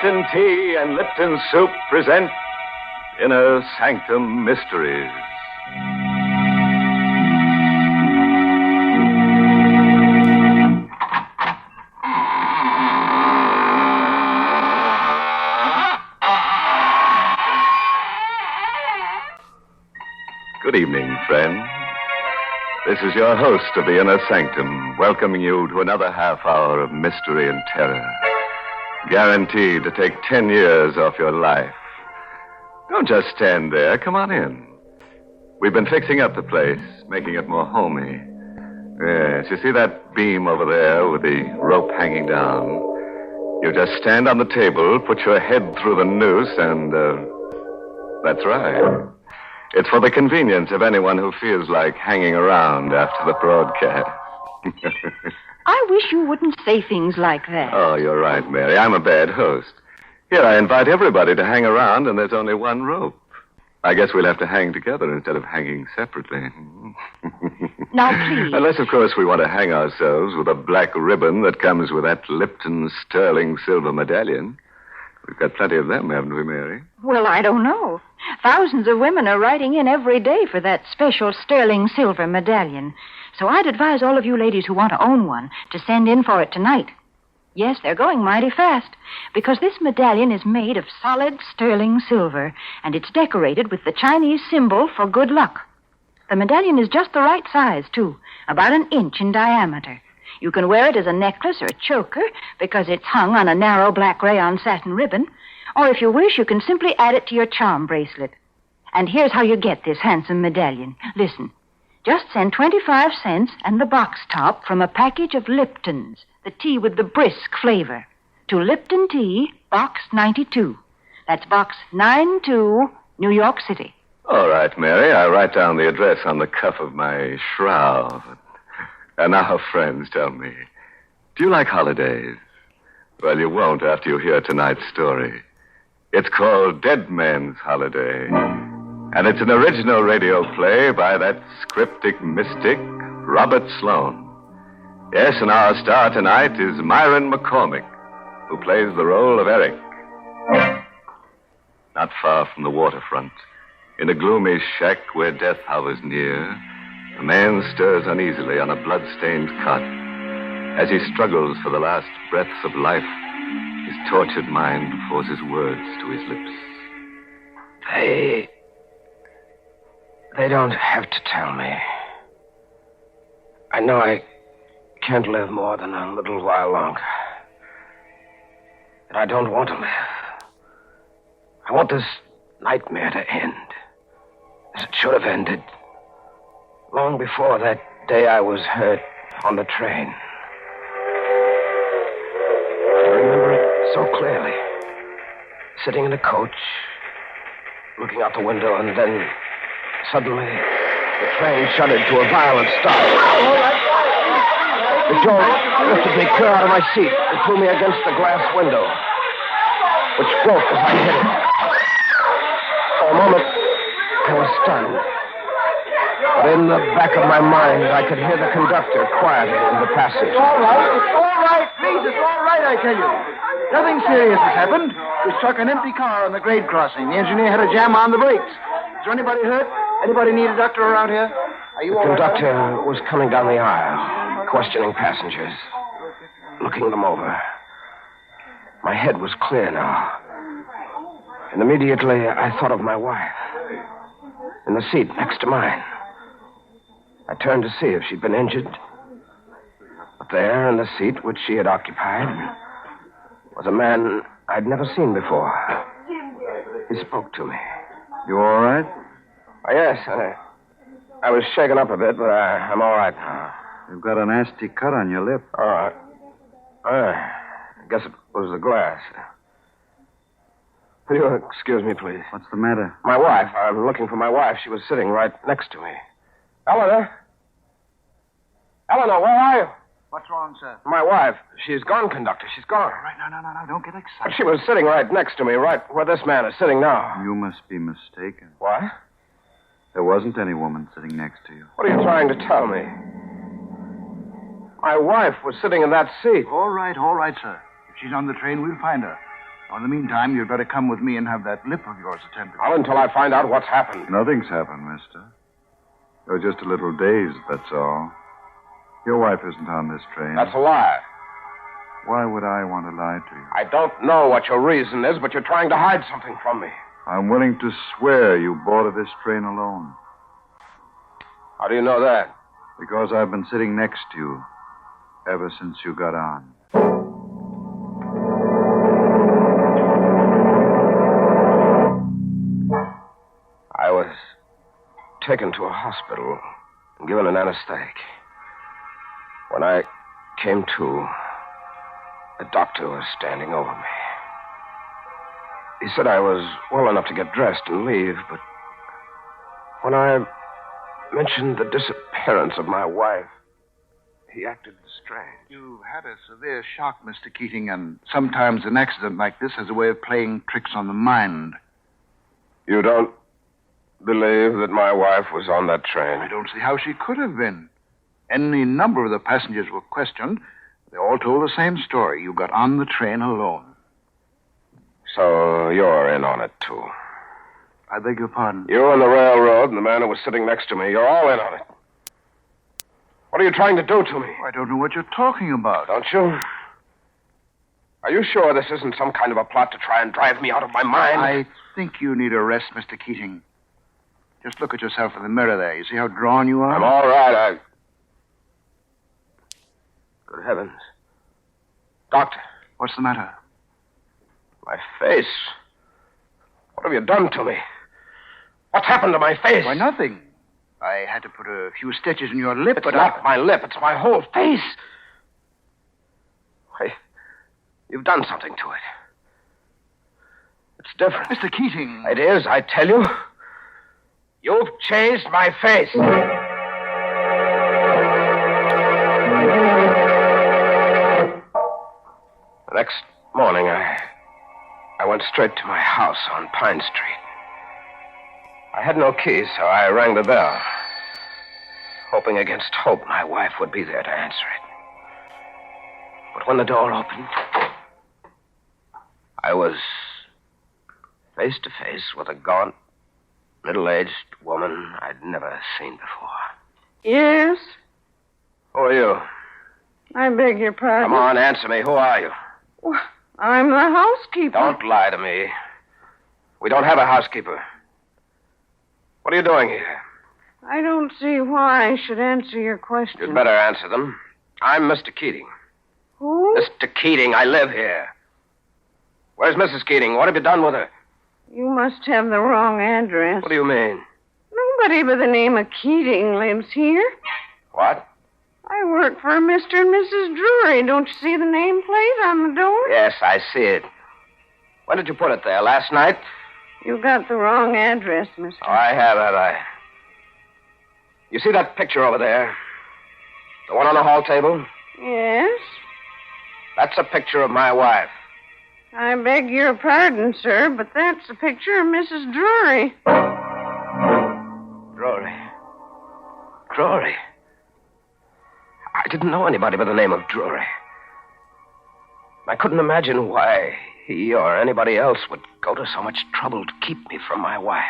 Lipton Tea and Lipton Soup present Inner Sanctum Mysteries. Good evening, friend. This is your host of the Inner Sanctum, welcoming you to another half hour of mystery and terror. Guaranteed to take 10 years off your life. Don't just stand there. Come on in. We've been fixing up the place, making it more homey. Yes, you see that beam over there with the rope hanging down? You just stand on the table, put your head through the noose, and, that's right. It's for the convenience of anyone who feels like hanging around after the broadcast. I wish you wouldn't say things like that. Oh, you're right, Mary. I'm a bad host. Here, I invite everybody to hang around, and there's only one rope. I guess we'll have to hang together instead of hanging separately. Now, please. Unless, of course, we want to hang ourselves with a black ribbon that comes with that Lipton sterling silver medallion. We've got plenty of them, haven't we, Mary? Well, I don't know. Thousands of women are writing in every day for that special sterling silver medallion. So I'd advise all of you ladies who want to own one to send in for it tonight. Yes, they're going mighty fast, because this medallion is made of solid sterling silver, and it's decorated with the Chinese symbol for good luck. The medallion is just the right size, too, about 1 inch in diameter. You can wear it as a necklace or a choker, because it's hung on a narrow black rayon satin ribbon, or if you wish, you can simply add it to your charm bracelet. And here's how you get this handsome medallion. Listen. Just send 25 cents and the box top from a package of Liptons, the tea with the brisk flavor, to Lipton Tea, Box 92. That's Box 92, New York City. All right, Mary. I'll write down the address on the cuff of my shroud. And now, friends, tell me, do you like holidays? Well, you won't after you hear tonight's story. It's called Dead Man's Holiday. And it's an original radio play by that cryptic mystic, Robert Sloane. Yes, and our star tonight is Myron McCormick, who plays the role of Eric. Not far from the waterfront, in a gloomy shack where death hovers near, a man stirs uneasily on a blood-stained cot. As he struggles for the last breaths of life, his tortured mind forces words to his lips. They don't have to tell me. I know I can't live more than a little while longer. And I don't want to live. I want this nightmare to end, as it should have ended long before that day I was hurt on the train. I remember it so clearly. Sitting in a coach, looking out the window, and then suddenly the train shuddered to a violent stop. The Joan lifted me clear out of my seat and threw me against the glass window, which broke as I hit it. For a moment, I was stunned. But in the back of my mind, I could hear the conductor quieting the passage. It's all right, please, it's all right, I tell you. Nothing serious has happened. We struck an empty car on the grade crossing. The engineer had a jam on the brakes. Is there anybody hurt? Anybody need a doctor around here? Are you The all right? conductor was coming down the aisle, questioning passengers, looking them over. My head was clear now. And immediately I thought of my wife, in the seat next to mine. I turned to see if she'd been injured. But there, in the seat which she had occupied, was a man I'd never seen before. He spoke to me. You all right? Yes, I was shaken up a bit, but I'm all right now. You've got a nasty cut on your lip. All right. I guess it was the glass. Will you excuse me, please? What's the matter? My wife. I'm looking for my wife. She was sitting right next to me. Eleanor? Eleanor, where are you? What's wrong, sir? My wife. She's gone, conductor. She's gone. All right, no. Don't get excited. She was sitting right next to me, right where this man is sitting now. You must be mistaken. What? There wasn't any woman sitting next to you. What are you trying to tell me? My wife was sitting in that seat. All right, sir. If she's on the train, we'll find her. In the meantime, you'd better come with me and have that lip of yours attended. Not until I find out what's happened. Nothing's happened, mister. You're just a little dazed, that's all. Your wife isn't on this train. That's a lie. Why would I want to lie to you? I don't know what your reason is, but you're trying to hide something from me. I'm willing to swear you boarded this train alone. How do you know that? Because I've been sitting next to you ever since you got on. I was taken to a hospital and given an anesthetic. When I came to, the doctor was standing over me. He said I was well enough to get dressed and leave, but when I mentioned the disappearance of my wife, he acted strange. You've had a severe shock, Mr. Keating, and sometimes an accident like this has a way of playing tricks on the mind. You don't believe that my wife was on that train? I don't see how she could have been. Any number of the passengers were questioned. They all told the same story. You got on the train alone. So you're in on it, too. I beg your pardon? You and the railroad and the man who was sitting next to me, you're all in on it. What are you trying to do to me? I don't know what you're talking about. Don't you? Are you sure this isn't some kind of a plot to try and drive me out of my mind? I think you need a rest, Mr. Keating. Just look at yourself in the mirror there. You see how drawn you are? I'm all right. Good heavens. Doctor. What's the matter? My face. What have you done to me? What's happened to my face? Why, nothing. I had to put a few stitches in your lip, It's not my lip. It's my whole face. Why, you've done something to it. It's different. Mr. Keating. It is, I tell you. You've changed my face. The next morning, I went straight to my house on Pine Street. I had no key, so I rang the bell, hoping against hope my wife would be there to answer it. But when the door opened, I was face to face with a gaunt, middle-aged woman I'd never seen before. Yes? Who are you? I beg your pardon. Come on, answer me. Who are you? Well, I'm the housekeeper. Don't lie to me. We don't have a housekeeper. What are you doing here? I don't see why I should answer your question. You'd better answer them. I'm Mr. Keating. Who? Mr. Keating, I live here. Where's Mrs. Keating? What have you done with her? You must have the wrong address. What do you mean? Nobody by the name of Keating lives here. What? I work for Mr. and Mrs. Drury. Don't you see the nameplate on the door? Yes, I see it. When did you put it there? Last night? You got the wrong address, mister. Oh, I have I? You see that picture over there? The one on the hall table? Yes? That's a picture of my wife. I beg your pardon, sir, but that's a picture of Mrs. Drury. Drury. I didn't know anybody by the name of Drury. I couldn't imagine why he or anybody else would go to so much trouble to keep me from my wife.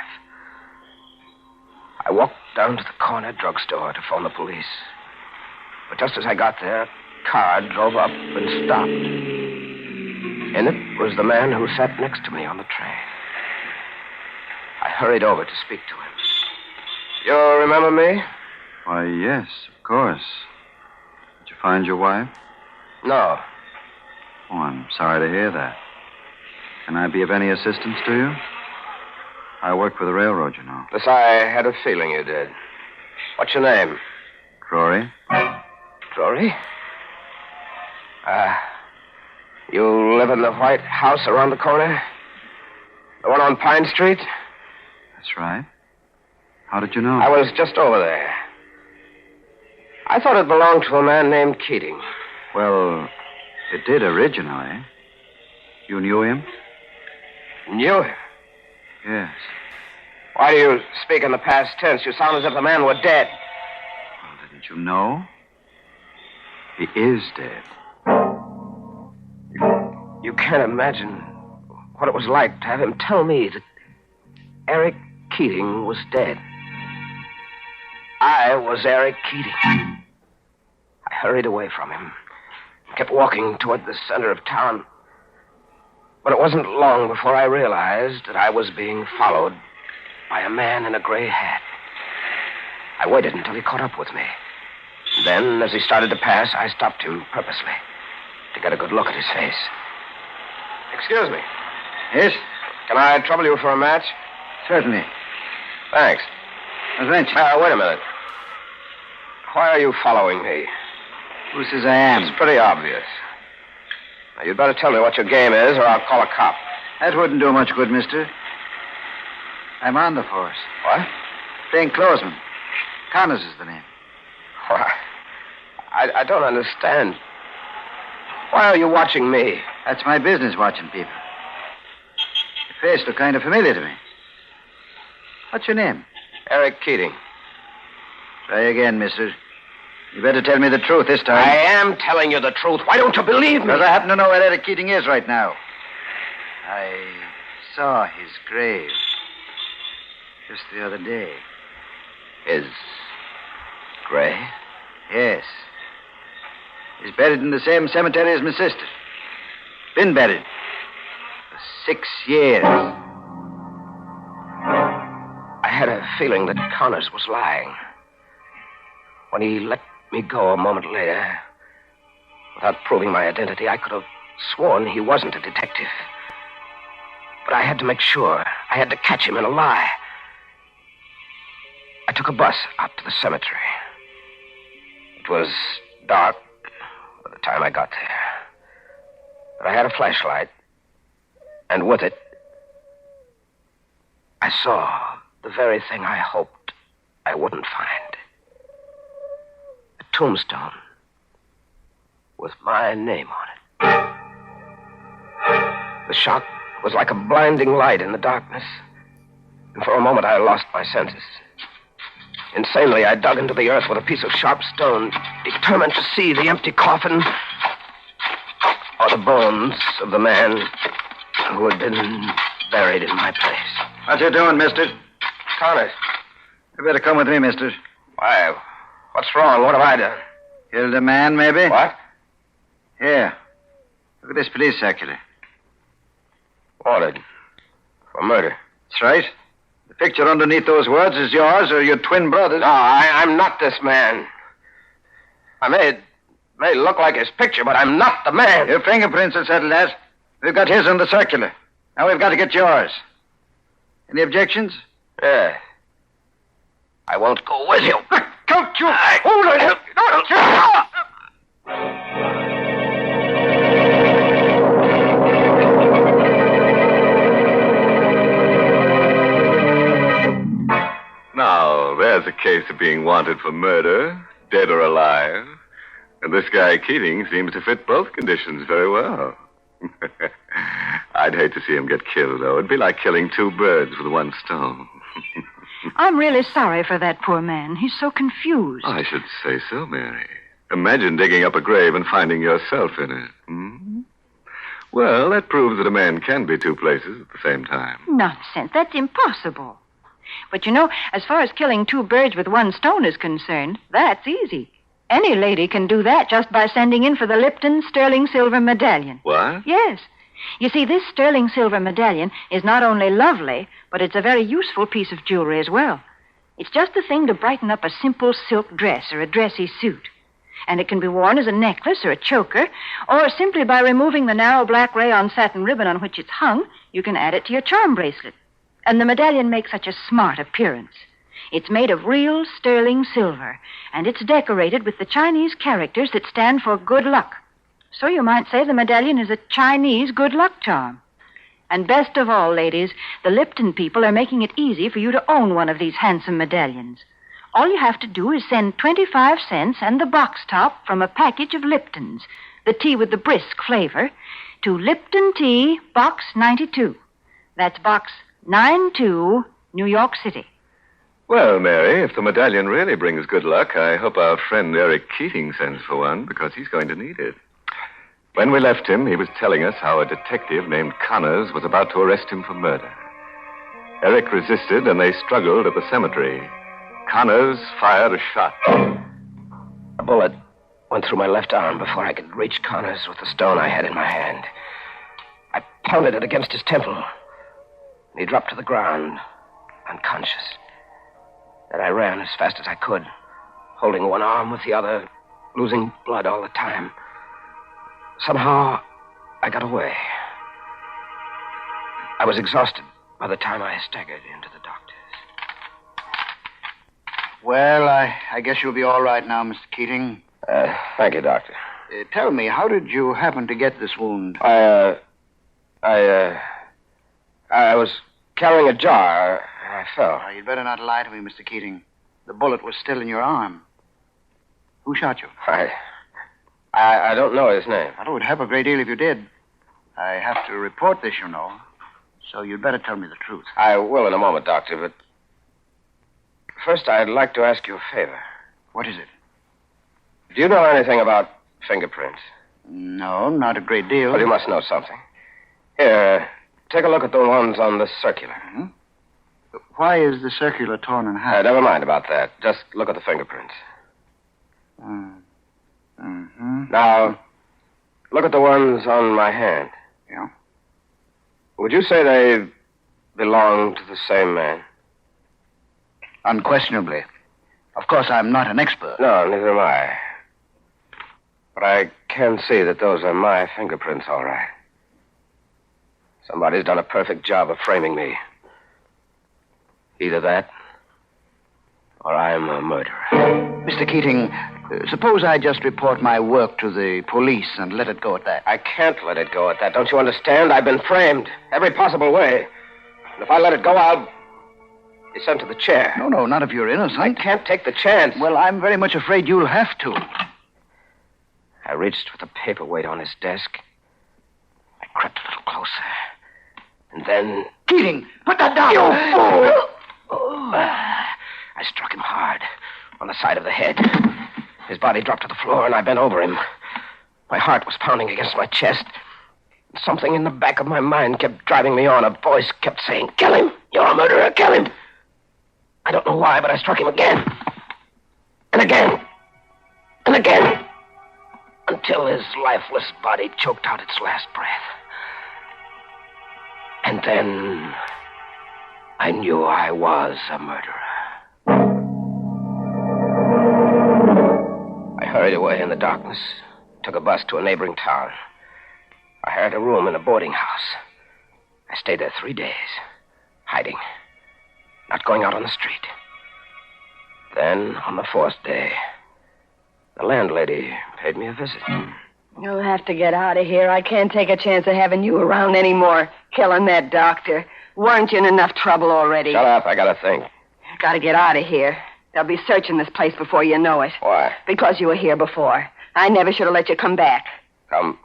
I walked down to the corner drugstore to phone the police. But just as I got there, a car drove up and stopped. In it was the man who sat next to me on the train. I hurried over to speak to him. You remember me? Why, yes, of course. Did you find your wife? No. Oh, I'm sorry to hear that. Can I be of any assistance to you? I work for the railroad, you know. Yes, I had a feeling you did. What's your name? Drury? Drury? You live in the white house around the corner? The one on Pine Street? That's right. How did you know? I was just over there. I thought it belonged to a man named Keating. Well, it did originally. You knew him? Knew him? Yes. Why do you speak in the past tense? You sound as if the man were dead. Well, didn't you know? He is dead. You can't imagine what it was like to have him tell me that Eric Keating was dead. I was Eric Keating. I hurried away from him, kept walking toward the center of town. But it wasn't long before I realized that I was being followed by a man in a gray hat. I waited until he caught up with me. Then, as he started to pass, I stopped him purposely to get a good look at his face. Excuse me. Yes? Can I trouble you for a match? Certainly. Thanks. Wait a minute. Why are you following me? Who says I am? It's pretty obvious. Now, you'd better tell me what your game is, or I'll call a cop. That wouldn't do much good, mister. I'm on the force. What? Plainclothesman. Connors is the name. Why? I don't understand. Why are you watching me? That's my business, watching people. Your face looked kind of familiar to me. What's your name? Eric Keating. Try again, mister. You better tell me the truth this time. I am telling you the truth. Why don't you believe me? Because I happen to know where Eric Keating is right now. I saw his grave just the other day. His grave? Yes. He's buried in the same cemetery as my sister. Been buried for 6 years. I had a feeling that Connors was lying. When he let me go a moment later, without proving my identity, I could have sworn he wasn't a detective. But I had to make sure. I had to catch him in a lie. I took a bus out to the cemetery. It was dark by the time I got there. But I had a flashlight, and with it, I saw the very thing I hoped I wouldn't find. A tombstone with my name on it. The shock was like a blinding light in the darkness, and for a moment I lost my senses. Insanely, I dug into the earth with a piece of sharp stone, determined to see the empty coffin or the bones of the man who had been buried in my place. What you doing, mister? Connors. You better come with me, mister. Why? What's wrong? What have I done? Killed a man, maybe? What? Here. Look at this police circular. Wanted. For murder. That's right. The picture underneath those words is yours or your twin brother's. No, I'm not this man. I may look like his picture, but I'm not the man. Your fingerprints will settle that. We've got his on the circular. Now we've got to get yours. Any objections? Yeah. I won't go with you. Don't you hold it. Now, there's a case of being wanted for murder, dead or alive. And this guy Keating seems to fit both conditions very well. I'd hate to see him get killed, though. It'd be like killing two birds with one stone. I'm really sorry for that poor man. He's so confused. I should say so, Mary. Imagine digging up a grave and finding yourself in it. Hmm? Well, that proves that a man can be two places at the same time. Nonsense. That's impossible. But you know, as far as killing two birds with one stone is concerned, that's easy. Any lady can do that just by sending in for the Lipton sterling silver medallion. What? Yes. You see, this sterling silver medallion is not only lovely, but it's a very useful piece of jewelry as well. It's just the thing to brighten up a simple silk dress or a dressy suit. And it can be worn as a necklace or a choker, or simply by removing the narrow black rayon satin ribbon on which it's hung, you can add it to your charm bracelet. And the medallion makes such a smart appearance. It's made of real sterling silver, and it's decorated with the Chinese characters that stand for good luck. So you might say the medallion is a Chinese good luck charm. And best of all, ladies, the Lipton people are making it easy for you to own one of these handsome medallions. All you have to do is send 25 cents and the box top from a package of Liptons, the tea with the brisk flavor, to Lipton Tea, Box 92. That's Box 92, New York City. Well, Mary, if the medallion really brings good luck, I hope our friend Eric Keating sends for one, because he's going to need it. When we left him, he was telling us how a detective named Connors was about to arrest him for murder. Eric resisted, and they struggled at the cemetery. Connors fired a shot. A bullet went through my left arm before I could reach Connors with the stone I had in my hand. I pounded it against his temple, and he dropped to the ground, unconscious. Then I ran as fast as I could, holding one arm with the other, losing blood all the time. Somehow, I got away. I was exhausted by the time I staggered into the doctor's. Well, I guess you'll be all right now, Mr. Keating. Thank you, Doctor. Tell me, how did you happen to get this wound? I was carrying a jar, and I fell. Oh, you'd better not lie to me, Mr. Keating. The bullet was still in your arm. Who shot you? I don't know his name. Well, it would help a great deal if you did. I have to report this, you know. So you'd better tell me the truth. I will in a moment, Doctor, but first I'd like to ask you a favor. What is it? Do you know anything about fingerprints? No, not a great deal. Well, you must know something. Here, take a look at the ones on the circular. Hmm? Why is the circular torn in half? Never mind about that. Just look at the fingerprints. Mm-hmm. Now, look at the ones on my hand. Yeah? Would you say they belong to the same man? Unquestionably. Of course, I'm not an expert. No, neither am I. But I can see that those are my fingerprints, all right. Somebody's done a perfect job of framing me. Either that, or I'm a murderer. Mr. Keating, suppose I just report my work to the police and let it go at that. I can't let it go at that. Don't you understand? I've been framed every possible way. And if I let it go, I'll be sent to the chair. No, not if you're innocent. I can't take the chance. Well, I'm very much afraid you'll have to. I reached for the paperweight on his desk. I crept a little closer. And then... Keating, put that down! You fool! I struck him hard on the side of the head. His body dropped to the floor, and I bent over him. My heart was pounding against my chest. Something in the back of my mind kept driving me on. A voice kept saying, "Kill him! You're a murderer! Kill him!" I don't know why, but I struck him again. And again. And again. Until his lifeless body choked out its last breath. And then I knew I was a murderer. I hurried away in the darkness, took a bus to a neighboring town. I hired a room in a boarding house. I stayed there 3 days, hiding, not going out on the street. Then, on the 4th day, the landlady paid me a visit. You'll have to get out of here. I can't take a chance of having you around anymore, killing that doctor. Weren't you in enough trouble already? Shut up, I gotta think. Gotta get out of here. They'll be searching this place before you know it. Why? Because you were here before. I never should have let you come back. Come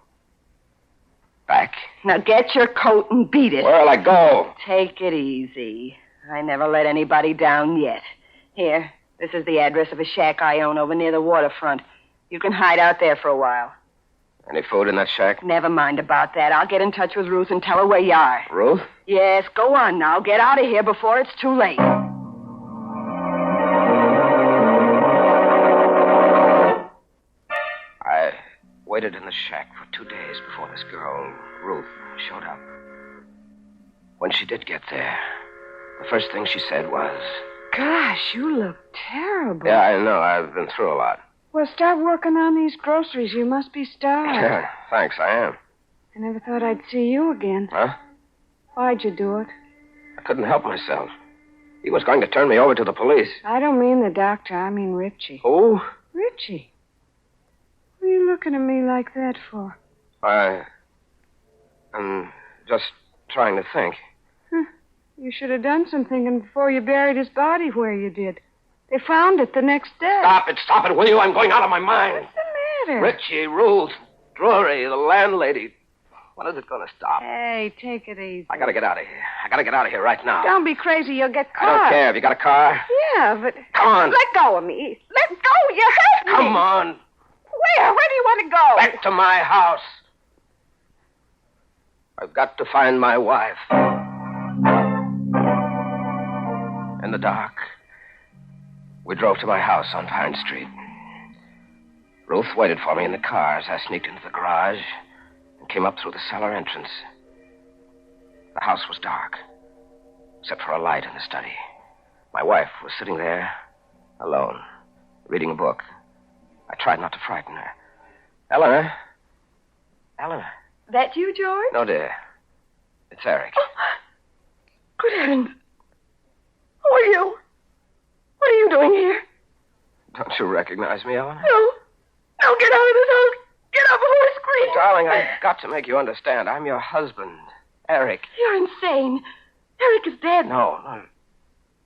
back? Now get your coat and beat it. Where'll I go? Take it easy. I never let anybody down yet. Here, this is the address of a shack I own over near the waterfront. You can hide out there for a while. Any food in that shack? Never mind about that. I'll get in touch with Ruth and tell her where you are. Ruth? Yes, go on now. Get out of here before it's too late. I waited in the shack for 2 days before this girl, Ruth, showed up. When she did get there, the first thing she said was... Gosh, you look terrible. Yeah, I know. I've been through a lot. Well, start working on these groceries. You must be starved. Yeah, thanks, I am. I never thought I'd see you again. Huh? Why'd you do it? I couldn't help myself. He was going to turn me over to the police. I don't mean the doctor. I mean Richie. Who? Richie? What are you looking at me like that for? I'm just trying to think. You should have done some thinking before you buried his body where you did. They found it the next day. Stop it, will you? I'm going out of my mind. What's the matter? Richie, Ruth, Drury, the landlady. When is it going to stop? Hey, take it easy. I gotta get out of here. I gotta get out of here right now. Don't be crazy. You'll get caught. I don't care. Have you got a car? Yeah, but... Come on. Let go of me. Let go. You hurt me. Come on. Where? Where do you want to go? Back to my house. I've got to find my wife. In the dark, we drove to my house on Pine Street. Ruth waited for me in the car as I sneaked into the garage and came up through the cellar entrance. The house was dark, except for a light in the study. My wife was sitting there, alone, reading a book. I tried not to frighten her. Eleanor? Eleanor? That you, George? No, dear. It's Eric. Oh, good heavens. Who are you? What are you doing here? Don't you recognize me, Eleanor? No. No, get out of this house. Get up before I scream. Darling, I've got to make you understand. I'm your husband, Eric. You're insane. Eric is dead. No.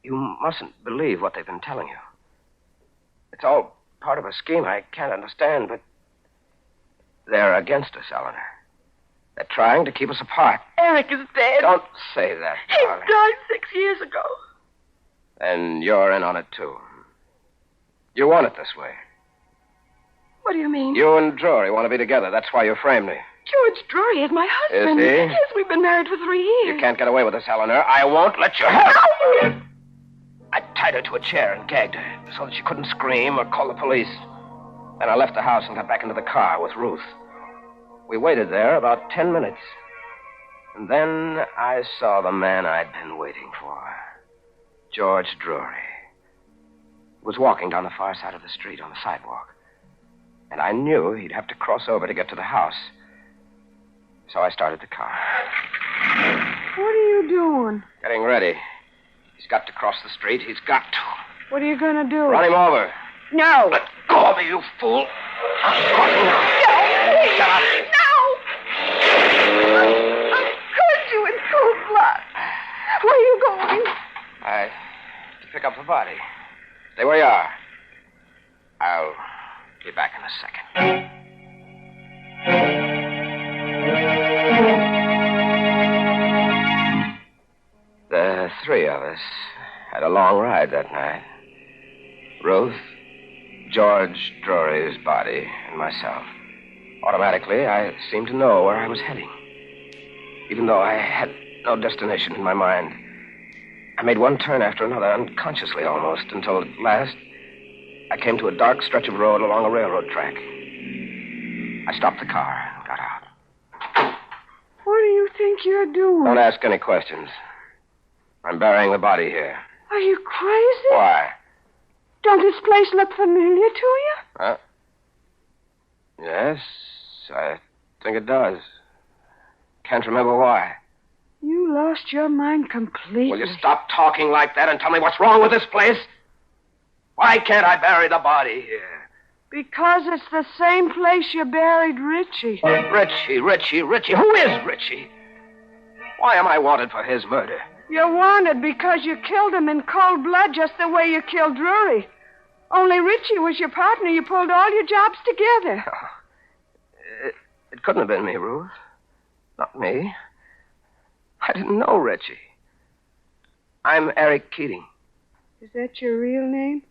You mustn't believe what they've been telling you. It's all part of a scheme I can't understand, but they're against us, Eleanor. They're trying to keep us apart. Eric is dead. Don't say that, He darling. died 6 years ago. And you're in on it, too. You want it this way. What do you mean? You and Drury want to be together. That's why you framed me. George Drury is my husband. Is he? Yes, we've been married for 3 years. You can't get away with this, Eleanor. I won't let you have it. I tied her to a chair and gagged her so that she couldn't scream or call the police. Then I left the house and got back into the car with Ruth. We waited there about 10 minutes. And then I saw the man I'd been waiting for. George Drury. He was walking down the far side of the street on the sidewalk. And I knew he'd have to cross over to get to the house. So I started the car. What are you doing? Getting ready. He's got to cross the street. He's got to. What are you going to do? Run him over. No. Let go of me, you fool. I'm crossing now. No. Shut up. No. I'll hurt you in cold blood. Where are you going? To pick up the body. Stay where you are. I'll be back in a second. The three of us had a long ride that night. Ruth, George Drury's body, and myself. Automatically, I seemed to know where I was heading. Even though I had no destination in my mind. I made one turn after another, unconsciously almost, until at last I came to a dark stretch of road along a railroad track. I stopped the car and got out. What do you think you're doing? Don't ask any questions. I'm burying the body here. Are you crazy? Why? Don't this place look familiar to you? Huh? Yes, I think it does. Can't remember why. You lost your mind completely. Will you stop talking like that and tell me what's wrong with this place? Why can't I bury the body here? Because it's the same place you buried Richie. Richie. Who is Richie? Why am I wanted for his murder? You're wanted because you killed him in cold blood just the way you killed Drury. Only Richie was your partner. You pulled all your jobs together. It couldn't have been me, Ruth. Not me. I didn't know Richie. I'm Eric Keating. Is that your real name?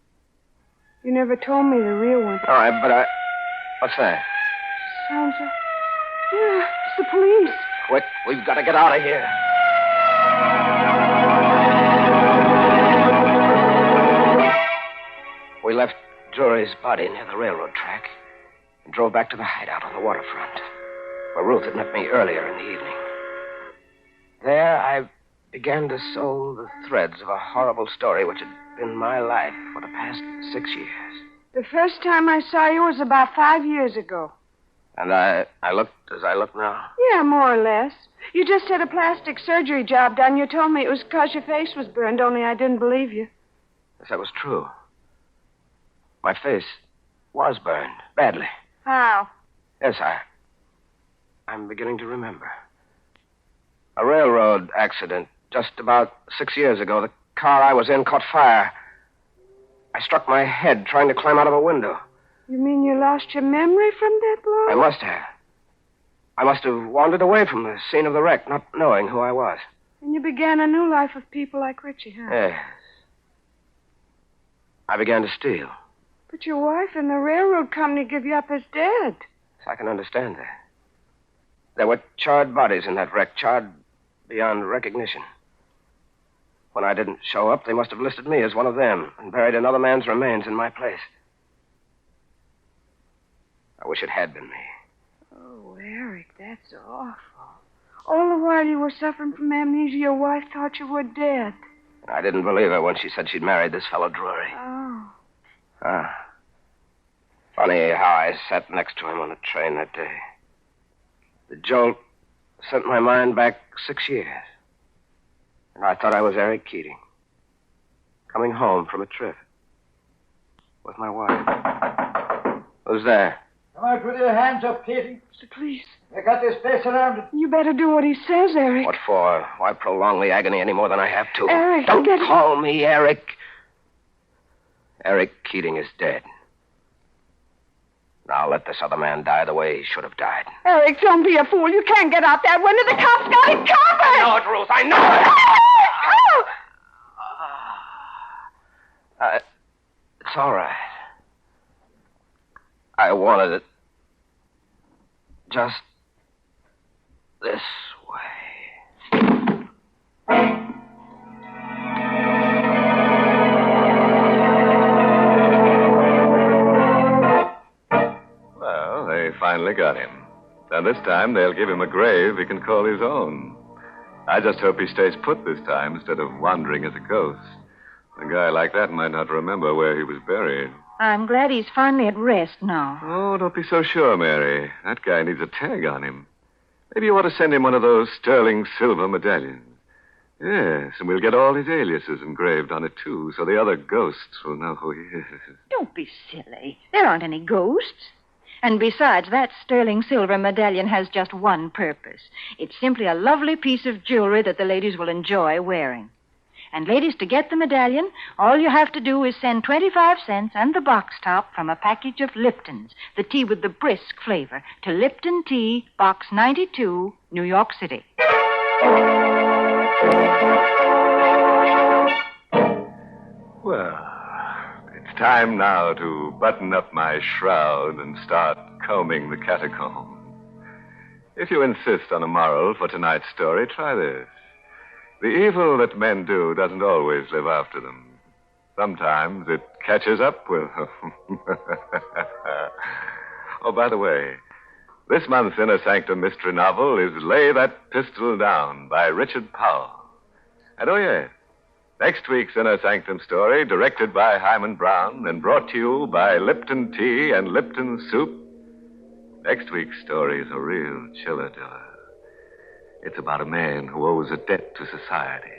You never told me the real one. All right, but What's that? Sounds like... Yeah, it's the police. Quick, we've got to get out of here. We left Drury's body near the railroad track and drove back to the hideout on the waterfront, where Ruth had met me earlier in the evening. There, I began to sew the threads of a horrible story which had been my life for the past 6 years. The first time I saw you was about 5 years ago. And I looked as I look now. Yeah, more or less. You just had a plastic surgery job done. You told me it was because your face was burned, only I didn't believe you. Yes, that was true. My face was burned, badly. How? Yes, I'm beginning to remember. A railroad accident just about 6 years ago. The car I was in caught fire. I struck my head trying to climb out of a window. You mean you lost your memory from that blow? I must have. I must have wandered away from the scene of the wreck, not knowing who I was. And you began a new life with people like Richie, huh? Yes. I began to steal. But your wife and the railroad company give you up as dead. I can understand that. There were charred bodies in that wreck, charred beyond recognition. When I didn't show up, they must have listed me as one of them and buried another man's remains in my place. I wish it had been me. Oh, Eric, that's awful. All the while you were suffering from amnesia, your wife thought you were dead. I didn't believe her when she said she'd married this fellow Drury. Oh. Funny how I sat next to him on the train that day. The jolt sent my mind back 6 years. And I thought I was Eric Keating, coming home from a trip with my wife. Who's there? Come out with your hands up, Keating. It's the police. They got this place surrounded. You better do what he says, Eric. What for? Why prolong the agony any more than I have to? Eric, Don't you better... call me Eric. Eric Keating is dead. Now let this other man die the way he should have died. Eric, don't be a fool. You can't get out that window. The cops got it covered. I know it, Ruth. I know it. It's all right. I wanted it just this way. Well, they finally got him. And this time they'll give him a grave he can call his own. I just hope he stays put this time instead of wandering as a ghost. A guy like that might not remember where he was buried. I'm glad he's finally at rest now. Oh, don't be so sure, Mary. That guy needs a tag on him. Maybe you ought to send him one of those sterling silver medallions. Yes, and we'll get all his aliases engraved on it, too, so the other ghosts will know who he is. Don't be silly. There aren't any ghosts. And besides, that sterling silver medallion has just one purpose. It's simply a lovely piece of jewelry that the ladies will enjoy wearing. And ladies, to get the medallion, all you have to do is send 25 cents and the box top from a package of Lipton's, the tea with the brisk flavor, to Lipton Tea, Box 92, New York City. Well, it's time now to button up my shroud and start combing the catacomb. If you insist on a moral for tonight's story, try this. The evil that men do doesn't always live after them. Sometimes it catches up with them. Oh, by the way, this month's Inner Sanctum mystery novel is Lay That Pistol Down by Richard Powell. And oh, yes, next week's Inner Sanctum story, directed by Hyman Brown and brought to you by Lipton Tea and Lipton Soup. Next week's story is a real chiller-diller. It's about a man who owes a debt to society,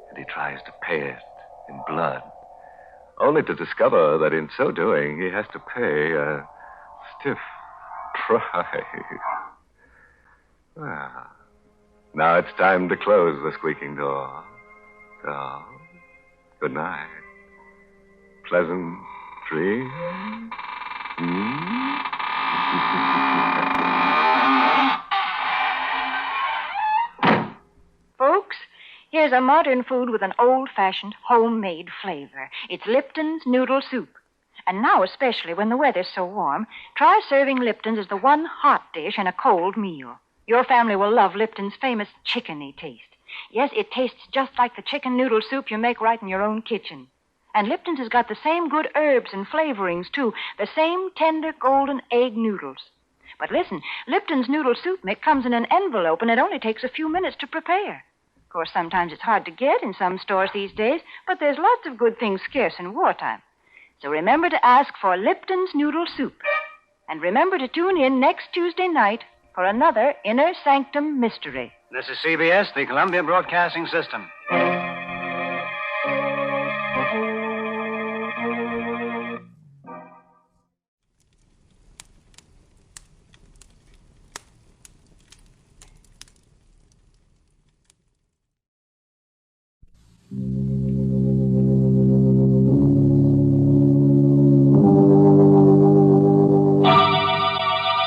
and he tries to pay it in blood, only to discover that in so doing, he has to pay a stiff price. Well, now it's time to close the squeaking door. So, good night. Pleasant dreams. Folks, here's a modern food with an old-fashioned, homemade flavor. It's Lipton's Noodle Soup. And now, especially when the weather's so warm, try serving Lipton's as the one hot dish in a cold meal. Your family will love Lipton's famous chickeny taste. Yes, it tastes just like the chicken noodle soup you make right in your own kitchen. And Lipton's has got the same good herbs and flavorings, too. The same tender golden egg noodles. But listen, Lipton's noodle soup comes in an envelope, and it only takes a few minutes to prepare. Of course, sometimes it's hard to get in some stores these days, but there's lots of good things scarce in wartime. So remember to ask for Lipton's noodle soup. And remember to tune in next Tuesday night for another Inner Sanctum mystery. This is CBS, the Columbia Broadcasting System.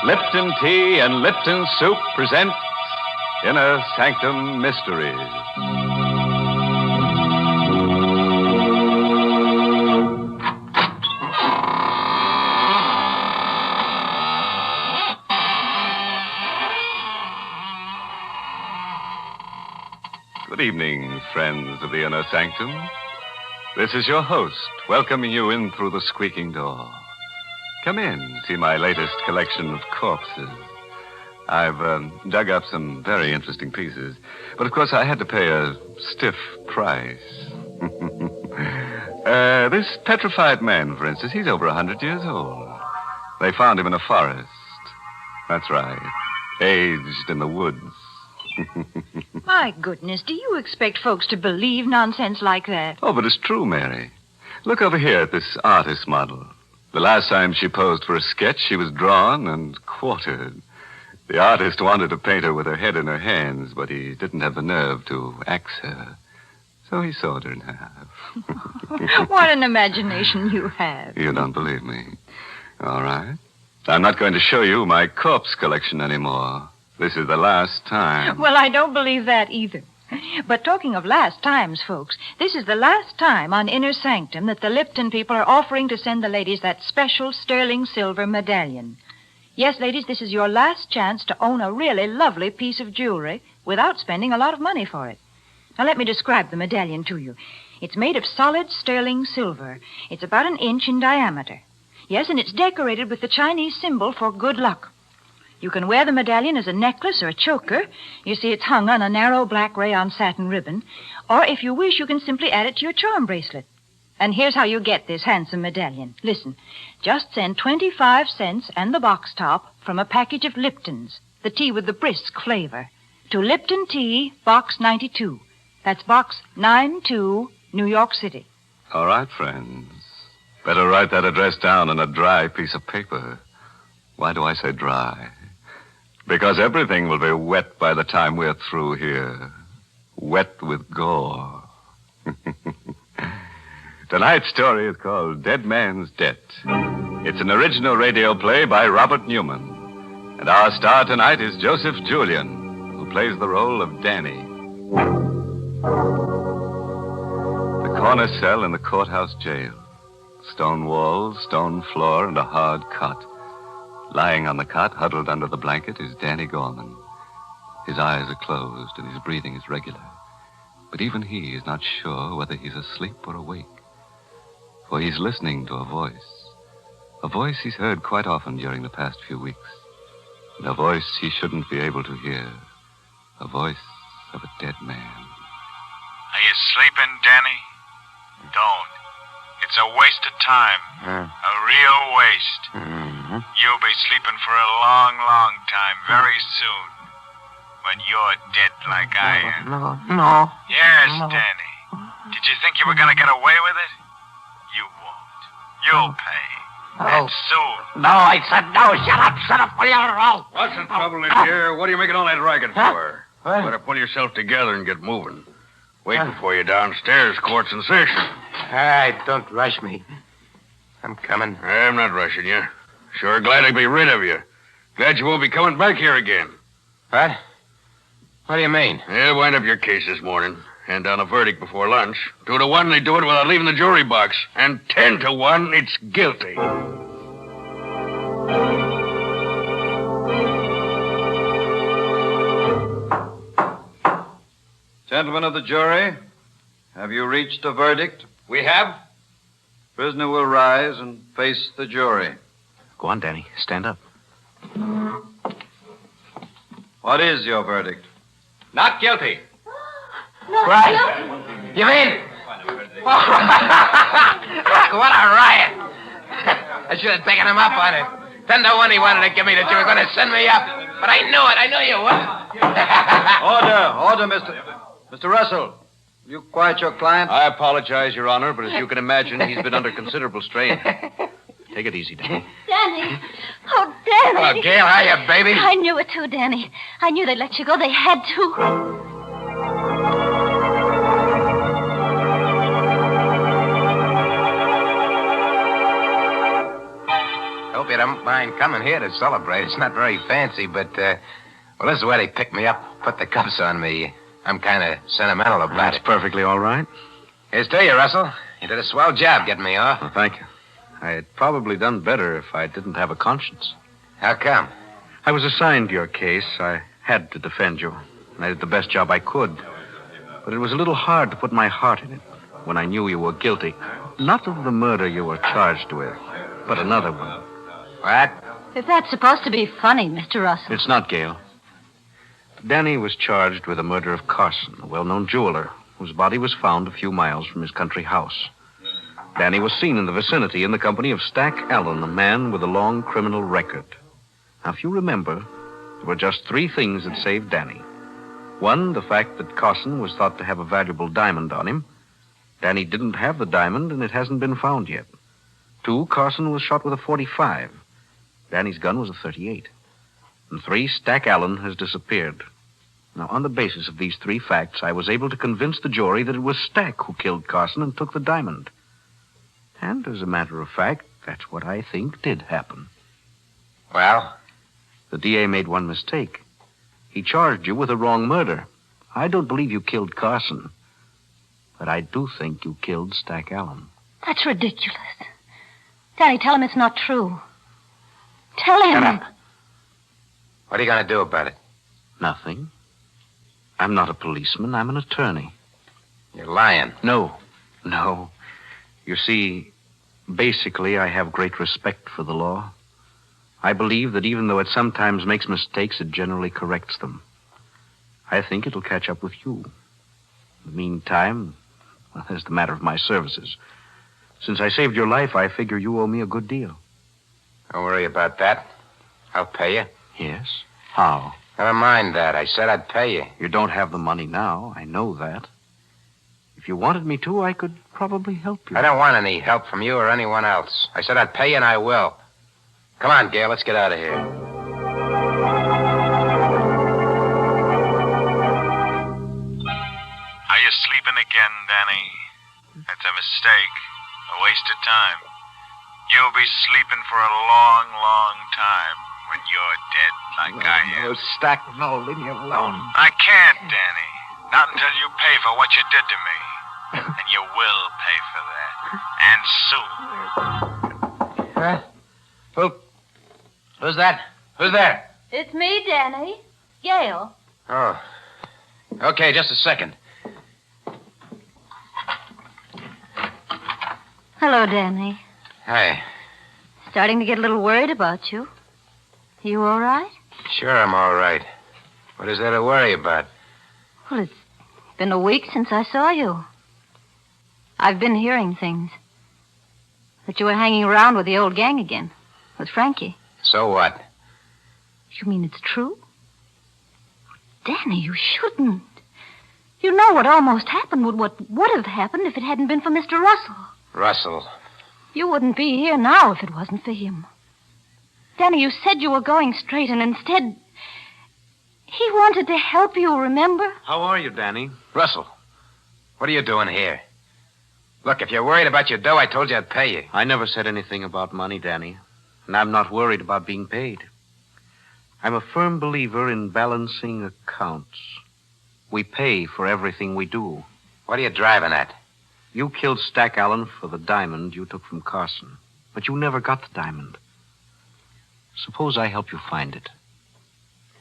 Lipton Tea and Lipton Soup present Inner Sanctum Mysteries. Good evening, friends of the Inner Sanctum. This is your host, welcoming you in through the squeaking door. Come in, see my latest collection of corpses. I've dug up some very interesting pieces, but of course I had to pay a stiff price. This petrified man, for instance, he's over 100 years old. They found him in a forest. That's right. Aged in the woods. My goodness, do you expect folks to believe nonsense like that? Oh, but it's true, Mary. Look over here at this artist model. The last time she posed for a sketch, she was drawn and quartered. The artist wanted to paint her with her head in her hands, but he didn't have the nerve to axe her. So he sawed her in half. What an imagination you have. You don't believe me. All right. I'm not going to show you my corpse collection anymore. This is the last time. Well, I don't believe that either. But talking of last times, folks, this is the last time on Inner Sanctum that the Lipton people are offering to send the ladies that special sterling silver medallion. Yes, ladies, this is your last chance to own a really lovely piece of jewelry without spending a lot of money for it. Now, let me describe the medallion to you. It's made of solid sterling silver. It's about 1 inch in diameter. Yes, and it's decorated with the Chinese symbol for good luck. You can wear the medallion as a necklace or a choker. You see, it's hung on a narrow black rayon satin ribbon. Or if you wish, you can simply add it to your charm bracelet. And here's how you get this handsome medallion. Listen, just send 25 cents and the box top from a package of Lipton's, the tea with the brisk flavor, to Lipton Tea, Box 92. That's Box 92, New York City. All right, friends. Better write that address down on a dry piece of paper. Why do I say dry? Because everything will be wet by the time we're through here. Wet with gore. Tonight's story is called Dead Man's Debt. It's an original radio play by Robert Newman. And our star tonight is Joseph Julian, who plays the role of Danny. The corner cell in the courthouse jail. Stone walls, stone floor, and a hard cot. Lying on the cot, huddled under the blanket, is Danny Gorman. His eyes are closed and his breathing is regular. But even he is not sure whether he's asleep or awake. For he's listening to a voice he's heard quite often during the past few weeks. And a voice he shouldn't be able to hear. A voice of a dead man. Are you sleeping, Danny? Don't. It's a waste of time. A real waste. You'll be sleeping for a long, long time, very soon. When you're dead like I am. No. Yes, Danny. Did you think you were going to get away with it? You won't. You'll pay. And soon. No, I said no. Shut up, will you? What's the trouble in here? What are you making all that racket for? What? Better pull yourself together and get moving. Waiting for you downstairs, court's in session. All right, don't rush me. I'm coming. I'm not rushing you. Sure glad to be rid of you. Glad you won't be coming back here again. What? What do you mean? They'll wind up your case this morning. Hand down a verdict before lunch. 2 to 1, they do it without leaving the jury box. And 10 to 1, it's guilty. Gentlemen of the jury, have you reached a verdict? We have? Prisoner will rise and face the jury. Go on, Danny. Stand up. What is your verdict? Not guilty. Right? You mean? What a riot. I should have taken him up on it. 10 to 1 he wanted to give me that you were going to send me up. But I knew it. I knew you would. Order, Mr. Russell. Will you quiet your client? I apologize, Your Honor, but as you can imagine, he's been under considerable strain. Take it easy, Danny. Danny. Oh, Danny. Hello, Gail. Hiya, baby. I knew it too, Danny. I knew they'd let you go. They had to. Hope you don't mind coming here to celebrate. It's not very fancy, but, well, this is where they picked me up, put the cuffs on me. I'm kind of sentimental about That's it. perfectly all right. Here's to you, Russell. You did a swell job getting me off. Well, thank you. I had probably done better if I didn't have a conscience. How come? I was assigned to your case. I had to defend you. And I did the best job I could. But it was a little hard to put my heart in it when I knew you were guilty. Not of the murder you were charged with, but another one. What? If that's supposed to be funny, Mr. Russell. It's not, Gail. Danny was charged with the murder of Carson, a well-known jeweler, whose body was found a few miles from his country house. Danny was seen in the vicinity in the company of Stack Allen, a man with a long criminal record. Now, if you remember, there were just 3 things that saved Danny. 1, the fact that Carson was thought to have a valuable diamond on him. Danny didn't have the diamond, and it hasn't been found yet. 2, Carson was shot with a .45. Danny's gun was a .38. And 3, Stack Allen has disappeared. Now, on the basis of these 3 facts, I was able to convince the jury that it was Stack who killed Carson and took the diamond. And, as a matter of fact, that's what I think did happen. Well? The DA made one mistake. He charged you with a wrong murder. I don't believe you killed Carson, but I do think you killed Stack Allen. That's ridiculous. Danny, tell him it's not true. Tell him. Shut up. What are you going to do about it? Nothing. I'm not a policeman. I'm an attorney. You're lying. No. You see, basically, I have great respect for the law. I believe that even though it sometimes makes mistakes, it generally corrects them. I think it'll catch up with you. In the meantime, well, there's the matter of my services. Since I saved your life, I figure you owe me a good deal. Don't worry about that. I'll pay you. Yes? How? Never mind that. I said I'd pay you. You don't have the money now. I know that. If you wanted me to, I could probably help you. I don't want any help from you or anyone else. I said I'd pay you, and I will. Come on, Gail. Let's get out of here. Are you sleeping again, Danny? That's a mistake. A waste of time. You'll be sleeping for a long, long time when you're dead like I am. Stack, no, leave me alone. I can't, Danny. Not until you pay for what you did to me. And you will pay for that. And soon. Who's that? Who's there? It's me, Danny. Gail. Oh. Okay, just a second. Hello, Danny. Hi. Starting to get a little worried about you. You all right? Sure, I'm all right. What is there to worry about? Well, it's been a week since I saw you. I've been hearing things. That you were hanging around with the old gang again. With Frankie. So what? You mean it's true? Danny, you shouldn't. You know what almost happened, what would have happened if it hadn't been for Mr. Russell. Russell. You wouldn't be here now if it wasn't for him. Danny, you said you were going straight, and instead, he wanted to help you, remember? How are you, Danny? Russell, what are you doing here? Look, if you're worried about your dough, I told you I'd pay you. I never said anything about money, Danny. And I'm not worried about being paid. I'm a firm believer in balancing accounts. We pay for everything we do. What are you driving at? You killed Stack Allen for the diamond you took from Carson. But you never got the diamond. Suppose I help you find it.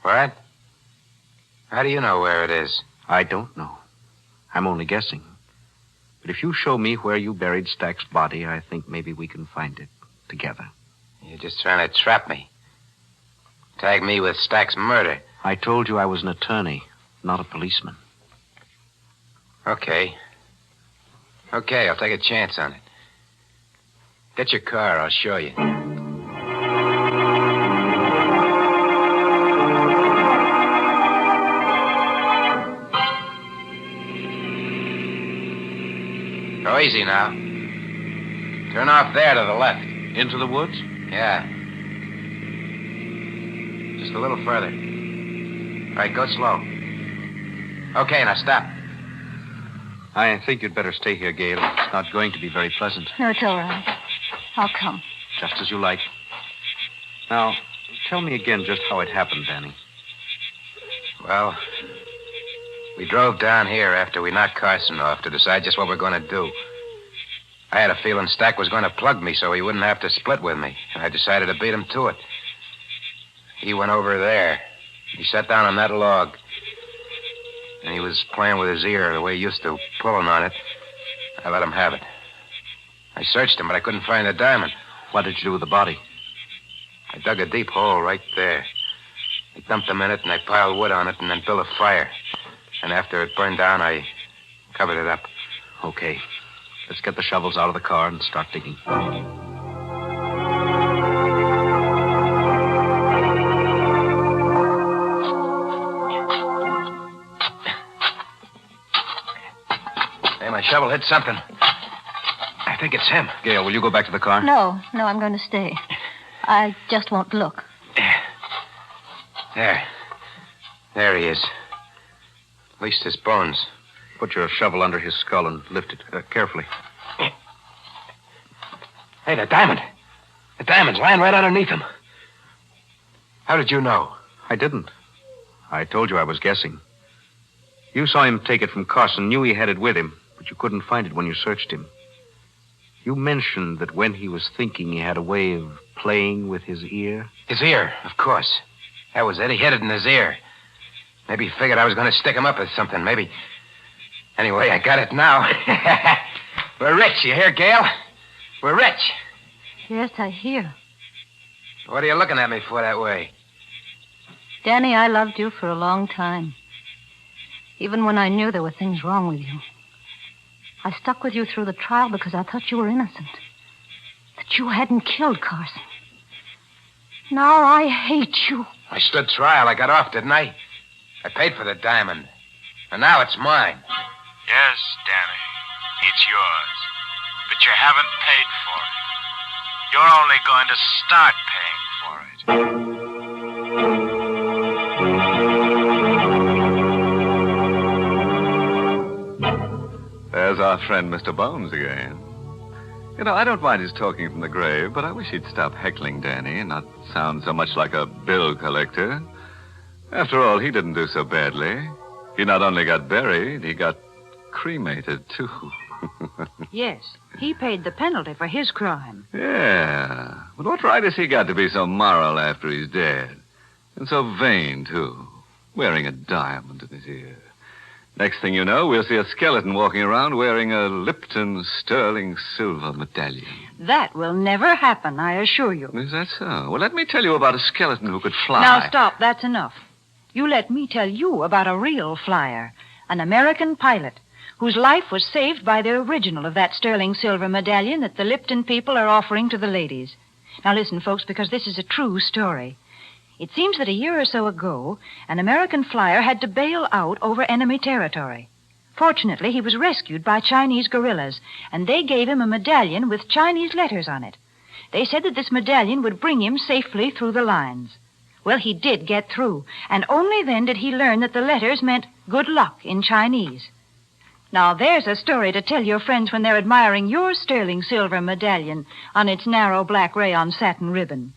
What? How do you know where it is? I don't know. I'm only guessing. But if you show me where you buried Stack's body, I think maybe we can find it together. You're just trying to trap me. Tag me with Stack's murder. I told you I was an attorney, not a policeman. Okay, I'll take a chance on it. Get your car, I'll show you. Go easy now. Turn off there to the left. Into the woods? Yeah. Just a little further. All right, go slow. Okay, now stop. I think you'd better stay here, Gail. It's not going to be very pleasant. No, it's all right. I'll come. Just as you like. Now, tell me again just how it happened, Danny. Well, we drove down here after we knocked Carson off to decide just what we're going to do. I had a feeling Stack was going to plug me so he wouldn't have to split with me, and I decided to beat him to it. He went over there. He sat down on that log. and he was playing with his ear the way he used to, pulling on it. I let him have it. I searched him, but I couldn't find the diamond. What did you do with the body? I dug a deep hole right there. I dumped him in it, and I piled wood on it, and then built a fire. And after it burned down, I covered it up. Okay. Let's get the shovels out of the car and start digging. Hey, my shovel hit something. I think it's him. Gail, will you go back to the car? No, I'm going to stay. I just won't look. There he is. At least his bones. Put your shovel under his skull and lift it carefully. Hey, the diamond. The diamond's lying right underneath him. How did you know? I didn't. I told you I was guessing. You saw him take it from Carson, knew he had it with him, but you couldn't find it when you searched him. You mentioned that when he was thinking, he had a way of playing with his ear. His ear, of course. That was it. He hid it in his ear. Maybe he figured I was going to stick him up with something. Maybe. Anyway, I got it now. We're rich, you hear, Gail? We're rich. Yes, I hear. What are you looking at me for that way? Danny, I loved you for a long time. Even when I knew there were things wrong with you. I stuck with you through the trial because I thought you were innocent. That you hadn't killed Carson. Now I hate you. I stood trial. I got off, didn't I? I paid for the diamond. And now it's mine. Yes, Danny. It's yours. But you haven't paid for it. You're only going to start paying for it. There's our friend, Mr. Bones, again. You know, I don't mind his talking from the grave, but I wish he'd stop heckling Danny and not sound so much like a bill collector. After all, he didn't do so badly. He not only got buried, he got cremated, too. Yes, he paid the penalty for his crime. Yeah, but what right has he got to be so moral after he's dead? And so vain, too, wearing a diamond in his ear. Next thing you know, we'll see a skeleton walking around wearing a Lipton sterling silver medallion. That will never happen, I assure you. Is that so? Well, let me tell you about a skeleton who could fly. Now, stop. That's enough. You let me tell you about a real flyer, an American pilot, whose life was saved by the original of that sterling silver medallion that the Lipton people are offering to the ladies. Now, listen, folks, because this is a true story. It seems that a year or so ago, an American flyer had to bail out over enemy territory. Fortunately, he was rescued by Chinese guerrillas, and they gave him a medallion with Chinese letters on it. They said that this medallion would bring him safely through the lines. Well, he did get through, and only then did he learn that the letters meant good luck in Chinese. Now, there's a story to tell your friends when they're admiring your sterling silver medallion on its narrow black rayon satin ribbon.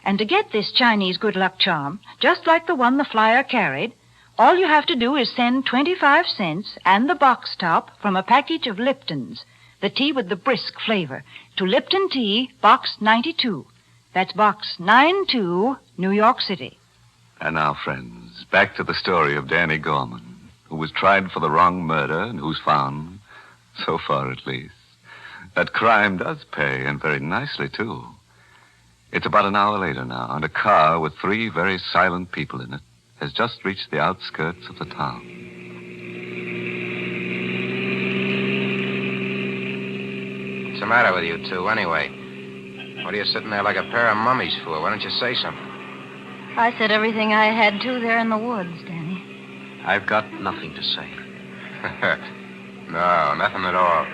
And to get this Chinese good luck charm, just like the one the flyer carried, all you have to do is send 25 cents and the box top from a package of Lipton's, the tea with the brisk flavor, to Lipton Tea, Box 92. That's Box 92, New York City. And now, friends, back to the story of Danny Gorman, who was tried for the wrong murder and who's found, so far at least, that crime does pay, and very nicely, too. It's about an hour later now, and a car with 3 very silent people in it has just reached the outskirts of the town. What's the matter with you two, anyway? What are you sitting there like a pair of mummies for? Why don't you say something? I said everything I had to there in the woods, Danny. I've got nothing to say. No, nothing at all.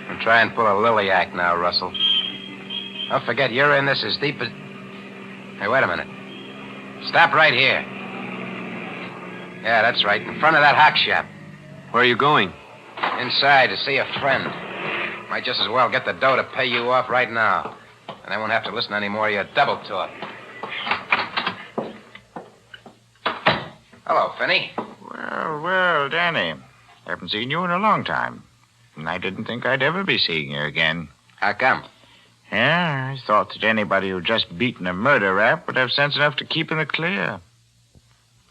Don't try and pull a lily act now, Russell. Don't forget, you're in this as deep as... Hey, wait a minute. Stop right here. Yeah, that's right. In front of that hock shop. Where are you going? Inside to see a friend. Might just as well get the dough to pay you off right now. And I won't have to listen to any more of your double talk. Hello, Finney. Well, Danny. Haven't seen you in a long time. And I didn't think I'd ever be seeing you again. How come? Yeah, I thought that anybody who'd just beaten a murder rap would have sense enough to keep in the clear.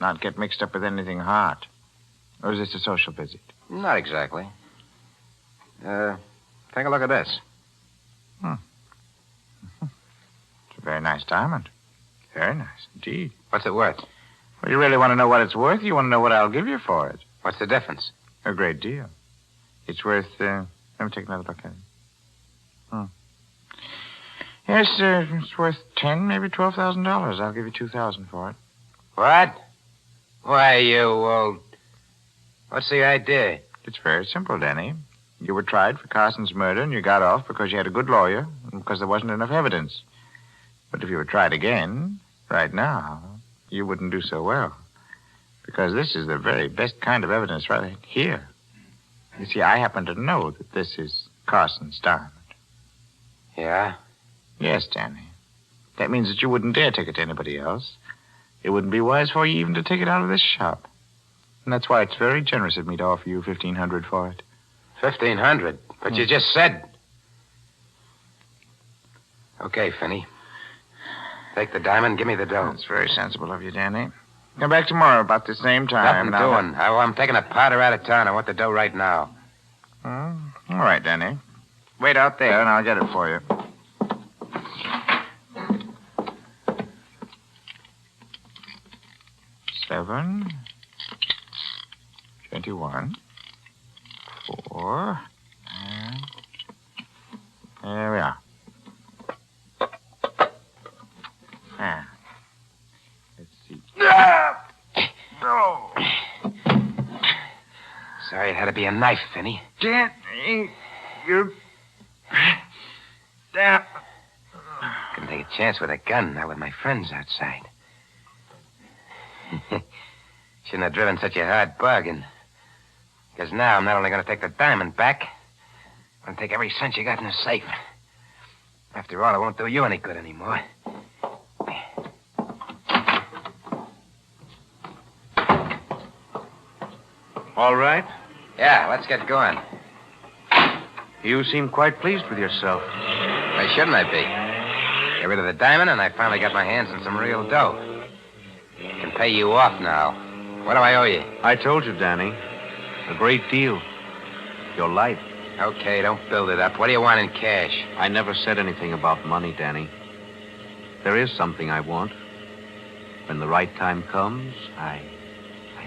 Not get mixed up with anything hot. Or is this a social visit? Not exactly. Take a look at this. It's a very nice diamond. Very nice indeed. What's it worth? Well, you really want to know what it's worth? You want to know what I'll give you for it? What's the difference? A great deal. It's worth, let me take another look at it. Yes, it's worth $10,000, maybe $12,000. I'll give you $2,000 for it. What? Why, you old... What's the idea? It's very simple, Danny. You were tried for Carson's murder, and you got off because you had a good lawyer and because there wasn't enough evidence. But if you were tried again, right now, you wouldn't do so well. Because this is the very best kind of evidence right here. You see, I happen to know that this is Carson's diamond. Yeah? Yes, Danny. That means that you wouldn't dare take it to anybody else. It wouldn't be wise for you even to take it out of this shop. And that's why it's very generous of me to offer you $1,500 for it. $1,500? But you just said... Okay, Finney. Take the diamond, give me the dough. That's very sensible of you, Danny. Come back tomorrow about the same time. Nothing doing. I'm taking a powder out of town. I want the dough right now. All right, Danny. Wait out there, and I'll get it for you. $7, 21, 4, and there we are. Let's see. Oh. Sorry it had to be a knife, Finney. Danny, you... Damn. Couldn't take a chance with a gun, not with my friends outside. Shouldn't have driven such a hard bargain. Because now I'm not only going to take the diamond back, I'm going to take every cent you got in the safe. After all, it won't do you any good anymore. All right? Yeah, let's get going. You seem quite pleased with yourself. Why shouldn't I be? Get rid of the diamond, and I finally got my hands on some real dough. I can pay you off now. What do I owe you? I told you, Danny. A great deal. Your life. Okay, don't build it up. What do you want in cash? I never said anything about money, Danny. There is something I want. When the right time comes, I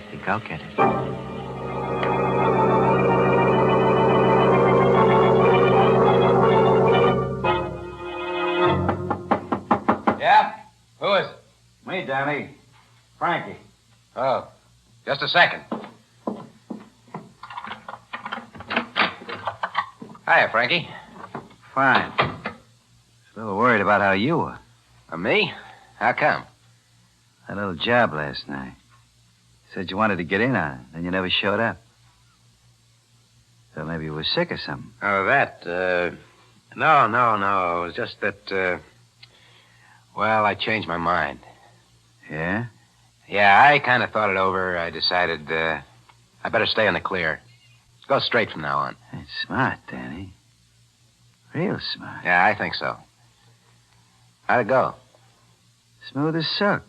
think I'll get it. Who is it? Me, Danny. Frankie. Oh, just a second. Hiya, Frankie. Fine. Just a little worried about how you were. Me? How come? That little job last night. You said you wanted to get in on it, then you never showed up. So maybe you were sick or something. Oh, that, No. It was just that, well, I changed my mind. Yeah? Yeah, I kind of thought it over. I decided, I better stay in the clear. Go straight from now on. That's smart, Danny. Real smart. Yeah, I think so. How'd it go? Smooth as silk.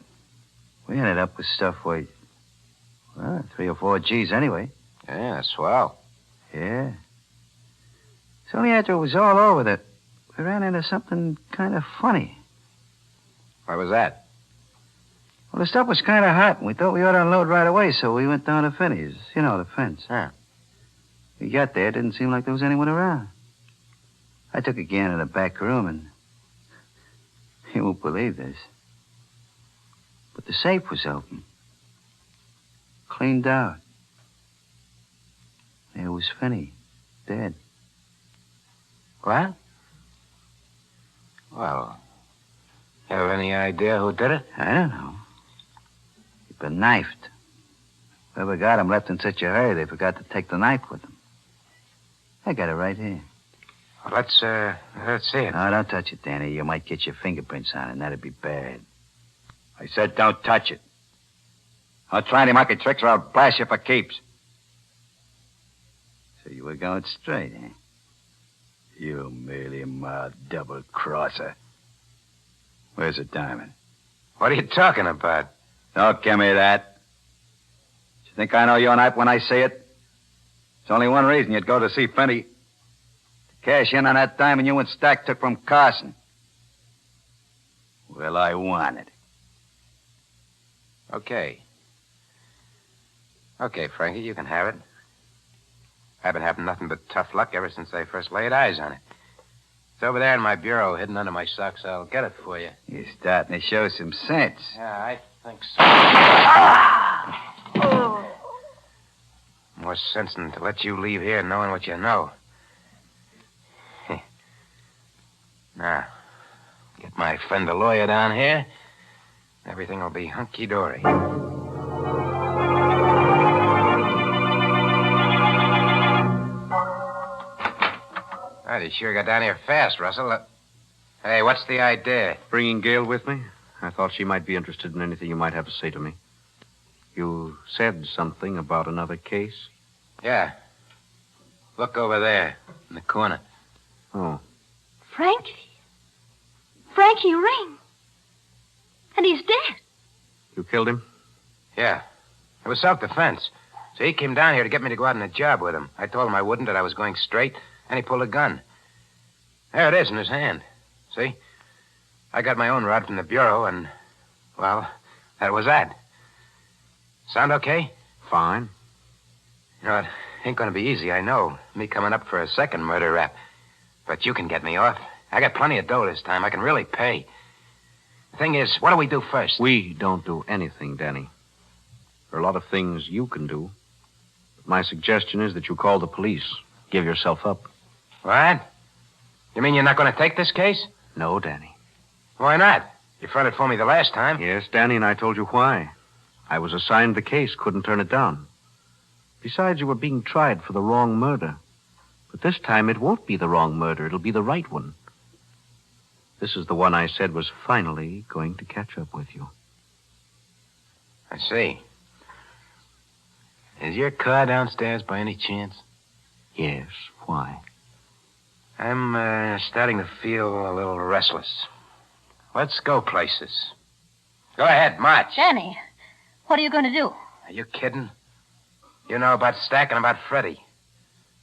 We ended up with stuff worth, 3 or 4 G's anyway. Yeah, that's swell. Yeah. It's only after it was all over that we ran into something kind of funny. What was that? Well, the stuff was kind of hot, and we thought we ought to unload right away, so we went down to Finney's. You know, the fence. Huh. We got there, it didn't seem like there was anyone around. I took a gander in the back room, and you won't believe this, but the safe was open. Cleaned out. There was Finney, dead. What? Well, you have any idea who did it? I don't know. He'd been knifed. Whoever got him left in such a hurry they forgot to take the knife with them. I got it right here. Well, let's see it. No, don't touch it, Danny. You might get your fingerprints on it, and that'd be bad. I said don't touch it. I'll try any monkey tricks or I'll blast you for keeps. So you were going straight, eh? You mealy-mouthed double-crosser. Where's the diamond? What are you talking about? Don't give me that. Think I know your knife when I say it? There's only one reason you'd go to see Fenty. To cash in on that diamond you and Stack took from Carson. Well, I want it. Okay. Okay, Frankie, you can have it. I've been having nothing but tough luck ever since I first laid eyes on it. It's over there in my bureau, hidden under my socks. I'll get it for you. You're starting to show some sense. Yeah, I think so. More sense than to let you leave here knowing what you know. Now, get my friend the lawyer down here. Everything will be hunky-dory. Right, you sure got down here fast, Russell. Hey, what's the idea? Bringing Gail with me? I thought she might be interested in anything you might have to say to me. You said something about another case? Yeah. Look over there, in the corner. Oh. Frankie? Frankie Ring. And he's dead. You killed him? Yeah. It was self-defense. So he came down here to get me to go out on a job with him. I told him I wouldn't, that I was going straight, and he pulled a gun. There it is in his hand. See? I got my own rod from the bureau, and, well, that was that. Sound okay? Fine. You know, it ain't going to be easy, I know. Me coming up for a second murder rap. But you can get me off. I got plenty of dough this time. I can really pay. The thing is, what do we do first? We don't do anything, Danny. There are a lot of things you can do. But my suggestion is that you call the police. Give yourself up. What? You mean you're not going to take this case? No, Danny. Why not? You fronted for me the last time. Yes, Danny, and I told you why. I was assigned the case, couldn't turn it down. Besides, you were being tried for the wrong murder. But this time it won't be the wrong murder. It'll be the right one. This is the one I said was finally going to catch up with you. I see. Is your car downstairs by any chance? Yes. Why? I'm starting to feel a little restless. Let's go places. Go ahead, march. Danny, what are you going to do? Are you kidding? You know about Stack and about Freddie.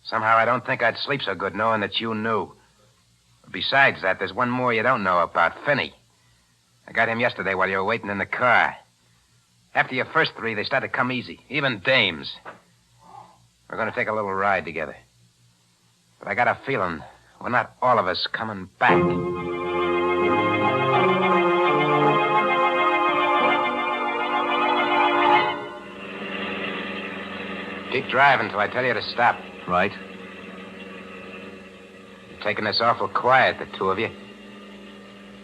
Somehow I don't think I'd sleep so good knowing that you knew. Besides that, there's one more you don't know about, Finney. I got him yesterday while you were waiting in the car. After your first three, they started to come easy, even dames. We're going to take a little ride together. But I got a feeling we're not all of us coming back. Keep driving till I tell you to stop. Right. You're taking this awful quiet, the two of you.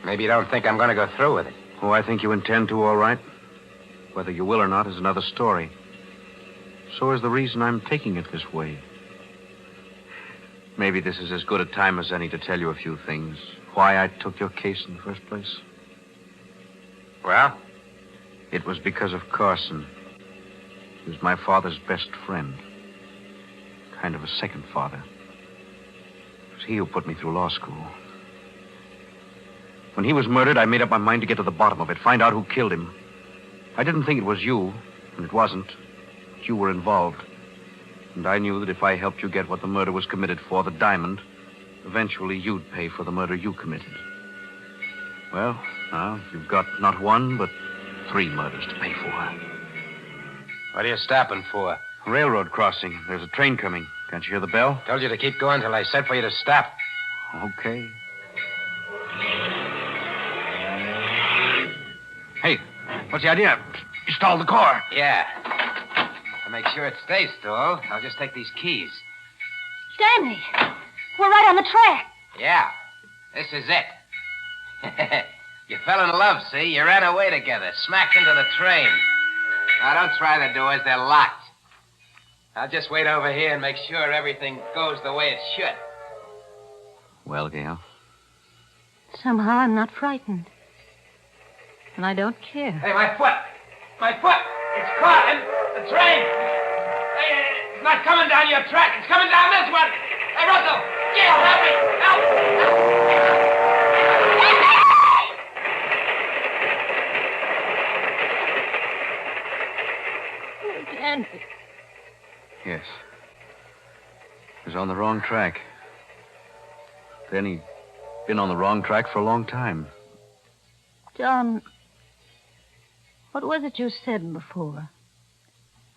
Maybe you don't think I'm going to go through with it. Oh, I think you intend to, all right. Whether you will or not is another story. So is the reason I'm taking it this way. Maybe this is as good a time as any to tell you a few things. Why I took your case in the first place. Well? It was because of Carson. He was my father's best friend. Kind of a second father. It was he who put me through law school. When he was murdered, I made up my mind to get to the bottom of it, find out who killed him. I didn't think it was you, and it wasn't. But you were involved. And I knew that if I helped you get what the murder was committed for, the diamond, eventually you'd pay for the murder you committed. Well, now you've got not one, but 3 murders to pay for. What are you stopping for? Railroad crossing. There's a train coming. Can't you hear the bell? Told you to keep going till I said for you to stop. Okay. Hey, what's the idea? You stalled the car. Yeah. To make sure it stays stalled, I'll just take these keys. Danny, we're right on the track. Yeah. This is it. You fell in love, see? You ran away together, smacked into the train. Now, don't try the doors. They're locked. I'll just wait over here and make sure everything goes the way it should. Well, Gail? Somehow I'm not frightened. And I don't care. Hey, my foot! My foot! It's caught in the train! Hey, it's not coming down your track. It's coming down this one! Hey, Russell! Gail, help me! Help! Danny. the wrong track. Denny been on the wrong track for a long time. John, what was it you said before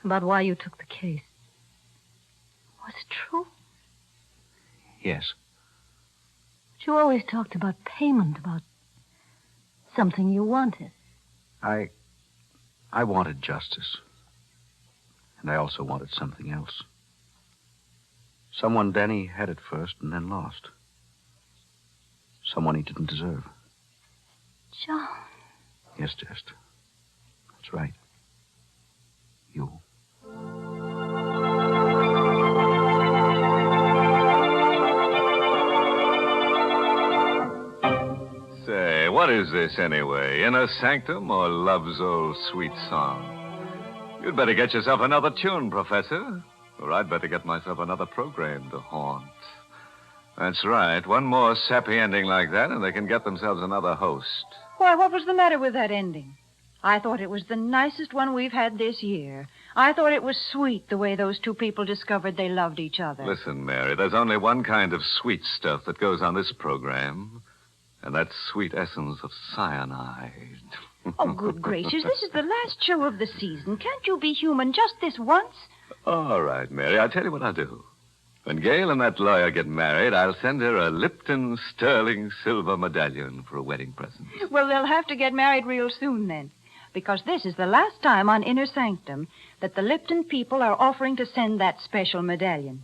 about why you took the case? Was it true? Yes. But you always talked about payment, about something you wanted. I wanted justice. And I also wanted something else. Someone Danny had at first and then lost. Someone he didn't deserve. John. Yes, Just. That's right. You. Say, what is this anyway? Inner Sanctum or Love's Old Sweet Song? You'd better get yourself another tune, Professor. Or I'd better get myself another program to haunt. That's right. One more sappy ending like that, and they can get themselves another host. Why, what was the matter with that ending? I thought it was the nicest one we've had this year. I thought it was sweet the way those two people discovered they loved each other. Listen, Mary, there's only one kind of sweet stuff that goes on this program, and that's sweet essence of cyanide. Oh, good gracious. This is the last show of the season. Can't you be human just this once? All right, Mary, I'll tell you what I'll do. When Gail and that lawyer get married, I'll send her a Lipton sterling silver medallion for a wedding present. Well, they'll have to get married real soon, then. Because this is the last time on Inner Sanctum that the Lipton people are offering to send that special medallion.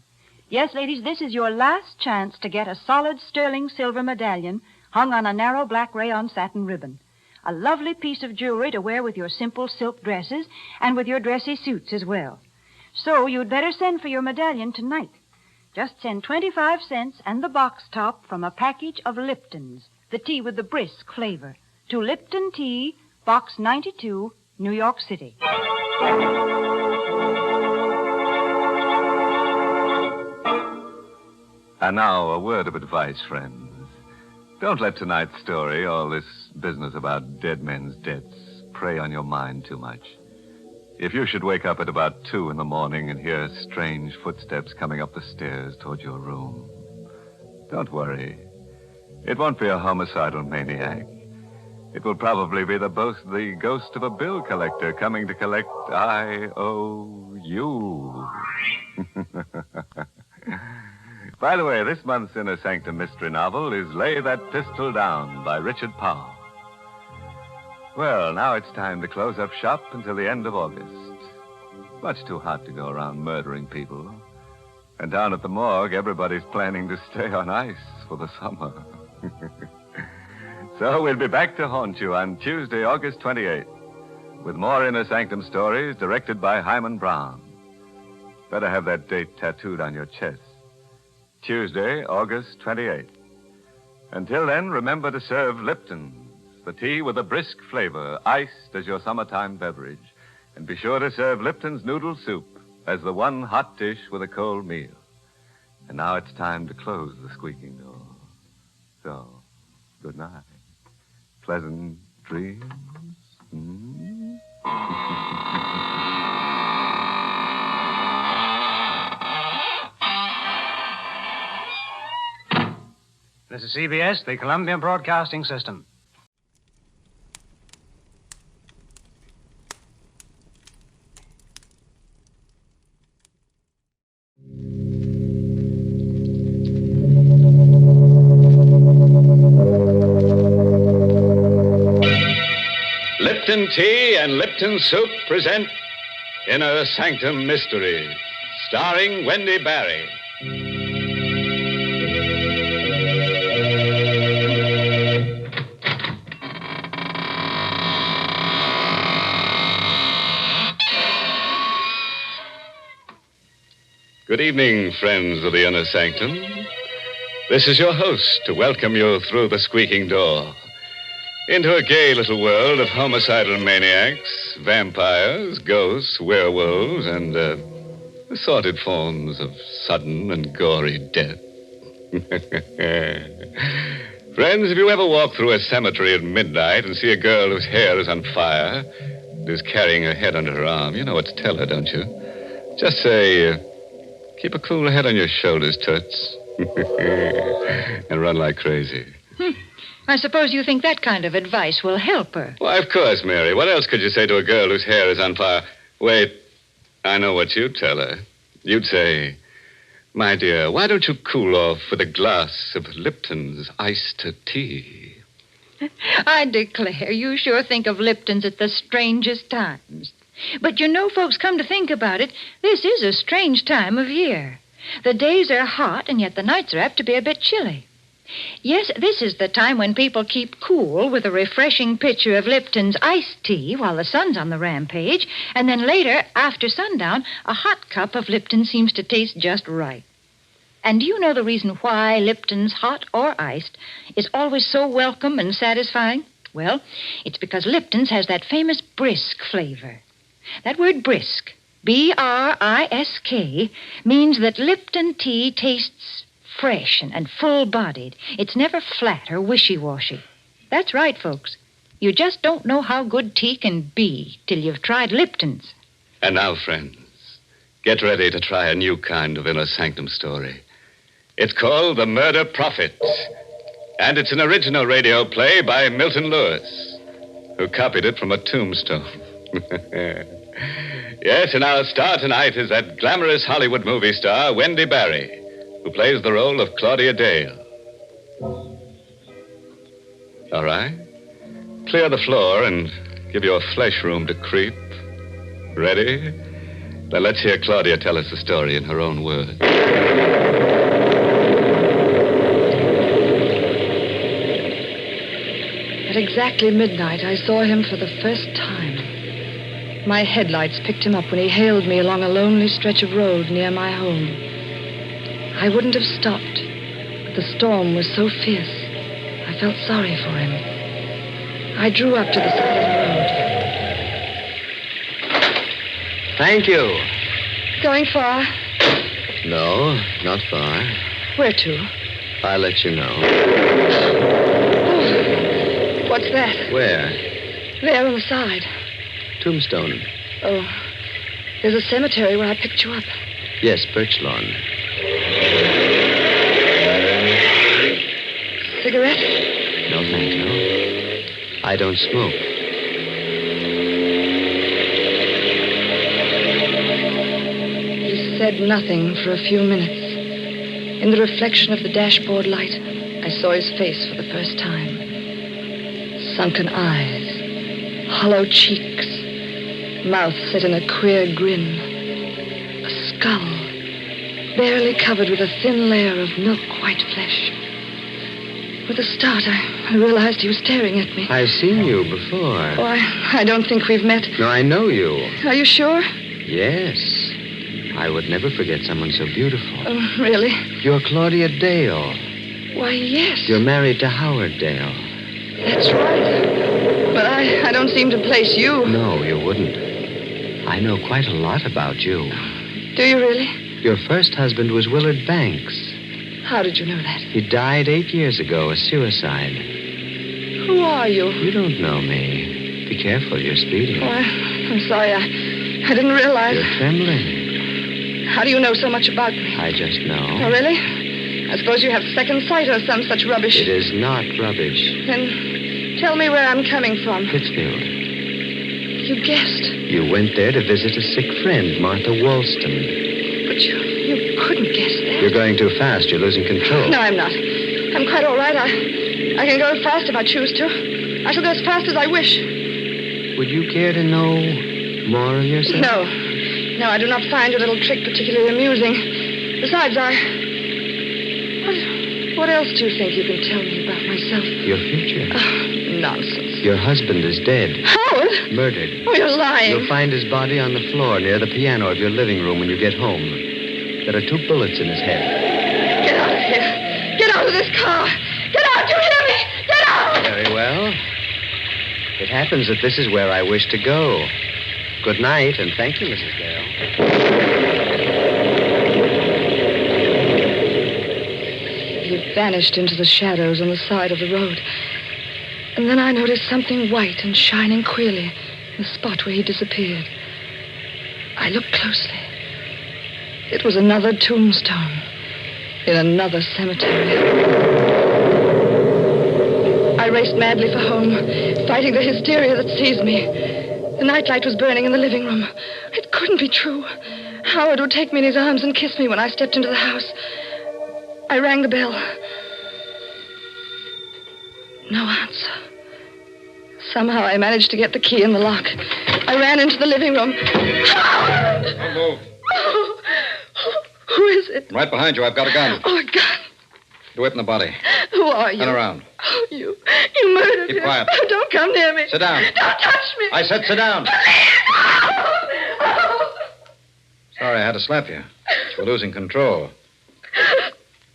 Yes, ladies, this is your last chance to get a solid sterling silver medallion hung on a narrow black rayon satin ribbon. A lovely piece of jewelry to wear with your simple silk dresses and with your dressy suits as well. So you'd better send for your medallion tonight. Just send 25 cents and the box top from a package of Liptons, the tea with the brisk flavor, to Lipton Tea, Box 92, New York City. And now, a word of advice, friends. Don't let tonight's story, all this business about dead men's debts, prey on your mind too much. If you should wake up at about 2 in the morning and hear strange footsteps coming up the stairs toward your room, don't worry. It won't be a homicidal maniac. It will probably be the ghost of a bill collector coming to collect IOU. By the way, this month's Inner Sanctum mystery novel is Lay That Pistol Down by Richard Powell. Well, now it's time to close up shop until the end of August. Much too hot to go around murdering people. And down at the morgue, everybody's planning to stay on ice for the summer. So we'll be back to haunt you on Tuesday, August 28th, with more Inner Sanctum stories directed by Hyman Brown. Better have that date tattooed on your chest. Tuesday, August 28th. Until then, remember to serve Lipton, the tea with a brisk flavor, iced as your summertime beverage. And be sure to serve Lipton's noodle soup as the one hot dish with a cold meal. And now it's time to close the squeaking door. So, good night. Pleasant dreams. This is CBS, the Columbia Broadcasting System. Lipton Tea and Lipton Soup present Inner Sanctum Mysteries, starring Wendy Barry. Good evening, friends of the Inner Sanctum. This is your host to welcome you through the squeaking door into a gay little world of homicidal maniacs, vampires, ghosts, werewolves, and assorted forms of sudden and gory death. Friends, if you ever walk through a cemetery at midnight and see a girl whose hair is on fire and is carrying her head under her arm, you know what to tell her, don't you? Just say, Keep a cool head on your shoulders, Toots. And run like crazy. I suppose you think that kind of advice will help her. Why, of course, Mary. What else could you say to a girl whose hair is on fire? Wait, I know what you'd tell her. You'd say, my dear, why don't you cool off with a glass of Lipton's iced tea? I declare, you sure think of Lipton's at the strangest times. But you know, folks, come to think about it, this is a strange time of year. The days are hot, and yet the nights are apt to be a bit chilly. Yes, this is the time when people keep cool with a refreshing pitcher of Lipton's iced tea while the sun's on the rampage, and then later, after sundown, a hot cup of Lipton seems to taste just right. And do you know the reason why Lipton's, hot or iced, is always so welcome and satisfying? Well, it's because Lipton's has that famous brisk flavor. That word brisk, B-R-I-S-K, means that Lipton tea tastes fresh and full-bodied. It's never flat or wishy-washy. That's right, folks. You just don't know how good tea can be till you've tried Lipton's. And now, friends, get ready to try a new kind of inner sanctum story. It's called The Murder Prophet. And it's an original radio play by Milton Lewis, who copied it from a tombstone. Yes, and our star tonight is that glamorous Hollywood movie star, Wendy Barry, who plays the role of Claudia Dale. All right. Clear the floor and give your flesh room to creep. Ready? Then let's hear Claudia tell us the story in her own words. At exactly midnight, I saw him for the first time. My headlights picked him up when he hailed me along a lonely stretch of road near my home. I wouldn't have stopped, but the storm was so fierce, I felt sorry for him. I drew up to the side of the road. Thank you. Going far? No, not far. Where to? I'll let you know. Oh, what's that? Where? There on the side. Tombstone. Oh, there's a cemetery where I picked you up. Yes, Birch Lawn. Cigarette? No, thank you. I don't smoke. He said nothing for a few minutes. In the reflection of the dashboard light, I saw his face for the first time. Sunken eyes, hollow cheeks, mouth set in a queer grin, a skull, barely covered with a thin layer of milk-white flesh. With a start, I realized he was staring at me. I've seen you before. Oh, I don't think we've met. No, I know you. Are you sure? Yes. I would never forget someone so beautiful. Oh, really? You're Claudia Dale. Why, yes. You're married to Howard Dale. That's right. But I don't seem to place you. No, you wouldn't. I know quite a lot about you. Do you really? Your first husband was Willard Banks. How did you know that? He died 8 years ago, a suicide. Who are you? You don't know me. Be careful, you're speeding. Oh, I'm sorry. I didn't realize. You're trembling. How do you know so much about me? I just know. Oh, really? I suppose you have second sight or some such rubbish. It is not rubbish. Then tell me where I'm coming from. Pittsfield. You guessed. You went there to visit a sick friend, Martha Wollstone. But you couldn't guess that. You're going too fast. You're losing control. No, I'm not. I'm quite all right. I can go fast if I choose to. I shall go as fast as I wish. Would you care to know more of yourself? No. No, I do not find your little trick particularly amusing. Besides, What else do you think you can tell me about myself? Your future. Oh, nonsense. Your husband is dead. Howard? Murdered. Oh, you're lying. You'll find his body on the floor near the piano of your living room when you get home. There are 2 bullets in his head. Get out of here. Get out of this car. Get out, you hear me? Get out! Very well. It happens that this is where I wish to go. Good night, and thank you, Mrs. Dale. He vanished into the shadows on the side of the road. And then I noticed something white and shining queerly in the spot where he disappeared. I looked closely. It was another tombstone in another cemetery. I raced madly for home, fighting the hysteria that seized me. The nightlight was burning in the living room. It couldn't be true. Howard would take me in his arms and kiss me when I stepped into the house. I rang the bell. No answer. Somehow I managed to get the key in the lock. I ran into the living room. Howard! Don't move. Oh, who is it? I'm right behind you. I've got a gun. Oh, a gun. Do it in the body. Who are you? Turn around. Oh, you murdered Keep him. quiet. Oh, don't come near me. Sit down. Don't touch me. I said sit down. Oh. Sorry I had to slap you. You're losing control.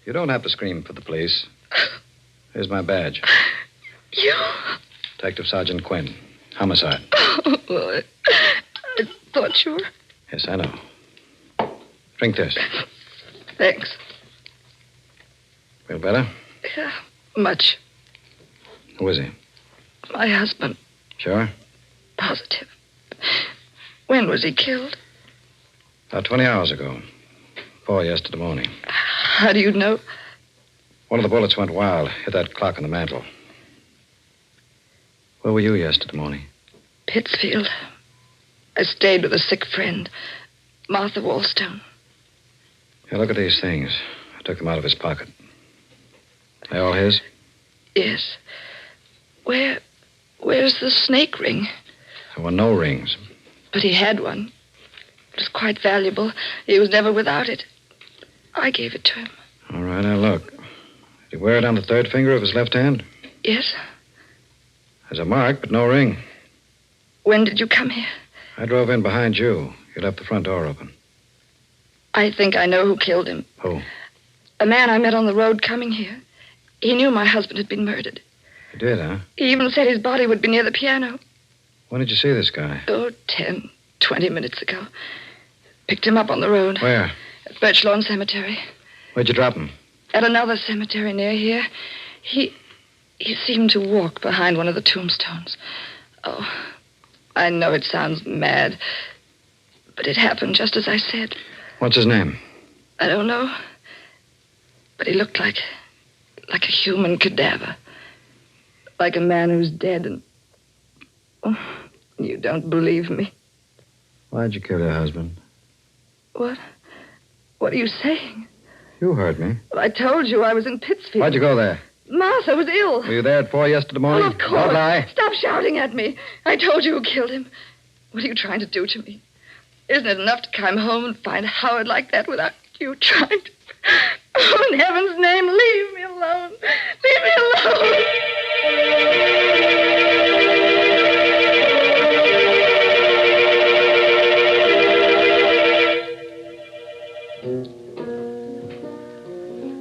You don't have to scream for the police. Here's my badge. You? Detective Sergeant Quinn. Homicide. Oh, well, I thought you were... Yes, I know. Drink this. Thanks. Feel better? Yeah, much. Who is he? My husband. Sure? Positive. When was he killed? About 20 hours ago. 4 yesterday morning. How do you know? One of the bullets went wild. Hit that clock on the mantel. Where were you yesterday morning? Pittsfield. I stayed with a sick friend, Martha Wallstone. Here, look at these things. I took them out of his pocket. They all his? Yes. Where's the snake ring? There were no rings. But he had one. It was quite valuable. He was never without it. I gave it to him. All right, now look. Did he wear it on the third finger of his left hand? Yes. There's a mark, but no ring. When did you come here? I drove in behind you. You left the front door open. I think I know who killed him. Who? A man I met on the road coming here. He knew my husband had been murdered. You did, huh? He even said his body would be near the piano. When did you see this guy? Oh, 10, 20 minutes ago. Picked him up on the road. Where? At Birch Lawn Cemetery. Where'd you drop him? At another cemetery near here. He seemed to walk behind one of the tombstones. Oh, I know it sounds mad, but it happened just as I said. What's his name? I don't know, but he looked like a human cadaver. Like a man who's dead and... Oh, you don't believe me. Why'd you kill your husband? What? What are you saying? You heard me. Well, I told you I was in Pittsfield. Why'd you go there? Martha was ill. Were you there at 4 yesterday morning? Well, of course. Don't lie. Stop shouting at me. I told you who killed him. What are you trying to do to me? Isn't it enough to come home and find Howard like that without you trying to... Oh, in heaven's name, leave me alone. Leave me alone.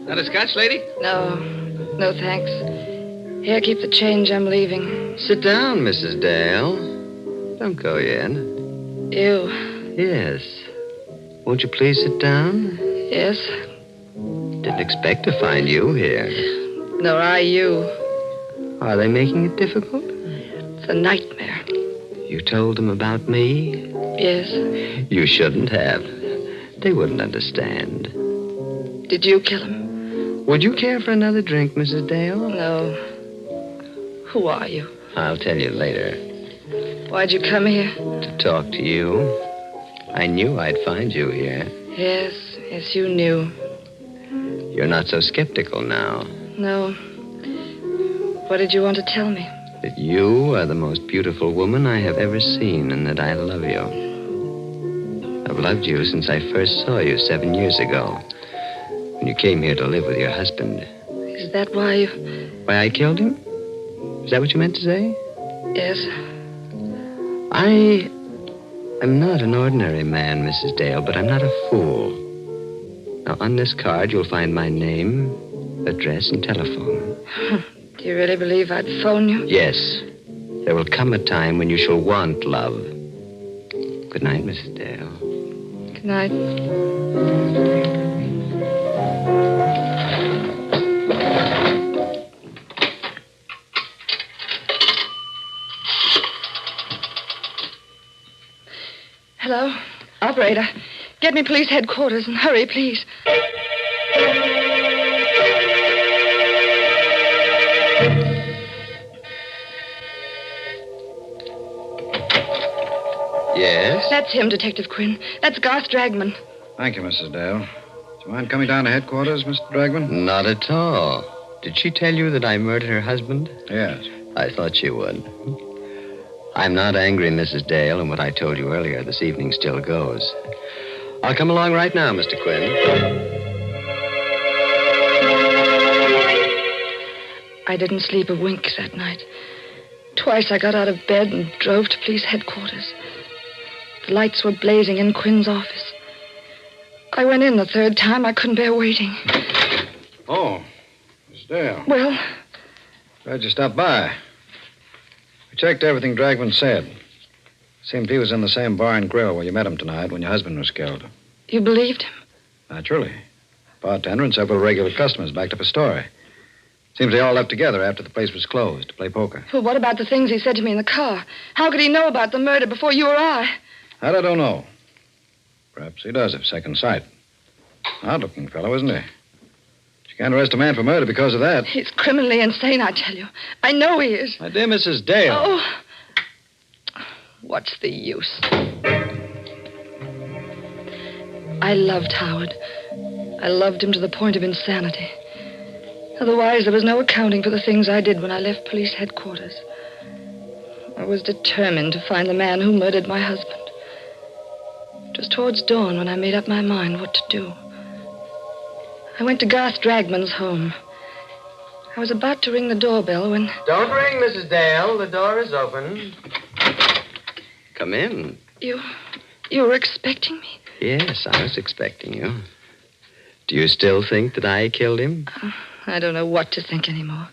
Not a scotch, lady? No, thanks. Here, keep the change. I'm leaving. Sit down, Mrs. Dale. Don't go yet. You? Yes. Won't you please sit down? Yes. Didn't expect to find you here. Nor I you. Are they making it difficult? It's a nightmare. You told them about me? Yes. You shouldn't have. They wouldn't understand. Did you kill him? Would you care for another drink, Mrs. Dale? No. Who are you? I'll tell you later. Why'd you come here? To talk to you. I knew I'd find you here. Yes, you knew. You're not so skeptical now. No. What did you want to tell me? That you are the most beautiful woman I have ever seen and that I love you. I've loved you since I first saw you 7 years ago. When you came here to live with your husband. Is that why you... Why I killed him? Is that what you meant to say? Yes. I'm not an ordinary man, Mrs. Dale, but I'm not a fool. Now, on this card, you'll find my name, address, and telephone. Do you really believe I'd phone you? Yes. There will come a time when you shall want love. Good night, Mrs. Dale. Good night. Hello? Operator, Get me police headquarters and hurry, please. Yes? That's him, Detective Quinn. That's Garth Dragman. Thank you, Mrs. Dale. Do you mind coming down to headquarters, Mr. Dragman? Not at all. Did she tell you that I murdered her husband? Yes. I thought she would. I'm not angry, Mrs. Dale, and what I told you earlier this evening still goes. I'll come along right now, Mr. Quinn. I didn't sleep a wink that night. Twice I got out of bed and drove to police headquarters. The lights were blazing in Quinn's office. I went in the third time. I couldn't bear waiting. Oh, Miss Dale. Well? Glad you stopped by. We checked everything Dragman said. Seemed he was in the same bar and grill where you met him tonight when your husband was killed. You believed him? Naturally. Bartender and several regular customers backed up his story. Seems they all left together after the place was closed to play poker. Well, what about the things he said to me in the car? How could he know about the murder before you or I? That I don't know. Perhaps he does have second sight. Odd-looking fellow, isn't he? You can't arrest a man for murder because of that. He's criminally insane, I tell you. I know he is. My dear Mrs. Dale. Oh. What's the use? I loved Howard. I loved him to the point of insanity. Otherwise, there was no accounting for the things I did when I left police headquarters. I was determined to find the man who murdered my husband. It was towards dawn when I made up my mind what to do. I went to Garth Dragman's home. I was about to ring the doorbell when... Don't ring, Mrs. Dale. The door is open. Come in. You were expecting me? Yes, I was expecting you. Do you still think that I killed him? I don't know what to think anymore.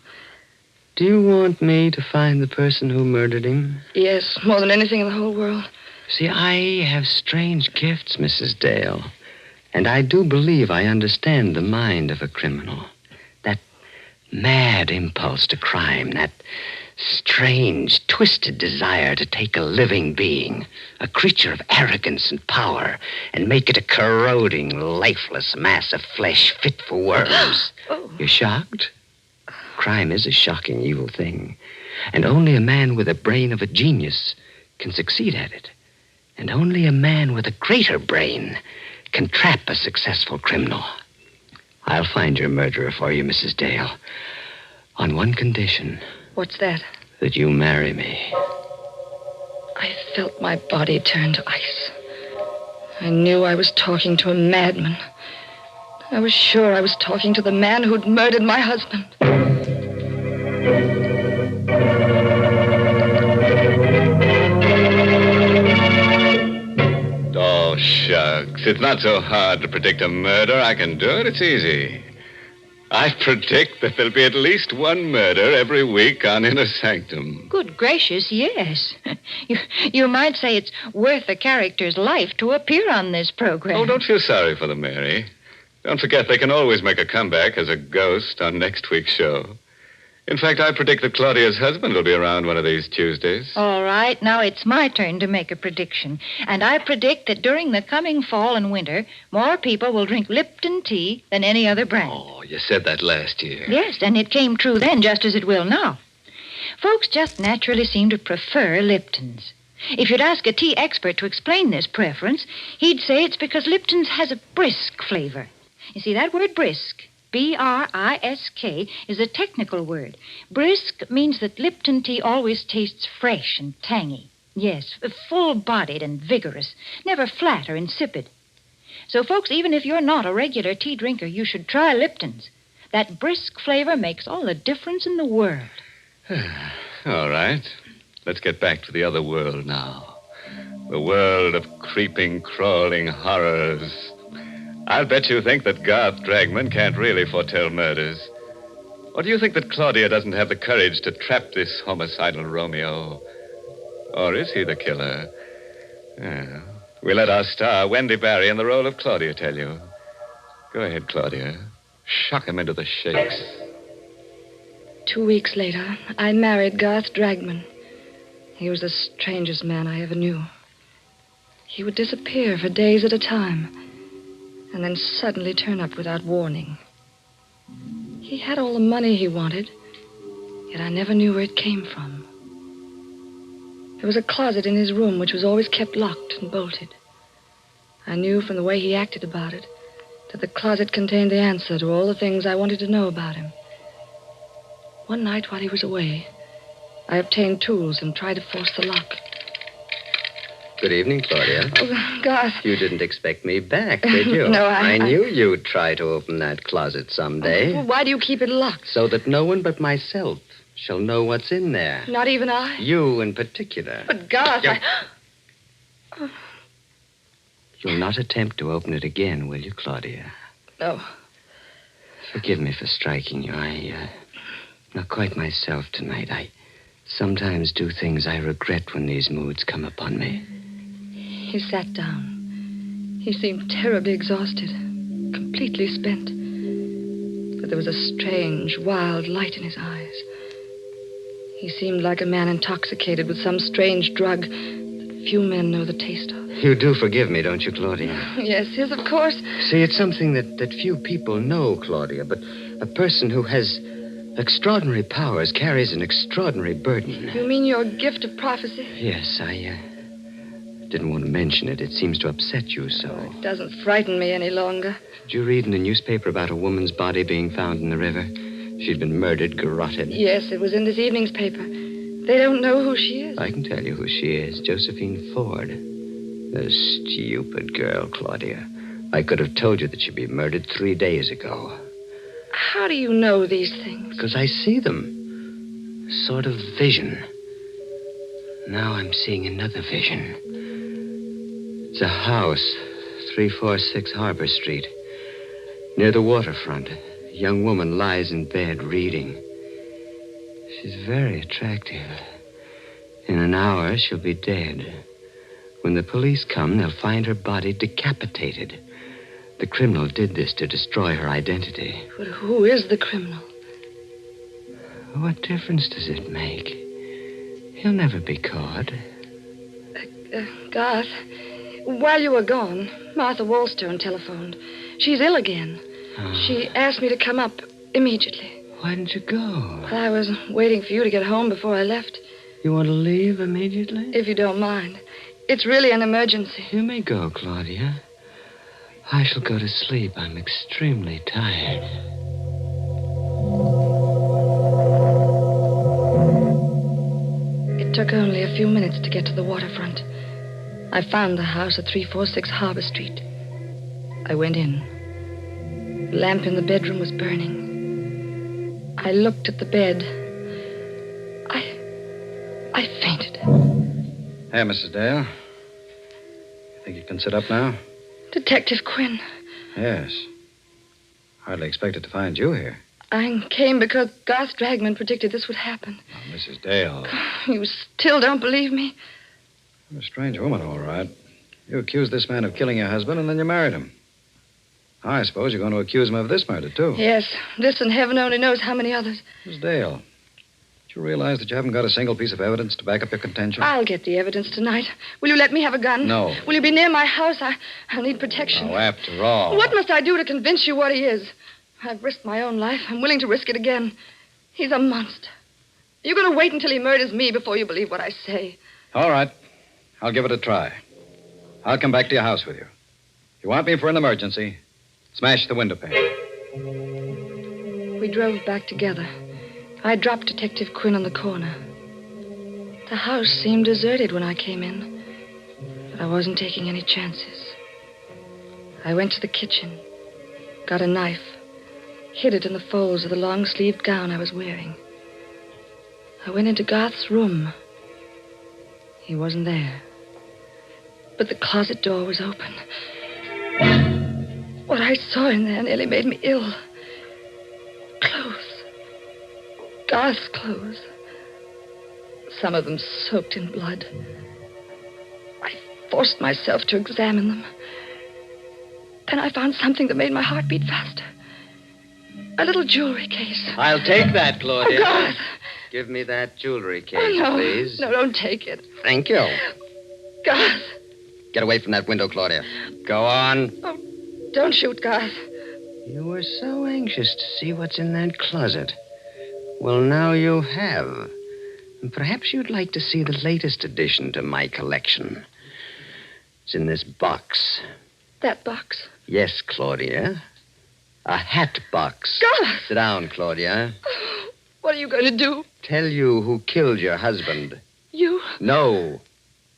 Do you want me to find the person who murdered him? Yes, more than anything in the whole world. See, I have strange gifts, Mrs. Dale. And I do believe I understand the mind of a criminal. That mad impulse to crime, that strange, twisted desire to take a living being, a creature of arrogance and power, and make it a corroding, lifeless mass of flesh fit for worms. You're shocked? Crime is a shocking, evil thing. And only a man with the brain of a genius can succeed at it. And only a man with a greater brain can trap a successful criminal. I'll find your murderer for you, Mrs. Dale. On one condition. What's that? That you marry me. I felt my body turn to ice. I knew I was talking to a madman. I was sure I was talking to the man who'd murdered my husband. Oh, shucks. It's not so hard to predict a murder. I can do it. It's easy. I predict that there'll be at least one murder every week on Inner Sanctum. Good gracious, yes. You might say it's worth a character's life to appear on this program. Oh, don't feel sorry for them, Mary. Don't forget they can always make a comeback as a ghost on next week's show. In fact, I predict that Claudia's husband will be around one of these Tuesdays. All right, now it's my turn to make a prediction. And I predict that during the coming fall and winter, more people will drink Lipton tea than any other brand. Oh, you said that last year. Yes, and it came true then just as it will now. Folks just naturally seem to prefer Lipton's. If you'd ask a tea expert to explain this preference, he'd say it's because Lipton's has a brisk flavor. You see, that word brisk, B-R-I-S-K, is a technical word. Brisk means that Lipton tea always tastes fresh and tangy. Yes, full-bodied and vigorous, never flat or insipid. So, folks, even if you're not a regular tea drinker, you should try Lipton's. That brisk flavor makes all the difference in the world. All right. Let's get back to the other world now. The world of creeping, crawling horrors. I'll bet you think that Garth Dragman can't really foretell murders. Or do you think that Claudia doesn't have the courage to trap this homicidal Romeo? Or is he the killer? Yeah. We'll let our star, Wendy Barry, in the role of Claudia, tell you. Go ahead, Claudia. Shock him into the shakes. 2 weeks later, I married Garth Dragman. He was the strangest man I ever knew. He would disappear for days at a time, and then suddenly turn up without warning. He had all the money he wanted, yet I never knew where it came from. There was a closet in his room which was always kept locked and bolted. I knew from the way he acted about it that the closet contained the answer to all the things I wanted to know about him. One night while he was away, I obtained tools and tried to force the lock. Good evening, Claudia. Oh, God. You didn't expect me back, did you? No, I knew you'd try to open that closet someday. Well, why do you keep it locked? So that no one but myself shall know what's in there. Not even I? You in particular. But, Garth, You'll not attempt to open it again, will you, Claudia? No. Forgive me for striking you. I'm not quite myself tonight. I sometimes do things I regret when these moods come upon me. He sat down. He seemed terribly exhausted, completely spent. But there was a strange, wild light in his eyes. He seemed like a man intoxicated with some strange drug that few men know the taste of. You do forgive me, don't you, Claudia? Yes, of course. See, it's something that few people know, Claudia, but a person who has extraordinary powers carries an extraordinary burden. You mean your gift of prophecy? Yes, I didn't want to mention it. It seems to upset you so. It doesn't frighten me any longer. Did you read in the newspaper about a woman's body being found in the river? She'd been murdered, garroted. Yes, it was in this evening's paper. They don't know who she is. I can tell you who she is. Josephine Ford. The stupid girl, Claudia. I could have told you that she'd be murdered 3 days ago. How do you know these things? Because I see them. A sort of vision. Now I'm seeing another vision. It's a house, 346 Harbor Street. Near the waterfront. A young woman lies in bed reading. She's very attractive. In an hour, she'll be dead. When the police come, they'll find her body decapitated. The criminal did this to destroy her identity. But who is the criminal? What difference does it make? He'll never be caught. Garth, while you were gone, Martha Wallstone telephoned. She's ill again. Oh. She asked me to come up immediately. Why didn't you go? Well, I was waiting for you to get home before I left. You want to leave immediately? If you don't mind. It's really an emergency. You may go, Claudia. I shall go to sleep. I'm extremely tired. It took only a few minutes to get to the waterfront. I found the house at 346 Harbor Street. I went in. The lamp in the bedroom was burning. I looked at the bed. I fainted. Hey, Mrs. Dale. You think you can sit up now? Detective Quinn. Yes. Hardly expected to find you here. I came because Garth Dragman predicted this would happen. Oh, Mrs. Dale. You still don't believe me? You're a strange woman, all right. You accused this man of killing your husband, and then you married him. I suppose you're going to accuse him of this murder, too. Yes, this and heaven only knows how many others. Miss Dale, do you realize that you haven't got a single piece of evidence to back up your contention? I'll get the evidence tonight. Will you let me have a gun? No. Will you be near my house? I'll need protection. Oh, after all. What must I do to convince you what he is? I've risked my own life. I'm willing to risk it again. He's a monster. You're going to wait until he murders me before you believe what I say. All right. I'll give it a try. I'll come back to your house with you. If you want me for an emergency, smash the window pane. We drove back together. I dropped Detective Quinn on the corner. The house seemed deserted when I came in, but I wasn't taking any chances. I went to the kitchen, got a knife, hid it in the folds of the long-sleeved gown I was wearing. I went into Garth's room. He wasn't there. But the closet door was open. What I saw in there nearly made me ill. Clothes. Garth's clothes. Some of them soaked in blood. I forced myself to examine them. Then I found something that made my heart beat faster. A little jewelry case. I'll take that, Claudia. Oh, Garth. Give me that jewelry case, Oh, no. please. No, don't take it. Thank you. Garth. Get away from that window, Claudia. Go on. Oh, don't shoot, Garth. You were so anxious to see what's in that closet. Well, now you have. And perhaps you'd like to see the latest addition to my collection. It's in this box. That box? Yes, Claudia. A hat box. Garth! Sit down, Claudia. What are you going to do? Tell you who killed your husband. You? No.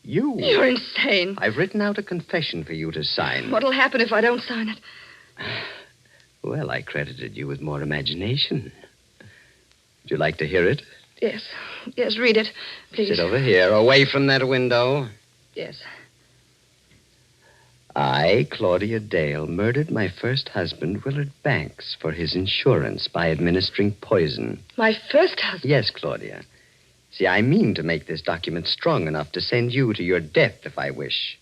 You. You're insane. I've written out a confession for you to sign. What'll happen if I don't sign it? Well, I credited you with more imagination. Would you like to hear it? Yes. Yes, read it, please. Sit over here, away from that window. Yes. I, Claudia Dale, murdered my first husband, Willard Banks, for his insurance by administering poison. My first husband? Yes, Claudia. See, I mean to make this document strong enough to send you to your death if I wish.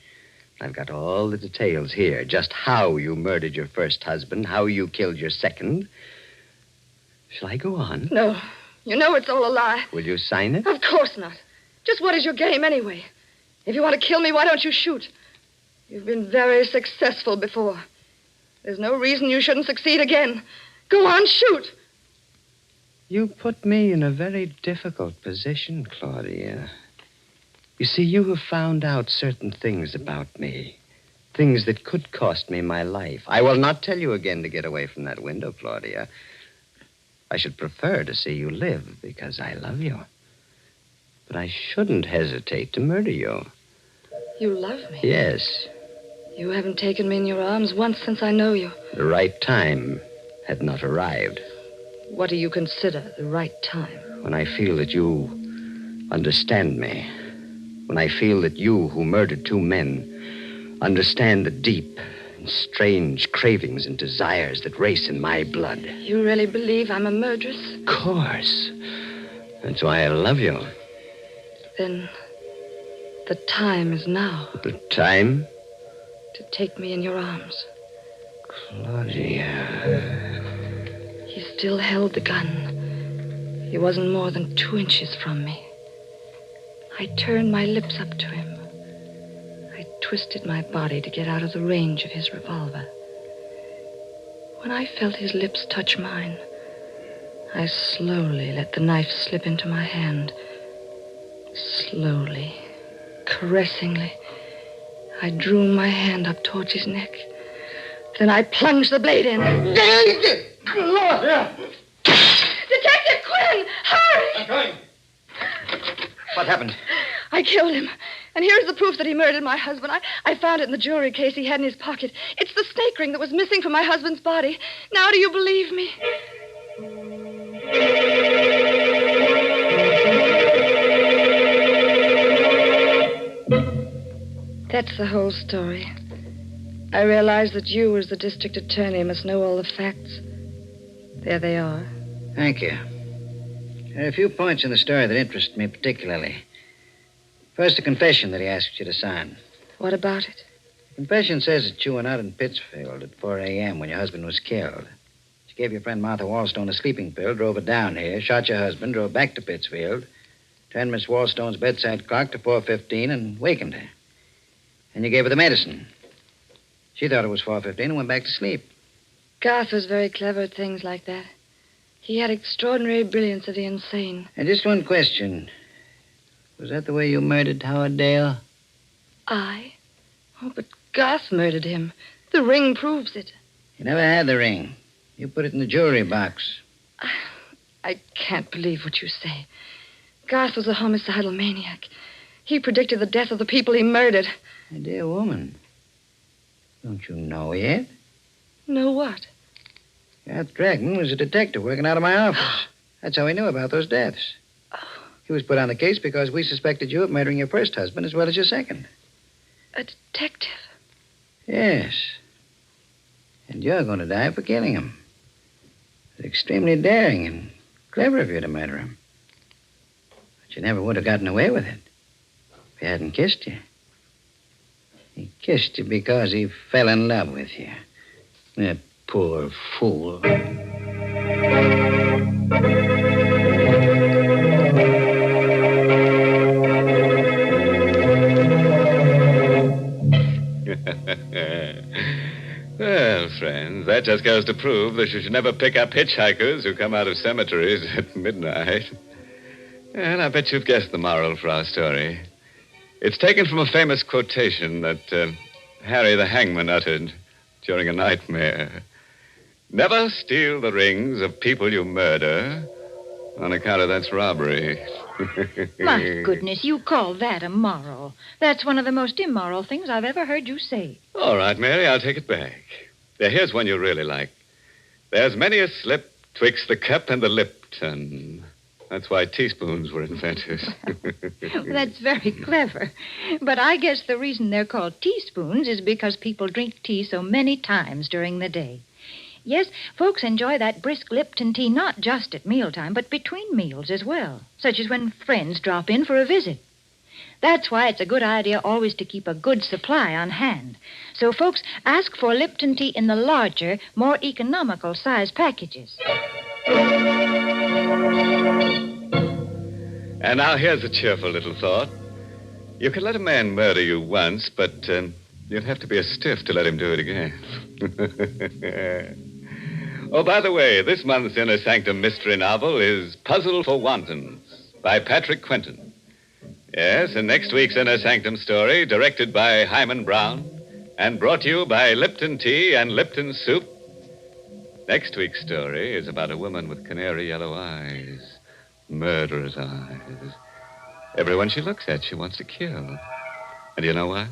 I've got all the details here, just how you murdered your first husband, how you killed your second. Shall I go on? No. You know it's all a lie. Will you sign it? Of course not. Just what is your game anyway? If you want to kill me, why don't you shoot? You've been very successful before. There's no reason you shouldn't succeed again. Go on, shoot. You put me in a very difficult position, Claudia. You see, you have found out certain things about me. Things that could cost me my life. I will not tell you again to get away from that window, Claudia. I should prefer to see you live because I love you. But I shouldn't hesitate to murder you. You love me? Yes. You haven't taken me in your arms once since I know you. The right time had not arrived. What do you consider the right time? When I feel that you understand me. When I feel that you, who murdered two men, understand the deep and strange cravings and desires that race in my blood. You really believe I'm a murderess? Of course. That's why I love you. Then the time is now. The time? To take me in your arms. Claudia. He still held the gun. He wasn't more than 2 inches from me. I turned my lips up to him. I twisted my body to get out of the range of his revolver. When I felt his lips touch mine, I slowly let the knife slip into my hand. Slowly, caressingly, I drew my hand up towards his neck. Then I plunged the blade in. Claudia! Detective Quinn! Hurry! I'm coming. What happened? I killed him. And here's the proof that he murdered my husband. I found it in the jewelry case he had in his pocket. It's the snake ring that was missing from my husband's body. Now do you believe me? That's the whole story. I realize that you, as the district attorney, must know all the facts. There they are. Thank you. There are a few points in the story that interest me particularly. First, the confession that he asked you to sign. What about it? The confession says that you were out in Pittsfield at 4 a.m. when your husband was killed. You gave your friend Martha Wallstone a sleeping pill, drove her down here, shot your husband, drove back to Pittsfield, turned Miss Wallstone's bedside clock to 4:15 and wakened her. And you gave her the medicine. She thought it was 4:15 and went back to sleep. Garth was very clever at things like that. He had extraordinary brilliance of the insane. And just one question. Was that the way you murdered Howard Dale? I? Oh, but Garth murdered him. The ring proves it. You never had the ring. You put it in the jewelry box. I can't believe what you say. Garth was a homicidal maniac. He predicted the death of the people he murdered. My dear woman, don't you know yet? Know what? Garth Dragman was a detective working out of my office. That's how he knew about those deaths. He was put on the case because we suspected you of murdering your first husband as well as your second. A detective? Yes. And you're going to die for killing him. It's extremely daring and clever of you to murder him. But you never would have gotten away with it if he hadn't kissed you. He kissed you because he fell in love with you. That poor fool. Well, friends, that just goes to prove that you should never pick up hitchhikers who come out of cemeteries at midnight. And I bet you've guessed the moral for our story. It's taken from a famous quotation that Harry the Hangman uttered during a nightmare. Never steal the rings of people you murder, on account of that's robbery. My goodness, you call that a moral. That's one of the most immoral things I've ever heard you say. All right, Mary, I'll take it back. Now, here's one you really like. There's many a slip twixt the cup and the Lipton. That's why teaspoons were invented. That's very clever. But I guess the reason they're called teaspoons is because people drink tea so many times during the day. Yes, folks enjoy that brisk Lipton tea not just at mealtime, but between meals as well, such as when friends drop in for a visit. That's why it's a good idea always to keep a good supply on hand. So folks ask for Lipton tea in the larger, more economical size packages. And now here's a cheerful little thought. You can let a man murder you once, but you'd have to be a stiff to let him do it again. Oh, by the way, this month's Inner Sanctum mystery novel is Puzzle for Wantons by Patrick Quentin. Yes, and next week's Inner Sanctum story, directed by Hyman Brown and brought to you by Lipton Tea and Lipton Soup. Next week's story is about a woman with canary yellow eyes, murderous eyes. Everyone she looks at, she wants to kill. And you know what?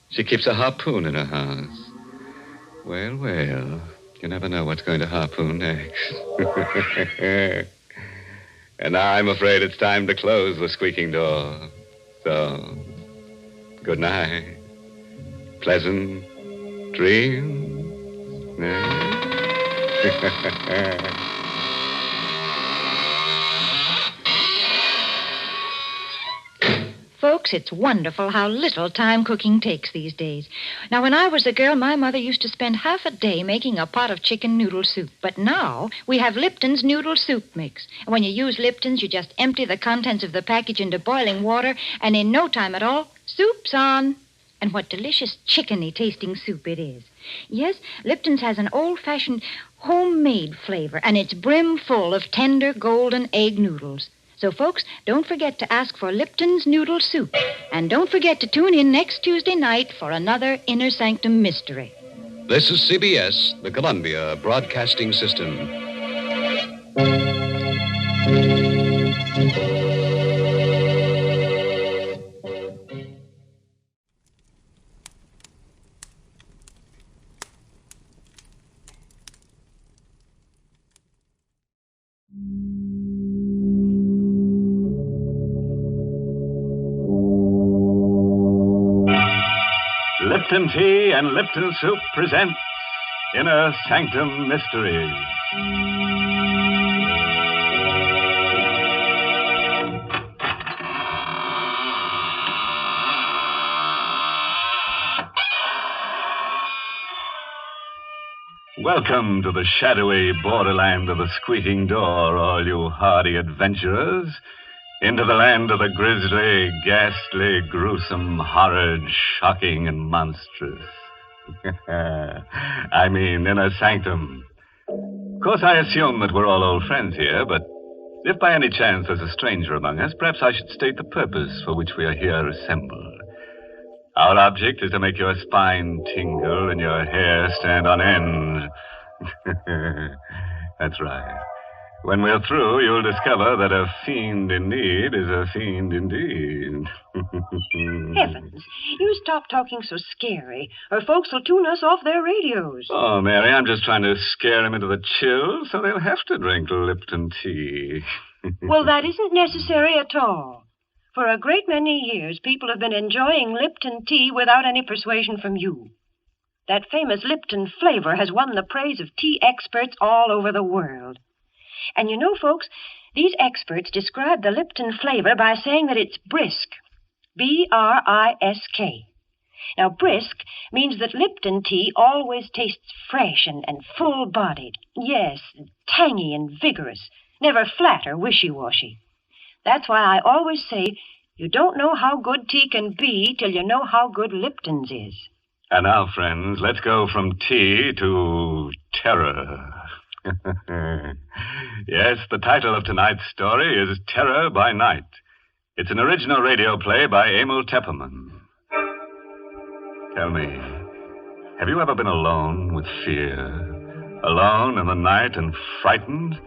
She keeps a harpoon in her house. Well, well, you never know what's going to harpoon next. And now I'm afraid it's time to close the squeaking door. So, good night. Pleasant dreams. Folks, it's wonderful how little time cooking takes these days. Now, when I was a girl, my mother used to spend half a day making a pot of chicken noodle soup. But now we have Lipton's noodle soup mix. And when you use Lipton's, you just empty the contents of the package into boiling water, and in no time at all, soup's on. And what delicious chickeny tasting soup it is. Yes, Lipton's has an old-fashioned homemade flavor, and it's brim full of tender golden egg noodles. So, folks, don't forget to ask for Lipton's Noodle Soup. And don't forget to tune in next Tuesday night for another Inner Sanctum mystery. This is CBS, the Columbia Broadcasting System. Lipton Tea and Lipton Soup present Inner Sanctum Mysteries. Welcome to the shadowy borderland of the squeaking door, all you hardy adventurers. Into the land of the grisly, ghastly, gruesome, horrid, shocking, and monstrous. I mean, Inner Sanctum. Of course, I assume that we're all old friends here, but if by any chance there's a stranger among us, perhaps I should state the purpose for which we are here assembled. Our object is to make your spine tingle and your hair stand on end. That's right. When we're through, you'll discover that a fiend in need is a fiend indeed. Heavens, you stop talking so scary, or folks will tune us off their radios. Oh, Mary, I'm just trying to scare them into the chill, so they'll have to drink Lipton tea. Well, that isn't necessary at all. For a great many years, people have been enjoying Lipton tea without any persuasion from you. That famous Lipton flavor has won the praise of tea experts all over the world. And you know, folks, these experts describe the Lipton flavor by saying that it's brisk. B-R-I-S-K. Now, brisk means that Lipton tea always tastes fresh and full-bodied. Yes, tangy and vigorous. Never flat or wishy-washy. That's why I always say you don't know how good tea can be till you know how good Lipton's is. And now, friends, let's go from tea to terror. Yes, the title of tonight's story is Terror by Night. It's an original radio play by Emile Tepperman. Tell me, have you ever been alone with fear? Alone in the night and frightened?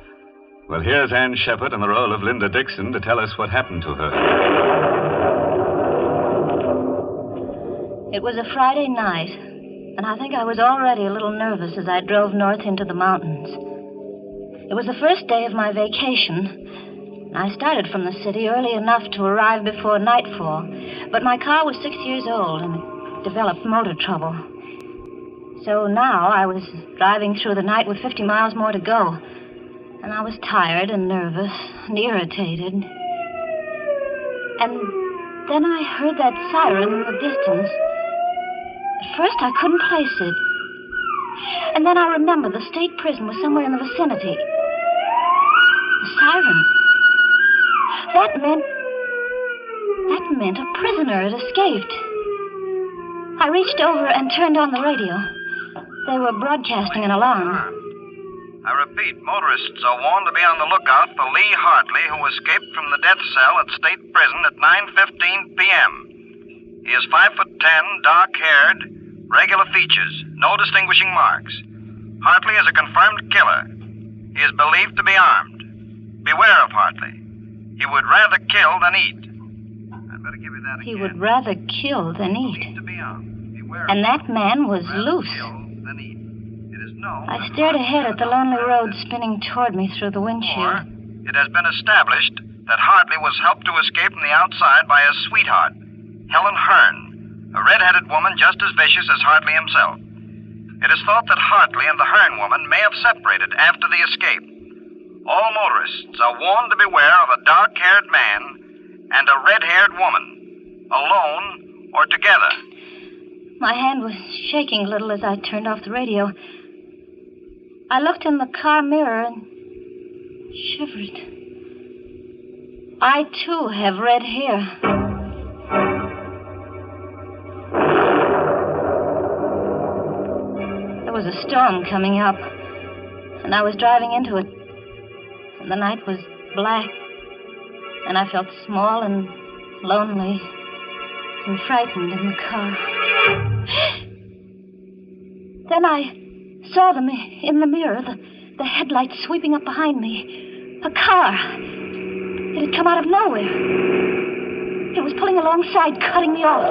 Well, here's Ann Shepard in the role of Linda Dixon to tell us what happened to her. It was a Friday night, and I think I was already a little nervous as I drove north into the mountains. It was the first day of my vacation. I started from the city early enough to arrive before nightfall, but my car was 6 years old and it developed motor trouble. So now I was driving through the night with 50 miles more to go, and I was tired and nervous and irritated. And then I heard that siren in the distance. At first I couldn't place it. And then I remembered the state prison was somewhere in the vicinity. The siren. That meant a prisoner had escaped. I reached over and turned on the radio. They were broadcasting an alarm. I repeat, motorists are warned to be on the lookout for Lee Hartley, who escaped from the death cell at State Prison at 9:15 p.m. He is 5'10", dark-haired, regular features, no distinguishing marks. Hartley is a confirmed killer. He is believed to be armed. Beware of Hartley. He would rather kill than eat. I'd better give you that again. He would rather kill than eat. And that man was loose. I stared ahead at the lonely road spinning toward me through the windshield. It has been established that Hartley was helped to escape from the outside by his sweetheart, Helen Hearn, a red-headed woman just as vicious as Hartley himself. It is thought that Hartley and the Hearn woman may have separated after the escape. All motorists are warned to beware of a dark-haired man and a red-haired woman, alone or together. My hand was shaking a little as I turned off the radio. I looked in the car mirror and shivered. I, too, have red hair. There was a storm coming up, and I was driving into it. And the night was black, and I felt small and lonely and frightened in the car. Then I saw them in the mirror, the headlights sweeping up behind me. A car. It had come out of nowhere. It was pulling alongside, cutting me off.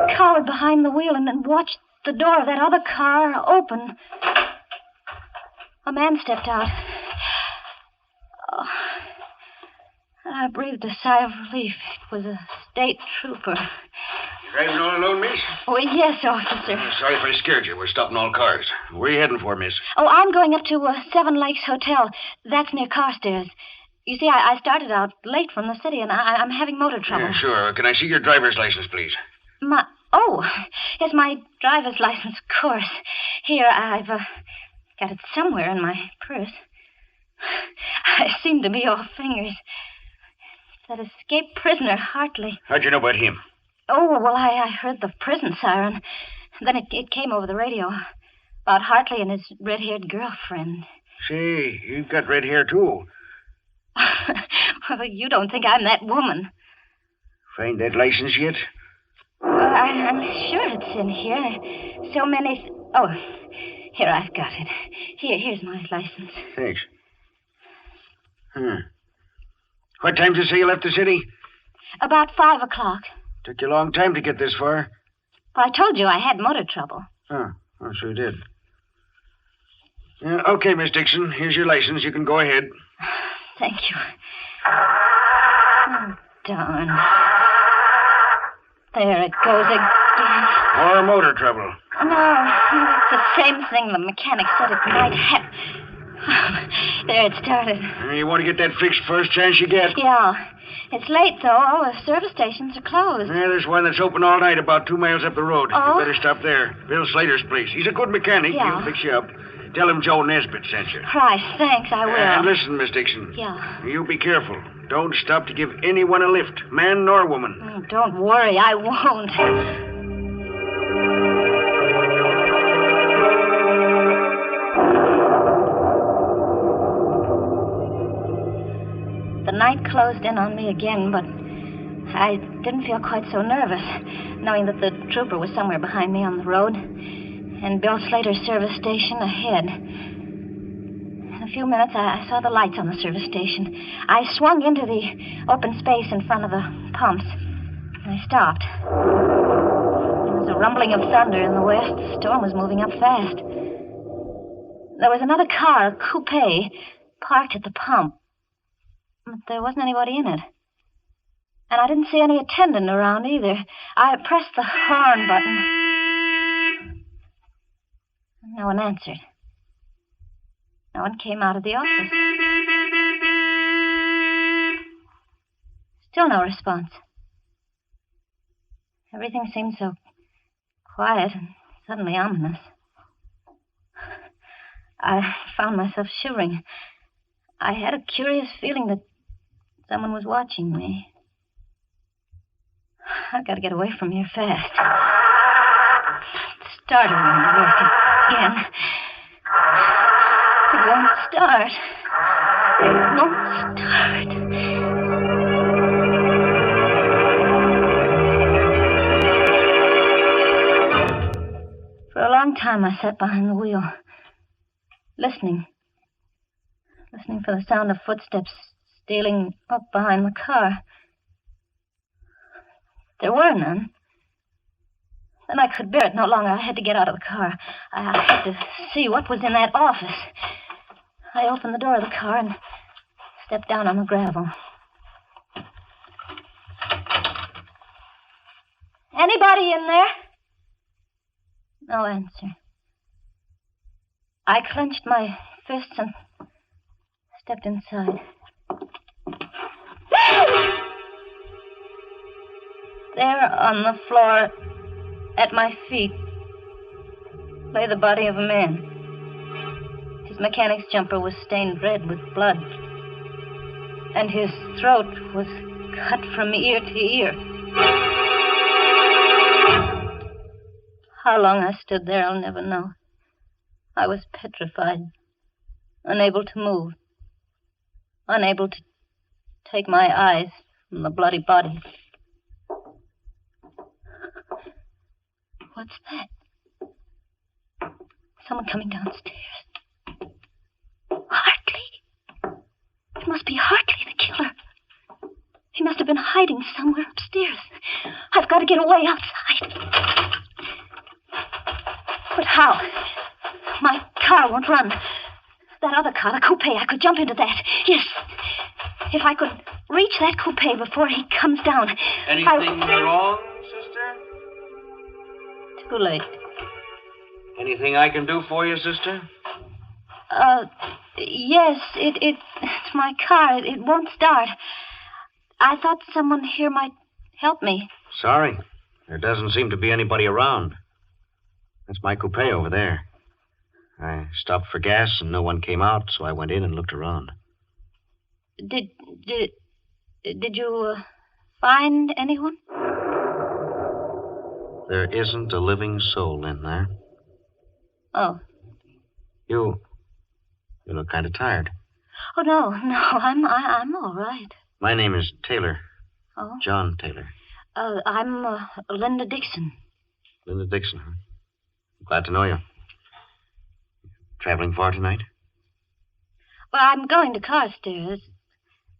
I cowered behind the wheel and watched the door of that other car open. A man stepped out. Oh, I breathed a sigh of relief. It was a state trooper. You driving all alone, miss? Oh, yes, officer. Sorry if I scared you. We're stopping all cars. Where are you heading for, miss? Oh, I'm going up to Seven Lakes Hotel. That's near Carstairs. You see, I started out late from the city, and I'm having motor trouble. Yeah, sure. Can I see your driver's license, please? Yes, my driver's license, of course. Here, I've got it somewhere in my purse. I seem to be all fingers. That escaped prisoner, Hartley. How'd you know about him? Oh, well, I heard the prison siren. Then it came over the radio about Hartley and his red-haired girlfriend. Say, you've got red hair, too. Well, you don't think I'm that woman. Find that license yet? I'm sure it's in here. So many... Oh, here, I've got it. Here's my license. Thanks. What time did you say you left the city? About 5 o'clock. Took you a long time to get this far. Well, I told you I had motor trouble. Oh, sure did. Okay, Miss Dixon. Here's your license. You can go ahead. Thank you. Oh, darn. There it goes again. More motor trouble. No, it's the same thing the mechanic said it might happen. There it started. You want to get that fixed first chance you get? Yeah. It's late, though. All the service stations are closed. Yeah, there's one that's open all night about 2 miles up the road. Oh? You better stop there. Bill Slater's place. He's a good mechanic. Yeah. He'll fix you up. Tell him Joe Nesbitt sent you. Price, thanks, I will. And listen, Miss Dixon. Yeah. You be careful. Don't stop to give anyone a lift, man nor woman. Oh, don't worry, I won't. The night closed in on me again, but I didn't feel quite so nervous, knowing that the trooper was somewhere behind me on the road, and Bill Slater's service station ahead. In a few minutes, I saw the lights on the service station. I swung into the open space in front of the pumps, and I stopped. There was a rumbling of thunder in the west. The storm was moving up fast. There was another car, a coupe, parked at the pump. But there wasn't anybody in it. And I didn't see any attendant around either. I pressed the horn button. No one answered. No one came out of the office. Still no response. Everything seemed so quiet and suddenly ominous. I found myself shivering. I had a curious feeling that someone was watching me. I've got to get away from here fast. It started to work again. It won't start. It won't start. For a long time, I sat behind the wheel, listening for the sound of footsteps stealing up behind the car. There were none. Then I could bear it no longer. I had to get out of the car. I had to see what was in that office. I opened the door of the car and stepped down on the gravel. Anybody in there? No answer. I clenched my fists and stepped inside. There on the floor, at my feet, lay the body of a man. His mechanic's jumper was stained red with blood, and his throat was cut from ear to ear. How long I stood there, I'll never know. I was petrified, unable to move, unable to take my eyes from the bloody body. What's that? Someone coming downstairs. Hartley. It must be Hartley, the killer. He must have been hiding somewhere upstairs. I've got to get away outside. But how? My car won't run. That other car, the coupe, I could jump into that. Yes. If I could reach that coupe before he comes down. Anything wrong, sister? Too late. Anything I can do for you, sister? Yes, it's my car. It won't start. I thought someone here might help me. Sorry. There doesn't seem to be anybody around. That's my coupe over there. I stopped for gas and no one came out, so I went in and looked around. Did you find anyone? There isn't a living soul in there. Oh. You look kind of tired. Oh, no, I'm all right. My name is Taylor. Oh? John Taylor. I'm Linda Dixon. Linda Dixon, huh? Glad to know you. Traveling far tonight? Well, I'm going to Carstairs.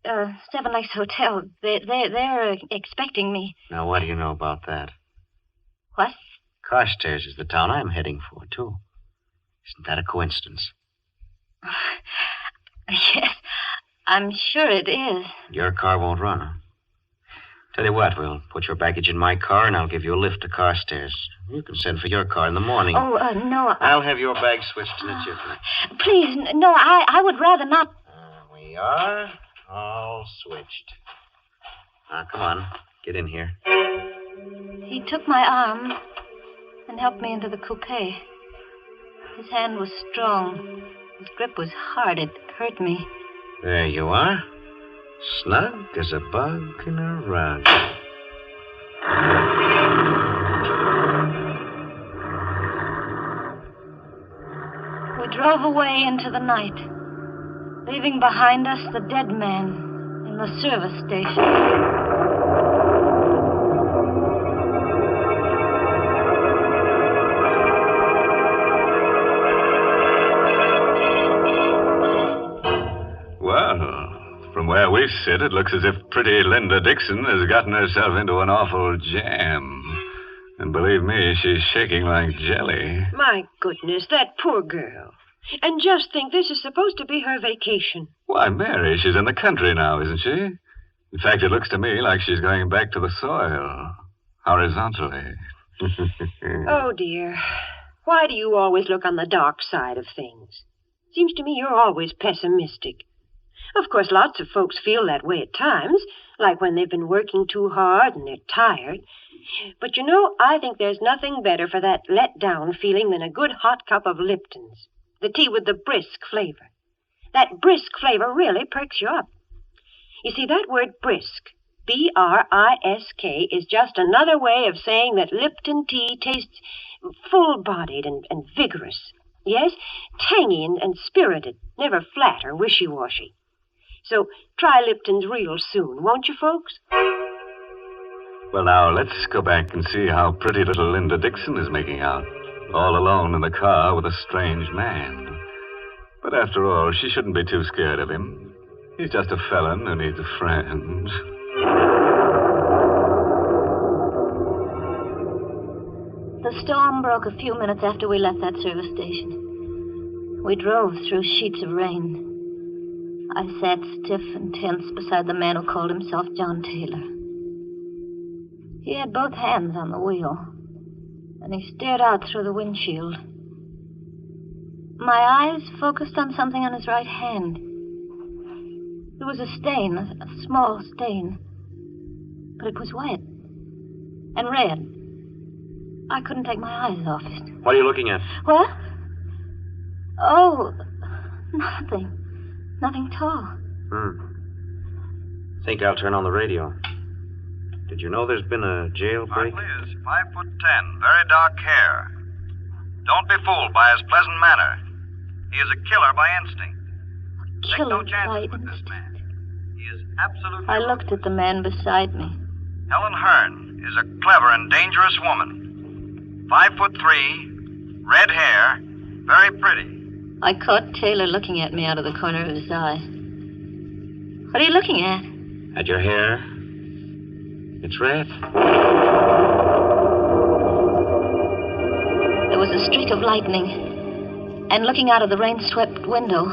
Seven Lakes Hotel. They're expecting me. Now, what do you know about that? What? Carstairs is the town I'm heading for, too. Isn't that a coincidence? Yes, I'm sure it is. Your car won't run, huh? Tell you what, we'll put your baggage in my car, and I'll give you a lift to Carstairs. You can send for your car in the morning. Oh, no. I'll have your bag switched in a jiffy. Please, no, I would rather not. We are all switched. Now, come on. Get in here. He took my arm and helped me into the coupe. His hand was strong. His grip was hard. It hurt me. There you are. Snug as a bug in a rug. We drove away into the night, leaving behind us the dead man in the service station. Well, from where we sit, it looks as if pretty Linda Dixon has gotten herself into an awful jam. And believe me, she's shaking like jelly. My goodness, that poor girl. And just think, this is supposed to be her vacation. Why, Mary, she's in the country now, isn't she? In fact, it looks to me like she's going back to the soil, horizontally. Oh, dear. Why do you always look on the dark side of things? Seems to me you're always pessimistic. Of course, lots of folks feel that way at times, like when they've been working too hard and they're tired. But you know, I think there's nothing better for that let-down feeling than a good hot cup of Lipton's. The tea with the brisk flavor. That brisk flavor really perks you up. You see, that word brisk, B-R-I-S-K, is just another way of saying that Lipton tea tastes full-bodied and vigorous. Yes, tangy and spirited, never flat or wishy-washy. So try Lipton's real soon, won't you, folks? Well, now, let's go back and see how pretty little Linda Dixon is making out, all alone in the car with a strange man. But after all, she shouldn't be too scared of him. He's just a felon who needs a friend. The storm broke a few minutes after we left that service station. We drove through sheets of rain. I sat stiff and tense beside the man who called himself John Taylor. He had both hands on the wheel, and he stared out through the windshield. My eyes focused on something on his right hand. There was a stain, a small stain, but it was wet and red. I couldn't take my eyes off it. What are you looking at? What? Oh, nothing. Nothing at all. Think I'll turn on the radio. Did you know there's been a jailbreak? Hartley is 5'10", very dark hair. Don't be fooled by his pleasant manner. He is a killer by instinct. Take no chances with this man. He is absolutely... I looked at the man beside me. Helen Hearn is a clever and dangerous woman. 5'3", red hair, very pretty. I caught Taylor looking at me out of the corner of his eye. What are you looking at? At your hair. It's red. There was a streak of lightning, and looking out of the rain-swept window,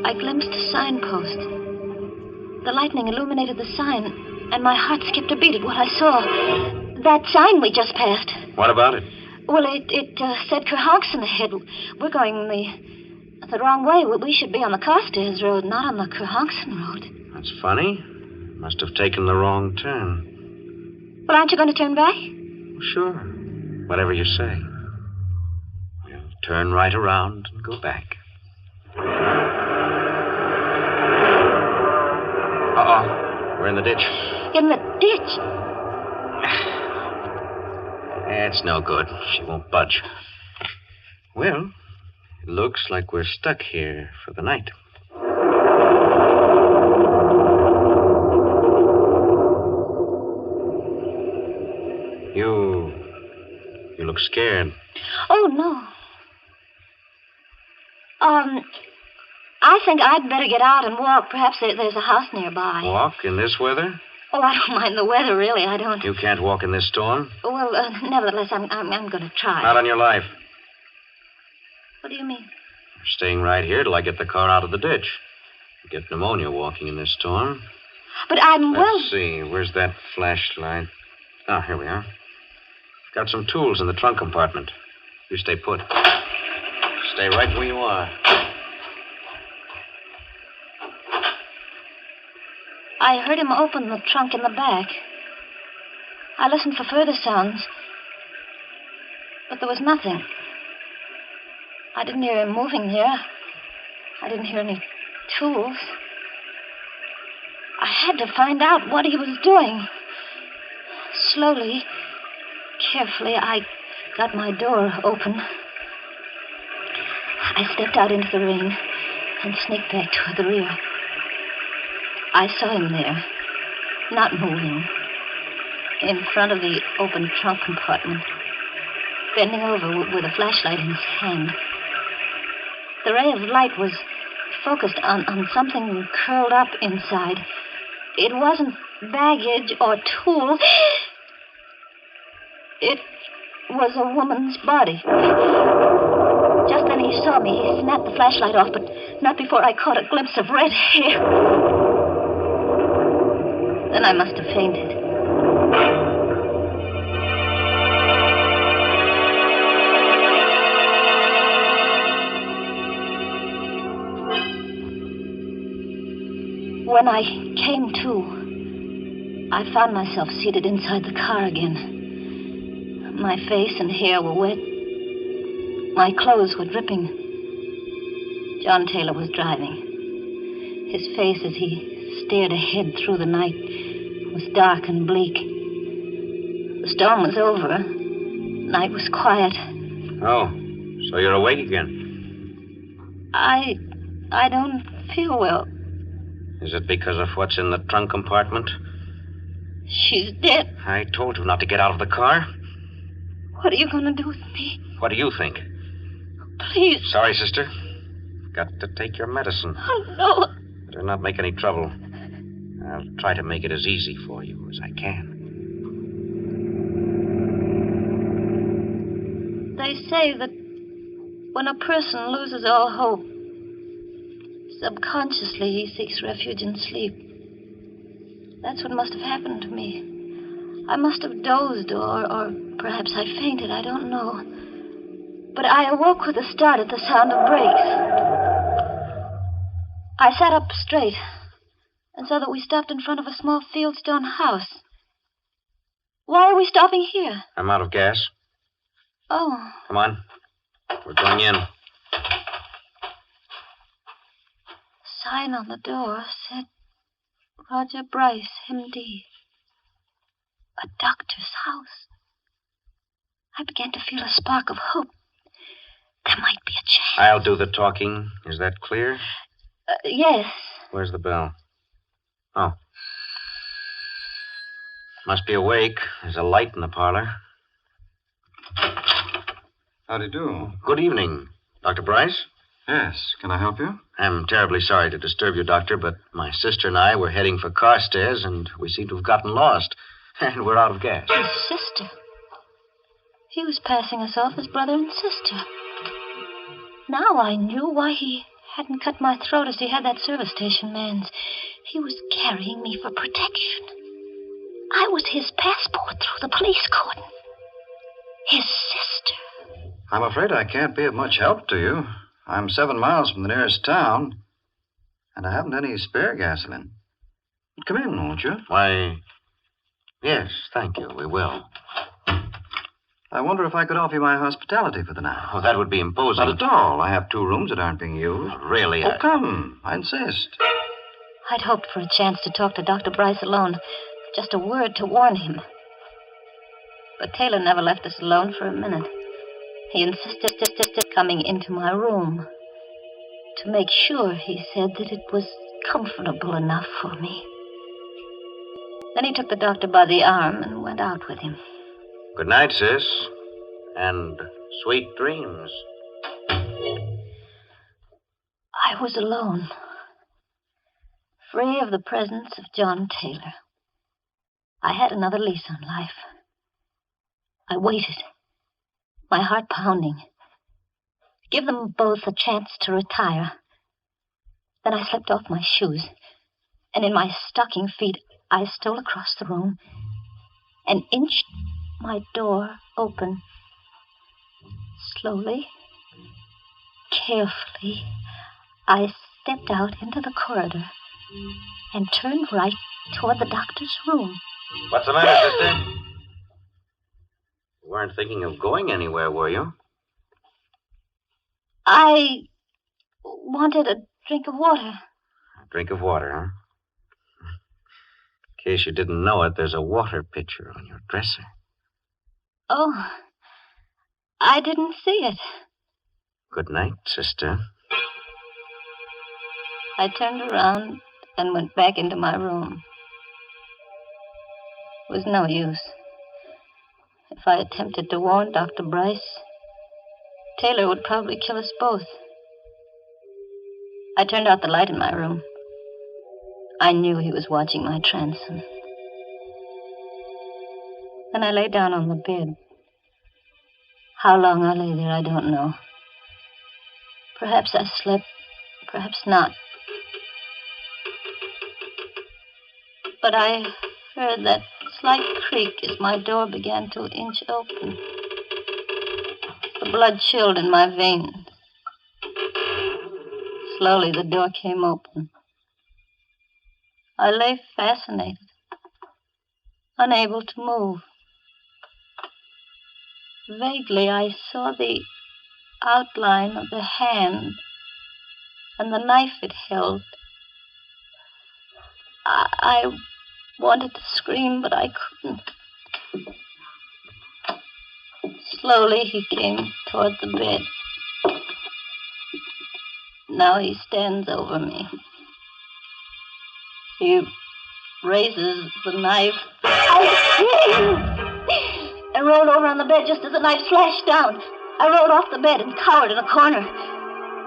I glimpsed a signpost. The lightning illuminated the sign, and my heart skipped a beat at what I saw. That sign we just passed. What about it? Well, it said Kerhonkson ahead. We're going the wrong way. We should be on the Carstairs Road, not on the Kerhonkson Road. That's funny. Must have taken the wrong turn. Well, aren't you going to turn back? Sure. Whatever you say. We'll turn right around and go back. Uh-oh. We're in the ditch. In the ditch? It's no good. She won't budge. Well, it looks like we're stuck here for the night. You look scared. Oh, no. I think I'd better get out and walk. Perhaps there's a house nearby. Walk in this weather? Oh, I don't mind the weather, really. I don't. You can't walk in this storm? Well, nevertheless, I'm going to try. Not on your life. What do you mean? We're staying right here till I get the car out of the ditch. You get pneumonia walking in this storm. But I'm Let's see. Where's that flashlight? Ah, here we are. Got some tools in the trunk compartment. You stay put. Stay right where you are. I heard him open the trunk in the back. I listened for further sounds, but there was nothing. I didn't hear him moving there. I didn't hear any tools. I had to find out what he was doing. Slowly, carefully, I got my door open. I stepped out into the rain and sneaked back toward the rear. I saw him there, not moving, in front of the open trunk compartment, bending over with a flashlight in his hand. The ray of light was focused on something curled up inside. It wasn't baggage or tools. It was a woman's body. Just then he saw me. He snapped the flashlight off, but not before I caught a glimpse of red hair. Then I must have fainted. When I came to, I found myself seated inside the car again. My face and hair were wet. My clothes were dripping. John Taylor was driving. His face, as he stared ahead through the night, was dark and bleak. The storm was over. Night was quiet. Oh, so you're awake again? I don't feel well. Is it because of what's in the trunk compartment? She's dead. I told you not to get out of the car. What are you going to do with me? What do you think? Please. Sorry, sister. Got to take your medicine. Oh, no. Better not make any trouble. I'll try to make it as easy for you as I can. They say that when a person loses all hope, subconsciously he seeks refuge in sleep. That's what must have happened to me. I must have dozed, or perhaps I fainted, I don't know. But I awoke with a start at the sound of brakes. I sat up straight and saw that we stopped in front of a small fieldstone house. Why are we stopping here? I'm out of gas. Oh. Come on. We're going in. Sign on the door said Roger Bryce, M.D. A doctor's house. I began to feel a spark of hope. There might be a chance. I'll do the talking. Is that clear? Yes. Where's the bell? Oh. Must be awake. There's a light in the parlor. How do you do? Good evening. Dr. Bryce? Yes. Can I help you? I'm terribly sorry to disturb you, Doctor, but my sister and I were heading for Carstairs, and we seem to have gotten lost. And we're out of gas. His sister? He was passing us off as brother and sister. Now I knew why he hadn't cut my throat as he had that service station man's. He was carrying me for protection. I was his passport through the police cordon. His sister. I'm afraid I can't be of much help to you. I'm 7 miles from the nearest town, and I haven't any spare gasoline. Come in, won't you? Why, yes, thank you. We will. I wonder if I could offer you my hospitality for the night. Oh, that would be imposing. Not at all. I have 2 rooms that aren't being used. Oh, really? Oh, come. I insist. I'd hoped for a chance to talk to Dr. Bryce alone. Just a word to warn him. But Taylor never left us alone for a minute. He insisted coming into my room. To make sure, he said, that it was comfortable enough for me. Then he took the doctor by the arm and went out with him. Good night, sis. And sweet dreams. I was alone. Free of the presence of John Taylor. I had another lease on life. I waited, my heart pounding. Give them both a chance to retire. Then I slipped off my shoes, and in my stocking feet, I stole across the room and inched my door open. Slowly, carefully, I stepped out into the corridor and turned right toward the doctor's room. What's the matter, sister? You weren't thinking of going anywhere, were you? I wanted a drink of water. A drink of water, huh? In case you didn't know it, there's a water pitcher on your dresser. Oh, I didn't see it. Good night, sister. I turned around and went back into my room. It was no use. If I attempted to warn Dr. Bryce, Taylor would probably kill us both. I turned out the light in my room. I knew he was watching my transom. Then I lay down on the bed. How long I lay there, I don't know. Perhaps I slept, perhaps not. But I heard that slight creak as my door began to inch open. The blood chilled in my veins. Slowly the door came open. I lay fascinated, unable to move. Vaguely I saw the outline of the hand and the knife it held. I wanted to scream, but I couldn't. Slowly he came toward the bed. Now he stands over me. He raises the knife. I screamed and rolled over on the bed just as the knife flashed down. I rolled off the bed and cowered in a corner.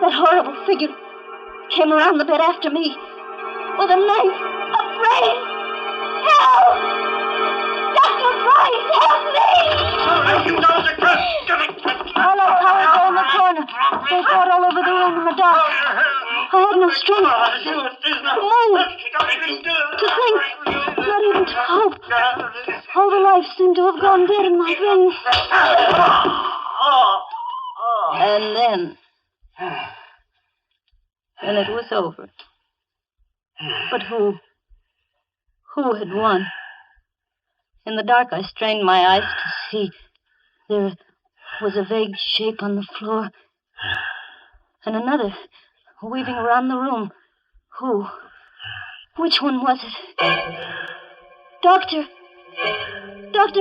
That horrible figure came around the bed after me with a knife, afraid. Help! Dr. Bryce, help me! I let Karl go in the corner. They fought all over the room in the dark. I had no strength to move, to think, not even to hope. All the life seemed to have gone dead in my veins. And then it was over. But who had won? In the dark, I strained my eyes to see. There was a vague shape on the floor. And another, weaving around the room. Who? Which one was it? Dr.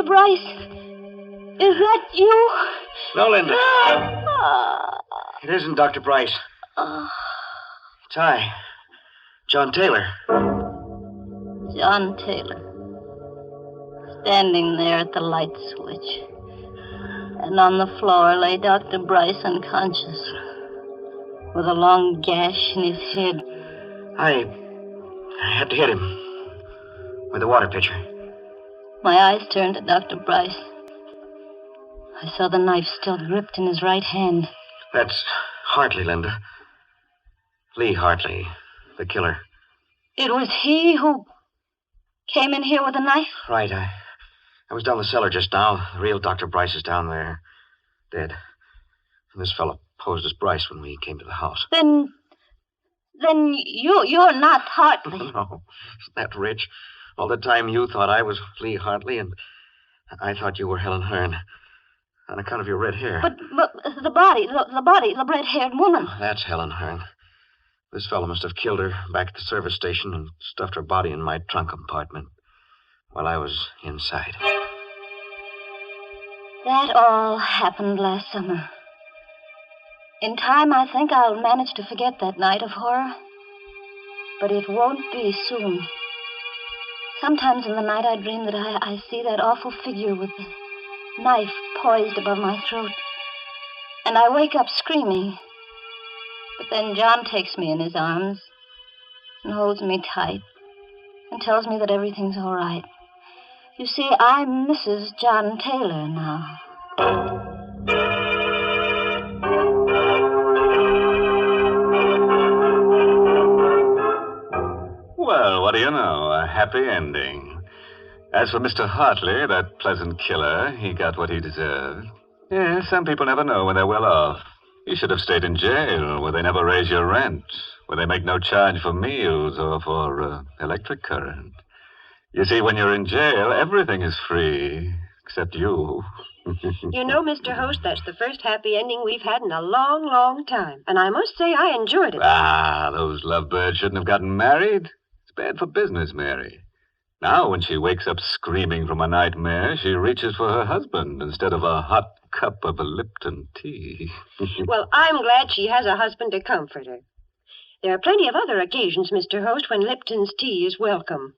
Bryce, is that you? No, Linda. It isn't Dr. Bryce. It's I, John Taylor. John Taylor. Standing there at the light switch. And on the floor lay Dr. Bryce unconscious, with a long gash in his head. I had to hit him with a water pitcher. My eyes turned to Dr. Bryce. I saw the knife still gripped in his right hand. That's Hartley, Linda. Lee Hartley, the killer. It was he who came in here with a knife? Right. I was down the cellar just now. The real Dr. Bryce is down there, dead. And this fellow posed as Bryce when we came to the house. Then you're not Hartley. No, isn't that rich? All the time you thought I was Lee Hartley, and I thought you were Helen Hearn. On account of your red hair. But the body, the red-haired woman. That's Helen Hearn. This fellow must have killed her back at the service station and stuffed her body in my trunk compartment while I was inside. That all happened last summer. In time, I think I'll manage to forget that night of horror. But it won't be soon. Sometimes in the night I dream that I see that awful figure with the knife poised above my throat. And I wake up screaming. But then John takes me in his arms and holds me tight and tells me that everything's all right. You see, I'm Mrs. John Taylor now. Well, what do you know? A happy ending. As for Mr. Hartley, that pleasant killer, he got what he deserved. Yes, some people never know when they're well off. You should have stayed in jail, where they never raise your rent, where they make no charge for meals or for electric current. You see, when you're in jail, everything is free, except you. You know, Mr. Host, that's the first happy ending we've had in a long, long time. And I must say I enjoyed it. Those lovebirds shouldn't have gotten married. It's bad for business, Mary. Now, when she wakes up screaming from a nightmare, she reaches for her husband instead of a hot cup of a Lipton tea. Well, I'm glad she has a husband to comfort her. There are plenty of other occasions, Mr. Host, when Lipton's tea is welcome.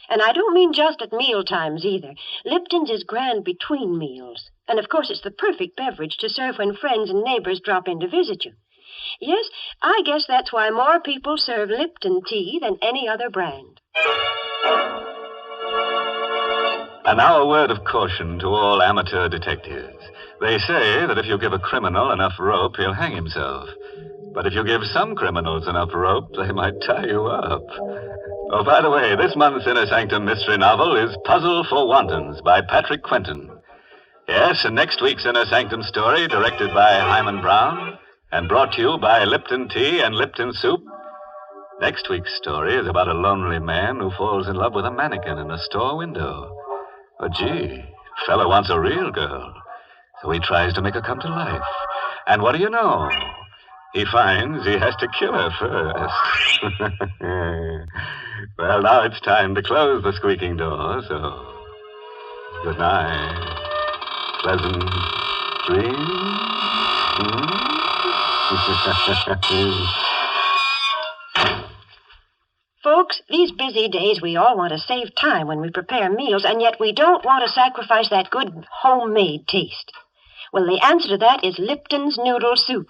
And I don't mean just at meal times either. Lipton's is grand between meals. And, of course, it's the perfect beverage to serve when friends and neighbors drop in to visit you. Yes, I guess that's why more people serve Lipton tea than any other brand. And now a word of caution to all amateur detectives. They say that if you give a criminal enough rope, he'll hang himself. But if you give some criminals enough rope, they might tie you up. Oh, by the way, this month's Inner Sanctum mystery novel is Puzzle for Wantons by Patrick Quentin. Yes, and next week's Inner Sanctum story, directed by Hyman Brown and brought to you by Lipton Tea and Lipton Soup. Next week's story is about a lonely man who falls in love with a mannequin in a store window. Oh, gee, fella wants a real girl, so he tries to make her come to life. And what do you know? He finds he has to kill her first. Well, now it's time to close the squeaking door, so good night. Pleasant dreams. Folks, these busy days we all want to save time when we prepare meals, and yet we don't want to sacrifice that good homemade taste. Well, the answer to that is Lipton's Noodle Soup.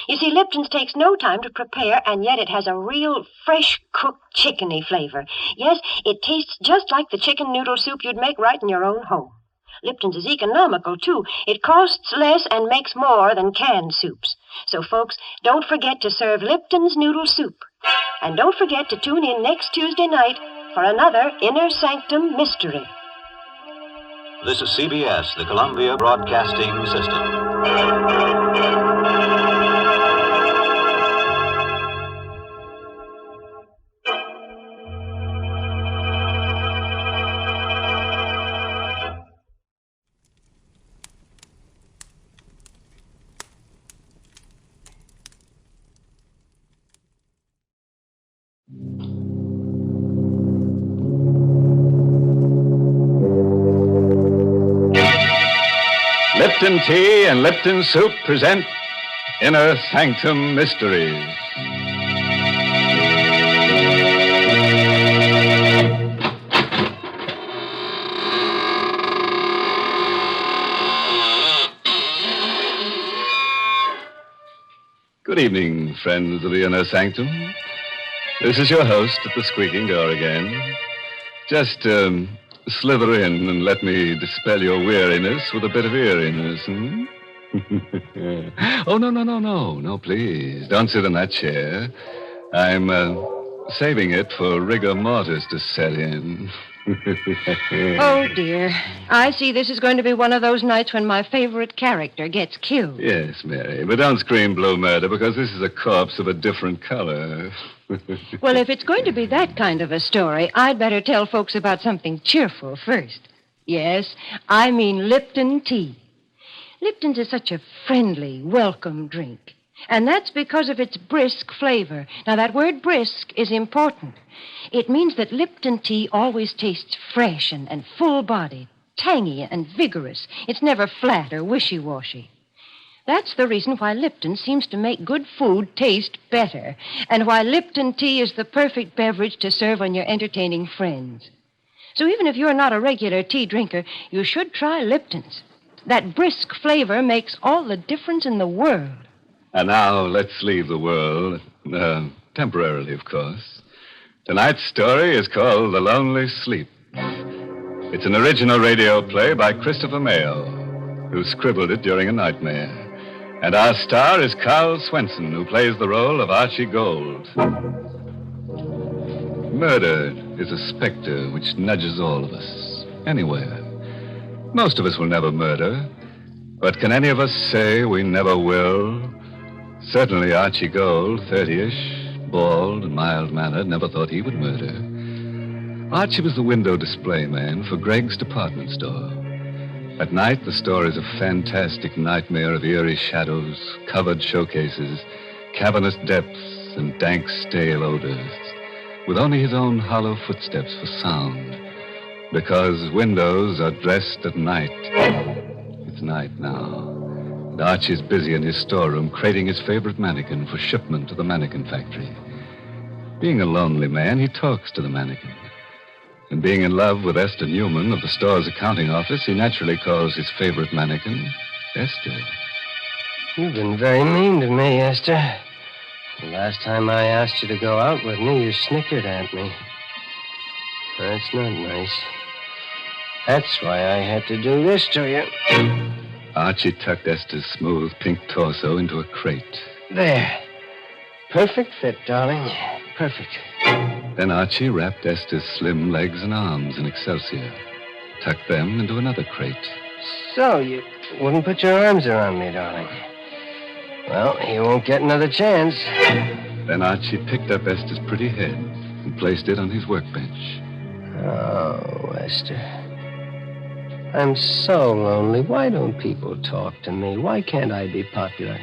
You see, Lipton's takes no time to prepare, and yet it has a real fresh-cooked chickeny flavor. Yes, it tastes just like the chicken noodle soup you'd make right in your own home. Lipton's is economical, too. It costs less and makes more than canned soups. So, folks, don't forget to serve Lipton's Noodle Soup. And don't forget to tune in next Tuesday night for another Inner Sanctum Mystery. This is CBS, the Columbia Broadcasting System. Lipton Tea and Lipton Soup present Inner Sanctum Mysteries. Good evening, friends of the Inner Sanctum. This is your host at the squeaking door again. Just, slither in and let me dispel your weariness with a bit of eeriness, Oh, no, please. Don't sit in that chair. I'm, saving it for rigor mortis to set in. Oh, dear. I see this is going to be one of those nights when my favorite character gets killed. Yes, Mary, but don't scream blue murder, because this is a corpse of a different color. Well, if it's going to be that kind of a story, I'd better tell folks about something cheerful first. Yes, I mean Lipton tea. Lipton's is such a friendly, welcome drink. And that's because of its brisk flavor. Now, that word brisk is important. It means that Lipton tea always tastes fresh and full-bodied, tangy and vigorous. It's never flat or wishy-washy. That's the reason why Lipton seems to make good food taste better, and why Lipton tea is the perfect beverage to serve when you're entertaining friends. So even if you're not a regular tea drinker, you should try Lipton's. That brisk flavor makes all the difference in the world. And now let's leave the world, temporarily, of course. Tonight's story is called The Lonely Sleep. It's an original radio play by Christopher Mayo, who scribbled it during a nightmare. And our star is Karl Swenson, who plays the role of Archie Gold. Murder is a specter which nudges all of us, anywhere. Most of us will never murder, but can any of us say we never will? Certainly Archie Gold, 30-ish, bald and mild-mannered, never thought he would murder. Archie was the window display man for Greg's department store. At night, the store is a fantastic nightmare of eerie shadows, covered showcases, cavernous depths, and dank, stale odors, with only his own hollow footsteps for sound, because windows are dressed at night. It's night now, and Archie's busy in his storeroom crating his favorite mannequin for shipment to the mannequin factory. Being a lonely man, he talks to the mannequin. And being in love with Esther Newman of the store's accounting office, he naturally calls his favorite mannequin Esther. You've been very mean to me, Esther. The last time I asked you to go out with me, you snickered at me. That's not nice. That's why I had to do this to you. Archie tucked Esther's smooth pink torso into a crate. There. Perfect fit, darling. Perfect. Then Archie wrapped Esther's slim legs and arms in excelsior, tucked them into another crate. So, you wouldn't put your arms around me, darling. Well, you won't get another chance. Then Archie picked up Esther's pretty head and placed it on his workbench. Oh, Esther. I'm so lonely. Why don't people talk to me? Why can't I be popular?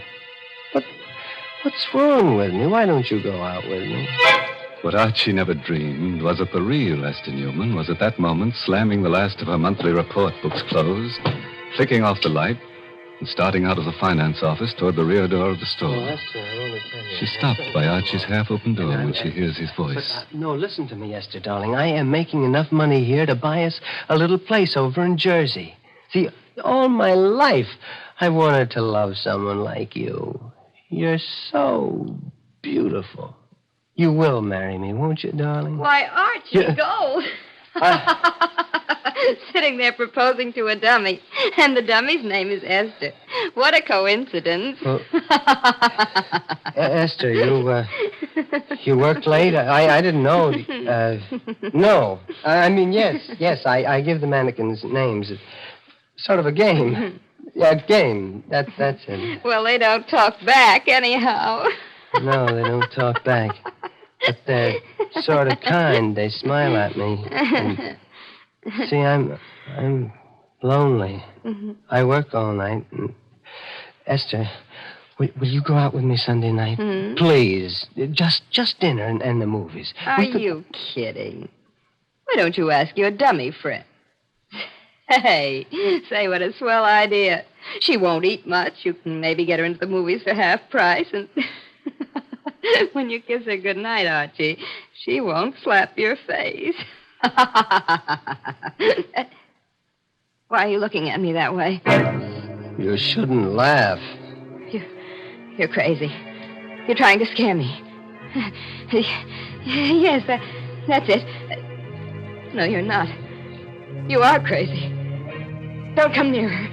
What's wrong with me? Why don't you go out with me? What Archie never dreamed was that the real Esther Newman was at that moment slamming the last of her monthly report books closed, flicking off the light, and starting out of the finance office toward the rear door of the store. Oh, Esther, I want to tell you. She stopped by Archie's half-open door when she hears his voice. No, listen to me, Esther, darling. I am making enough money here to buy us a little place over in Jersey. See, all my life, I wanted to love someone like you. You're so beautiful. You will marry me, won't you, darling? Why, Archie, go. Sitting there proposing to a dummy, and the dummy's name is Esther. What a coincidence. Well, Esther, you worked late? I didn't know. No. I mean, yes, I give the mannequins names. It's sort of a game. Yeah, game. That's it. Well, they don't talk back anyhow. No, they don't talk back. But they're sort of kind. They smile at me. And, see, I'm lonely. Mm-hmm. I work all night. And Esther, will you go out with me Sunday night? Mm-hmm. Please. Just dinner and the movies. Are you kidding? Why don't you ask your dummy friend? Hey, say what a swell idea. She won't eat much. You can maybe get her into the movies for half price, and when you kiss her goodnight, Archie, she won't slap your face. Why are you looking at me that way? You shouldn't laugh. You're crazy. You're trying to scare me. Yes, that's it. No, you're not. You are crazy. Don't come near her.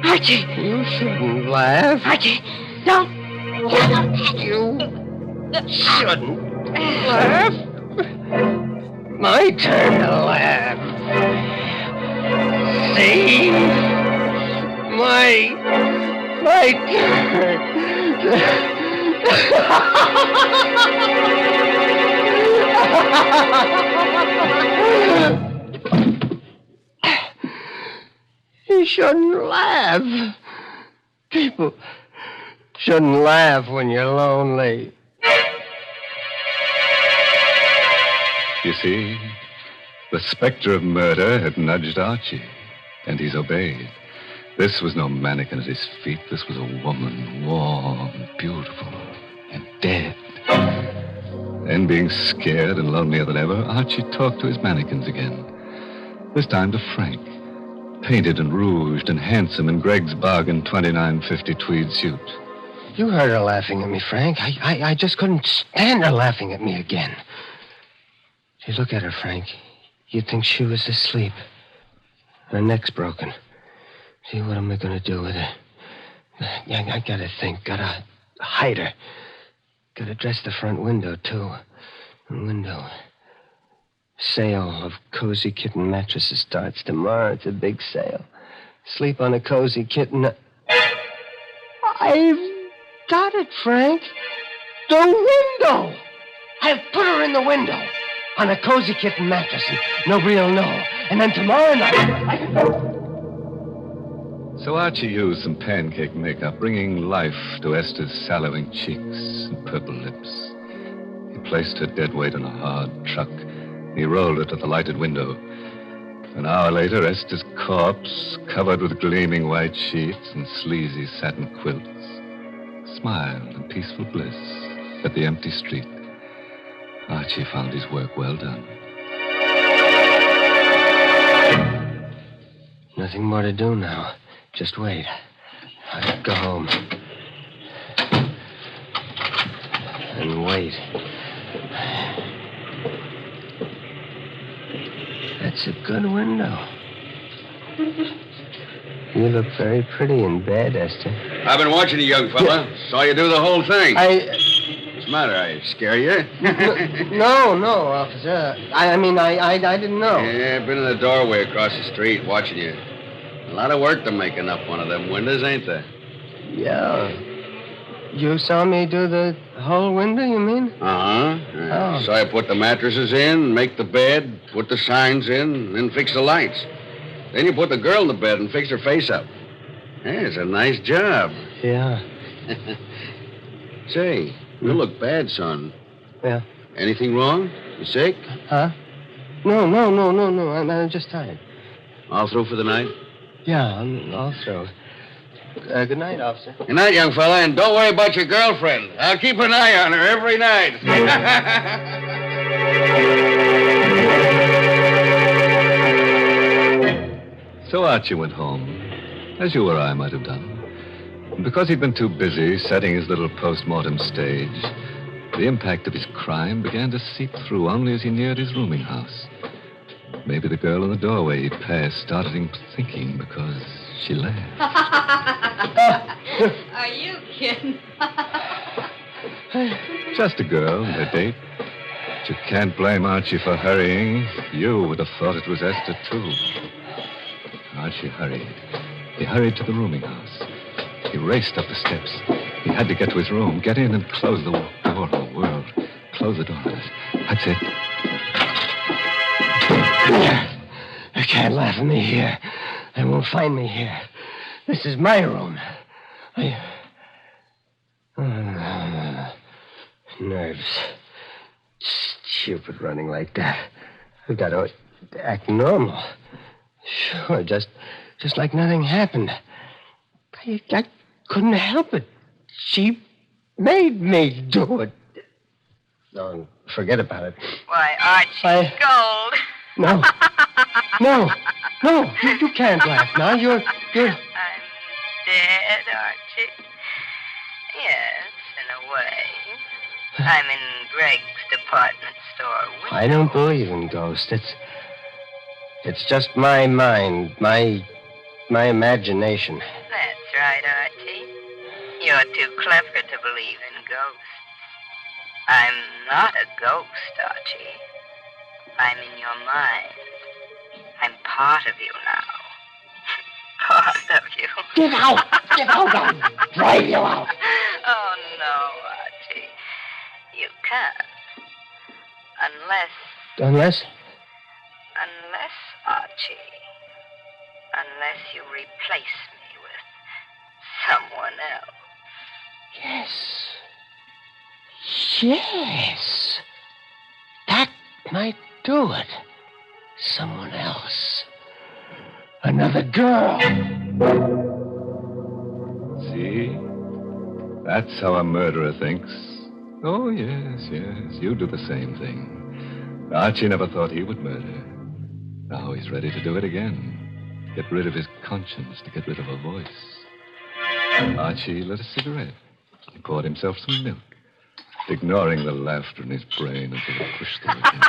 Archie! You shouldn't laugh. Archie, don't. You shouldn't laugh. My turn to laugh. See? My turn. You shouldn't laugh. People shouldn't laugh when you're lonely. You see, the specter of murder had nudged Archie, and he's obeyed. This was no mannequin at his feet. This was a woman, warm, beautiful, and dead. Then, being scared and lonelier than ever, Archie talked to his mannequins again. This time to Frank. Painted and rouged and handsome in Greg's bargain $29.50 tweed suit. You heard her laughing at me, Frank. I just couldn't stand her laughing at me again. See, look at her, Frank. You'd think she was asleep. Her neck's broken. See, what am I going to do with her? I gotta think. Gotta hide her. Gotta dress the front window, too. The window. Sale of cozy kitten mattresses starts tomorrow. It's a big sale. Sleep on a cozy kitten. I've got it, Frank. The window. I've put her in the window on a cozy kitten mattress, and nobody will know. And then tomorrow night, So Archie used some pancake makeup, bringing life to Esther's sallowing cheeks and purple lips. He placed her dead weight on a hard truck. He rolled her to the lighted window. An hour later, Esther's corpse, covered with gleaming white sheets and sleazy satin quilts, smiled in peaceful bliss at the empty street. Archie found his work well done. Nothing more to do now. Just wait. I'll go home. And wait. That's a good window. You look very pretty in bed, Esther. I've been watching you, young fella. Saw you do the whole thing. What's the matter? I scare you? No, officer. I didn't know. Yeah, I've been in the doorway across the street watching you. A lot of work to making up one of them windows, ain't there? Yeah. You saw me do the whole window, you mean? Uh-huh. Yeah. Saw you put the mattresses in, make the bed, put the signs in, and then fix the lights. Then you put the girl in the bed and fix her face up. Yeah, it's a nice job. Yeah. Say, you look bad, son. Yeah. Anything wrong? You sick? Huh? No. I'm just tired. All through for the night? Yeah, I'm all through. Good night, officer. Good night, young fella, and don't worry about your girlfriend. I'll keep an eye on her every night. So Archie went home, as you or I might have done. And because he'd been too busy setting his little post-mortem stage, the impact of his crime began to seep through only as he neared his rooming house. Maybe the girl in the doorway he'd passed started him thinking because she laughed. Are you kidding? Just a girl, a date. But you can't blame Archie for hurrying. You would have thought it was Esther, too. Archie hurried. He hurried to the rooming house. He raced up the steps. He had to get to his room, get in and close the door. Oh, world. Close the door. That's it. You can't laugh at me here. They won't find me here. This is my room. Nerves. Stupid running like that. I've got to act normal. Sure, just like nothing happened. I couldn't help it. She made me do it. No, forget about it. Why, Archie, gold. No, you can't laugh now. You're... I'm dead, Archie. Yes, in a way. I'm in Greg's department store window. I don't believe in ghosts. It's just my mind, my imagination. That's right, Archie. You're too clever to believe in ghosts. I'm not a ghost, Archie. I'm in your mind. I'm part of you now. Part of you. Get out! Get out! I'll drive you out. Oh, no, Archie. You can't. Unless, Archie. Unless you replace me with someone else. Yes. That might do it. Someone else. Another girl. See? That's how a murderer thinks. Oh, yes. You do the same thing. Archie never thought he would murder. Now he's ready to do it again. Get rid of his conscience to get rid of a voice. Archie lit a cigarette. He poured himself some milk, ignoring the laughter in his brain until it pushed through again.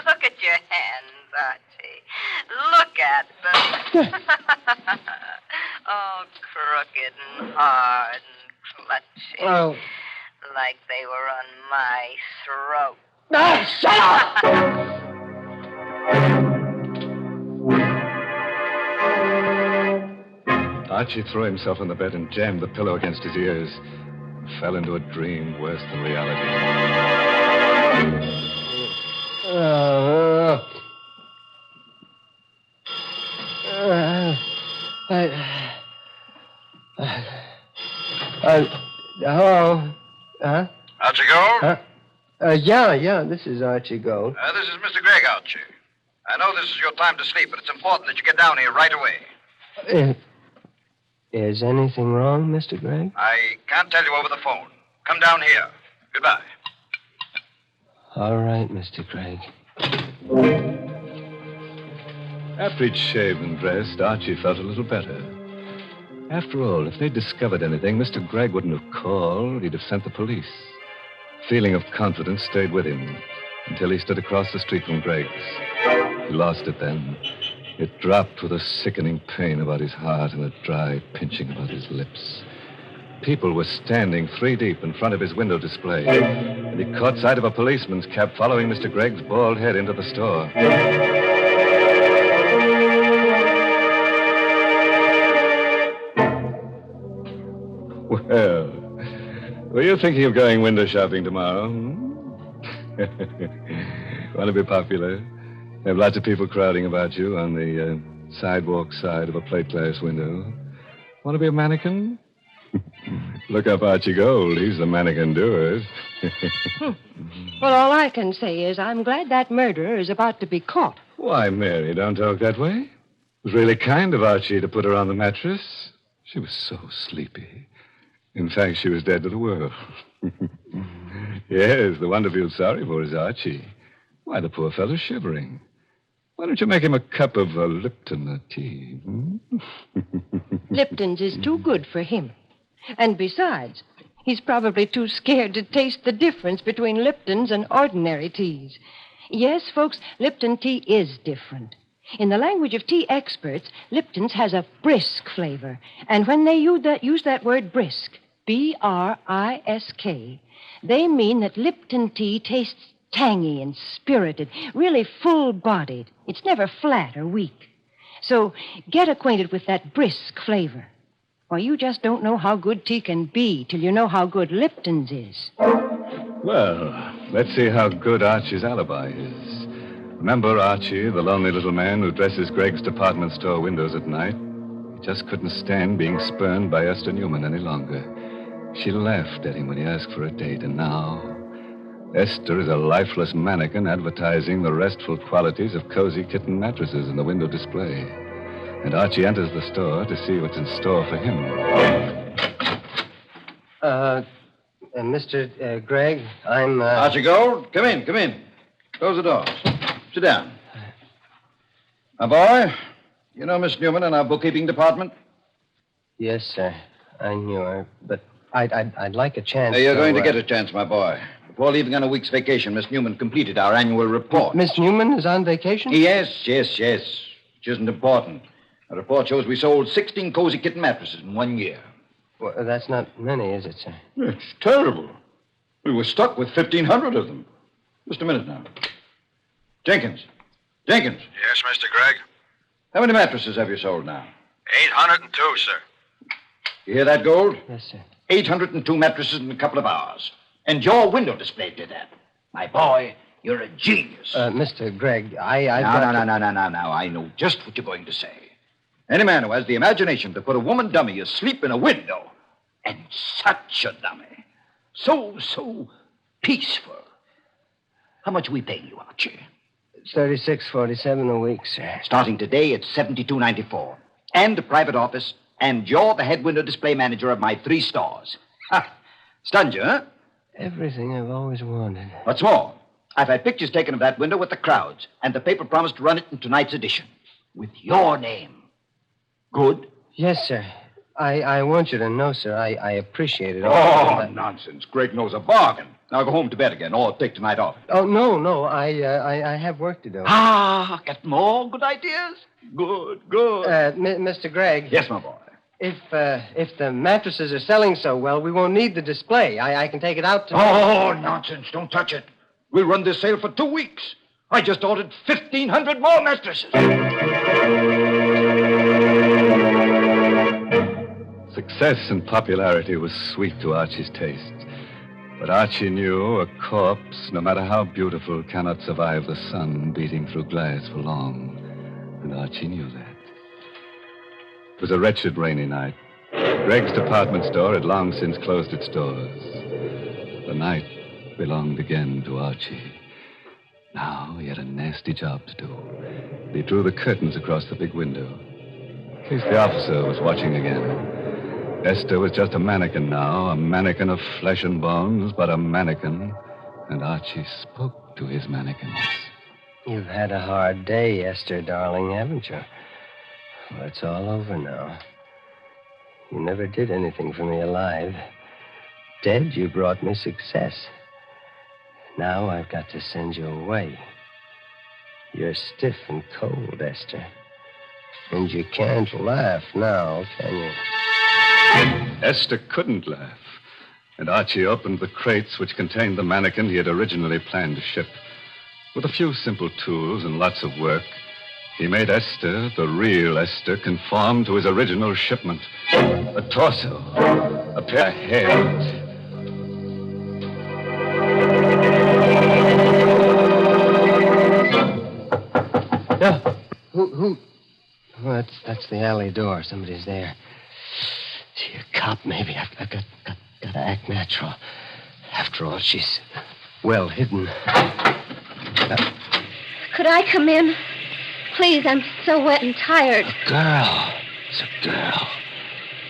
Look at your hands, Archie. Look at them. Oh, crooked and hard and clutching. Oh. Like they were on my throat. Ah, shut up! Archie threw himself on the bed and jammed the pillow against his ears. Fell into a dream worse than reality. Hello? Huh? Archie Gold? Yeah, this is Archie Gold. This is Mr. Gregg, Archie. I know this is your time to sleep, but it's important that you get down here right away. Is anything wrong, Mr. Gregg? I can't tell you over the phone. Come down here. Goodbye. All right, Mr. Gregg. After he'd shaved and dressed, Archie felt a little better. After all, if they'd discovered anything, Mr. Gregg wouldn't have called. He'd have sent the police. Feeling of confidence stayed with him until he stood across the street from Gregg's. He lost it then. It dropped with a sickening pain about his heart and a dry pinching about his lips. People were standing 3 deep in front of his window display, and he caught sight of a policeman's cab following Mr. Gregg's bald head into the store. Well, were you thinking of going window shopping tomorrow? Want to be popular? Have lots of people crowding about you on the sidewalk side of a plate glass window. Want to be a mannequin? Look up Archie Gold. He's the mannequin doer. Well, all I can say is I'm glad that murderer is about to be caught. Why, Mary, don't talk that way. It was really kind of Archie to put her on the mattress. She was so sleepy. In fact, she was dead to the world. Yes, the one to feel sorry for is Archie. Why, the poor fellow's shivering. Why don't you make him a cup of Lipton tea? Lipton's is too good for him. And besides, he's probably too scared to taste the difference between Lipton's and ordinary teas. Yes, folks, Lipton tea is different. In the language of tea experts, Lipton's has a brisk flavor. And when they use that word brisk, B-R-I-S-K, they mean that Lipton tea tastes tangy and spirited, really full-bodied. It's never flat or weak. So get acquainted with that brisk flavor. Why, you just don't know how good tea can be till you know how good Lipton's is. Well, let's see how good Archie's alibi is. Remember Archie, the lonely little man who dresses Gregg's department store windows at night? He just couldn't stand being spurned by Esther Newman any longer. She laughed at him when he asked for a date, and now Esther is a lifeless mannequin advertising the restful qualities of cozy kitten mattresses in the window display. And Archie enters the store to see what's in store for him. Mr. Gregg, I'm, Archie Gold, come in. Close the doors. Sit down. My boy, you know Miss Newman in our bookkeeping department? Yes, sir. I knew her, but I'd like a chance. You're going to get a chance, my boy. Before leaving on a week's vacation, Miss Newman completed our annual report. Miss Newman is on vacation? Yes. Which isn't important. The report shows we sold 16 cozy kitten mattresses in 1 year. Well, that's not many, is it, sir? It's terrible. We were stuck with 1,500 of them. Just a minute now. Jenkins. Yes, Mr. Gregg? How many mattresses have you sold now? 802, sir. You hear that, Gold? Yes, sir. 802 mattresses in a couple of hours. And your window display did that. My boy, you're a genius. Mr. Gregg, No. I know just what you're going to say. Any man who has the imagination to put a woman dummy asleep in a window, and such a dummy, so peaceful. How much are we paying you, Archie? $36.47 a week, sir. Starting today, it's $72.94. And a private office, and you're the head window display manager of my 3 stores. Ha! Stunned you, huh? Everything I've always wanted. What's more, I've had pictures taken of that window with the crowds, and the paper promised to run it in tonight's edition. With your name. Good? Yes, sir. I want you to know, sir, I appreciate it. Oh, nonsense. Gregg knows a bargain. Now go home to bed again, or take tonight off. Oh, no. I have work to do. Got more good ideas? Good. Mr. Gregg. Yes, my boy. If the mattresses are selling so well, we won't need the display. I can take it out tonight. Oh, nonsense. Don't touch it. We'll run this sale for 2 weeks. I just ordered 1,500 more mattresses. Success and popularity was sweet to Archie's taste. But Archie knew a corpse, no matter how beautiful, cannot survive the sun beating through glass for long. And Archie knew that. was a wretched rainy night. Greg's department store had long since closed its doors. The night belonged again to Archie. Now he had a nasty job to do. He drew the curtains across the big window. In case the officer was watching again. Esther was just a mannequin now, a mannequin of flesh and bones, but a mannequin. And Archie spoke to his mannequins. You've had a hard day, Esther, darling, haven't you? Well, it's all over now. You never did anything for me alive. Dead, you brought me success. Now I've got to send you away. You're stiff and cold, Esther. And you can't laugh now, can you? Esther couldn't laugh. And Archie opened the crates which contained the mannequin he had originally planned to ship. With a few simple tools and lots of work, he made Esther, the real Esther, conform to his original shipment. A torso, a pair of hands. Yeah. Who? Oh, that's the alley door. Somebody's there. She a cop, maybe. I've got to act natural. After all, she's well hidden. Could I come in? Please, I'm so wet and tired. Girl. It's a girl.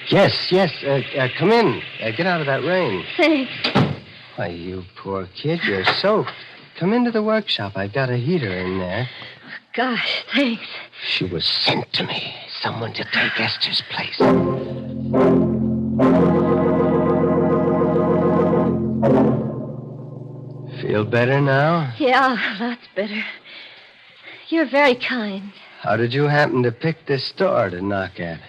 Yes. Come in. Get out of that rain. Thanks. Why, you poor kid, you're soaked. Come into the workshop. I've got a heater in there. Gosh, thanks. She was sent to me. Someone to take Esther's place. Feel better now? Yeah, lots better. You're very kind. How did you happen to pick this door to knock at?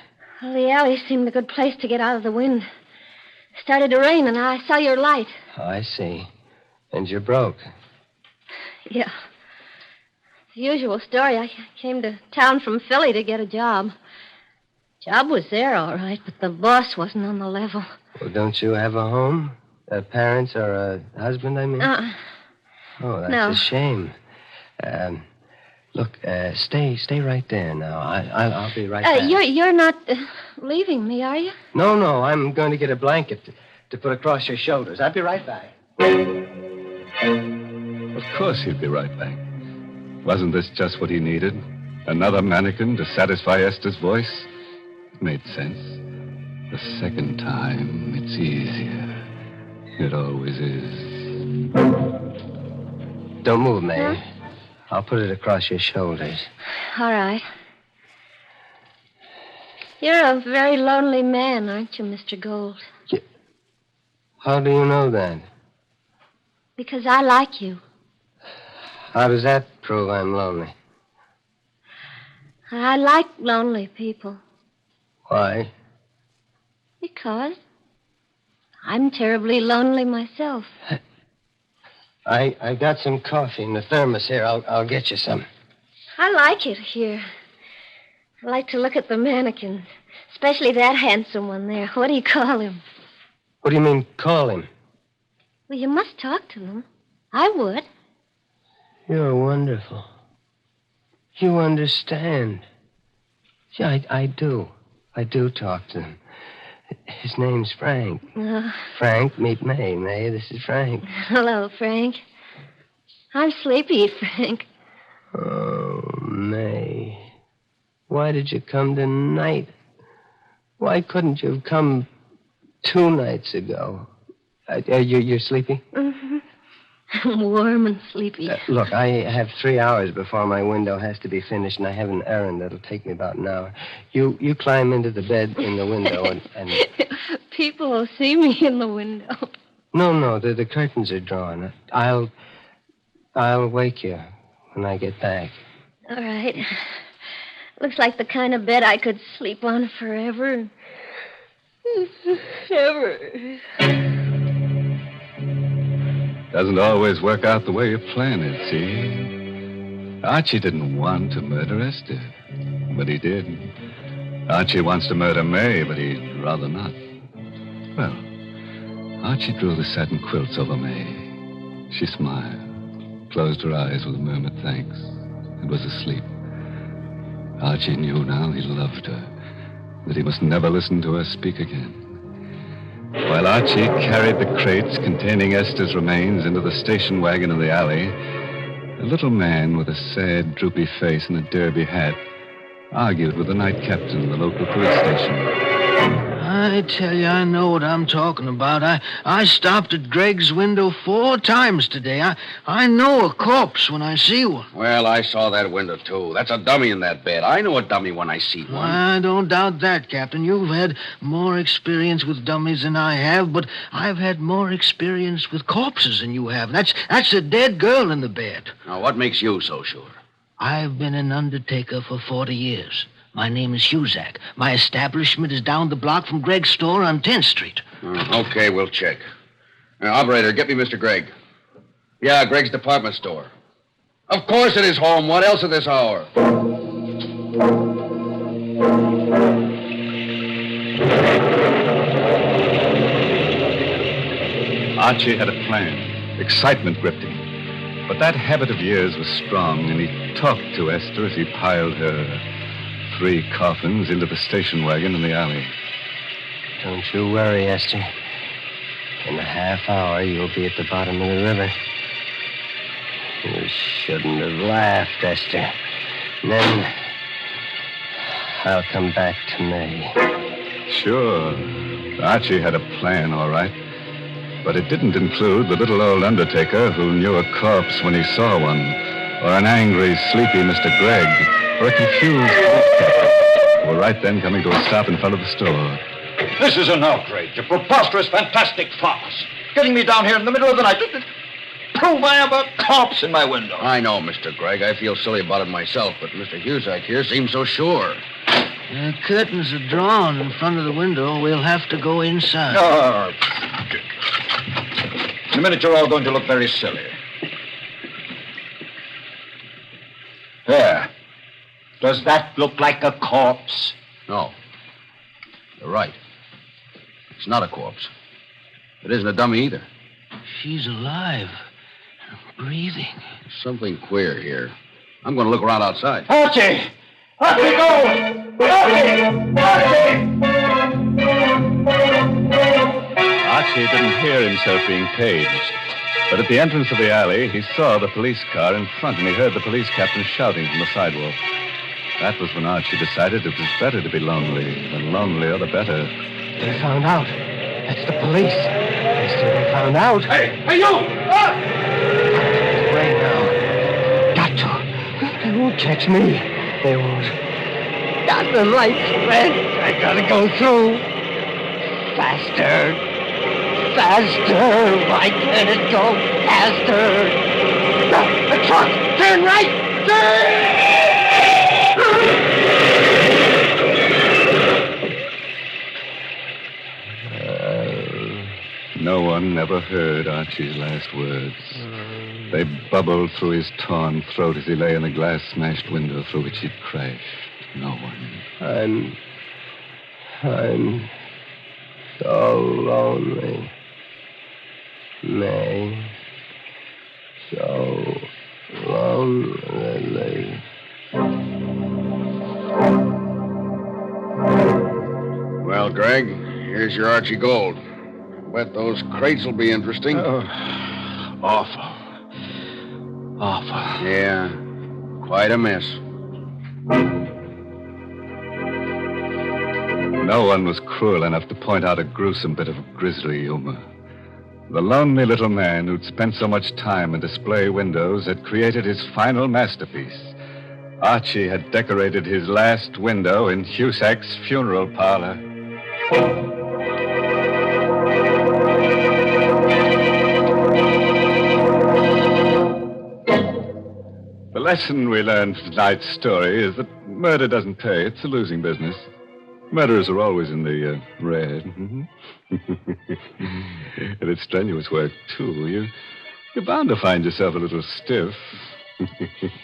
Well, the alley seemed a good place to get out of the wind. It started to rain, and I saw your light. Oh, I see. And you're broke. Yeah. The usual story. I came to town from Philly to get a job. Job was there, all right, but the boss wasn't on the level. Well, don't you have a home? Parents or a husband, I mean? Oh, that's No. a shame. Look, stay right there now. I'll be right back. You're not leaving me, are you? No, I'm going to get a blanket to put across your shoulders. I'll be right back. Of course he'd be right back. Wasn't this just what he needed? Another mannequin to satisfy Esther's voice? It made sense. The second time, it's easier. It always is. Don't move, May. I'll put it across your shoulders. All right. You're a very lonely man, aren't you, Mr. Gold? How do you know that? Because I like you. How does that prove I'm lonely? I like lonely people. Why? Because I'm terribly lonely myself. I got some coffee in the thermos here. I'll get you some. I like it here. I like to look at the mannequins, especially that handsome one there. What do you call him? What do you mean, call him? Well, you must talk to them. I would. You're wonderful. You understand. Yeah, I do. I do talk to him. His name's Frank. Frank, meet May. May, this is Frank. Hello, Frank. I'm sleepy, Frank. Oh, May. Why did you come tonight? Why couldn't you have come 2 nights ago? You're sleepy? Mm-hmm. I'm warm and sleepy. Look, I have 3 hours before my window has to be finished, and I have an errand that'll take me about an hour. You climb into the bed in the window and... People will see me in the window. No, the curtains are drawn. I'll wake you when I get back. All right. Looks like the kind of bed I could sleep on forever. Ever. Doesn't always work out the way you plan it, see? Archie didn't want to murder Esther, but he did. Archie wants to murder May, but he'd rather not. Well, Archie drew the satin quilts over May. She smiled, closed her eyes with a murmured thanks, and was asleep. Archie knew now he loved her. that he must never listen to her speak again. While Archie carried the crates containing Esther's remains into the station wagon in the alley, a little man with a sad, droopy face and a derby hat argued with the night captain of the local police station. I tell you, I know what I'm talking about. I stopped at Greg's window 4 times today. I know a corpse when I see one. Well, I saw that window, too. That's a dummy in that bed. I know a dummy when I see one. I don't doubt that, Captain. You've had more experience with dummies than I have, but I've had more experience with corpses than you have. That's a dead girl in the bed. Now, what makes you so sure? I've been an undertaker for 40 years. My name is Huzak. My establishment is down the block from Greg's store on 10th Street. Okay, we'll check. Operator, get me Mr. Gregg. Yeah, Greg's department store. Of course it is home. What else at this hour? Archie had a plan. Excitement gripped him. But that habit of years was strong, and he talked to Esther as he piled her 3 coffins into the station wagon in the alley. Don't you worry, Esther. In a half hour, you'll be at the bottom of the river. You shouldn't have laughed, Esther. Then I'll come back to May. Sure. Archie had a plan, all right. But it didn't include the little old undertaker who knew a corpse when he saw one, or an angry, sleepy Mr. Gregg, or a confused who were right then coming to a stop in front of the store. This is an outrage, a preposterous, fantastic farce. Getting me down here in the middle of the night to prove I have a corpse in my window. I know, Mr. Gregg. I feel silly about it myself, but Mr. Huzak here seems so sure. The curtains are drawn in front of the window. We'll have to go inside. In a minute, you're all going to look very silly. There. Does that look like a corpse? No. You're right. It's not a corpse. It isn't a dummy either. She's alive. Breathing. Something queer here. I'm going to look around outside. Archie! Archie, go! Archie didn't hear himself being paged. But at the entrance of the alley, he saw the police car in front, and he heard the police captain shouting from the sidewalk. That was when Archie decided it was better to be lonely. The lonelier, the better. They found out. That's the police. They said they found out. Hey, you! Right now. Got to. They won't catch me. They won't. Got the lights red. I gotta go through. Faster. Faster. Why can't it go faster? The truck. Turn right. Turn! No one ever heard Archie's last words. They bubbled through his torn throat as he lay in the glass-smashed window through which he'd crashed. No one. I'm so lonely. May. So lonely. Well, Gregg, here's your Archie Gold. Bet those crates will be interesting. Awful. Yeah, quite a mess. No one was cruel enough to point out a gruesome bit of grisly humor. The lonely little man who'd spent so much time in display windows had created his final masterpiece. Archie had decorated his last window in Huzak's funeral parlor. The lesson we learned from tonight's story is that murder doesn't pay. It's a losing business. Murderers are always in the red. And it's strenuous work, too. You're bound to find yourself a little stiff.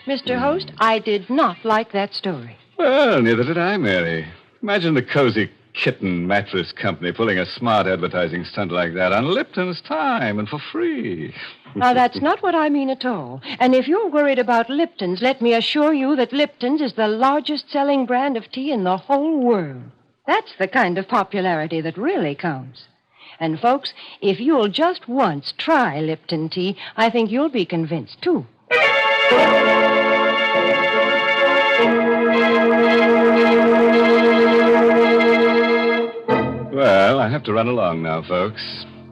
Mr. Host, I did not like that story. Well, neither did I, Mary. Imagine the Cozy Kitten Mattress Company pulling a smart advertising stunt like that on Lipton's time and for free. Now, that's not what I mean at all. And if you're worried about Lipton's, let me assure you that Lipton's is the largest selling brand of tea in the whole world. That's the kind of popularity that really counts. And, folks, if you'll just once try Lipton tea, I think you'll be convinced, too. Well, I have to run along now, folks.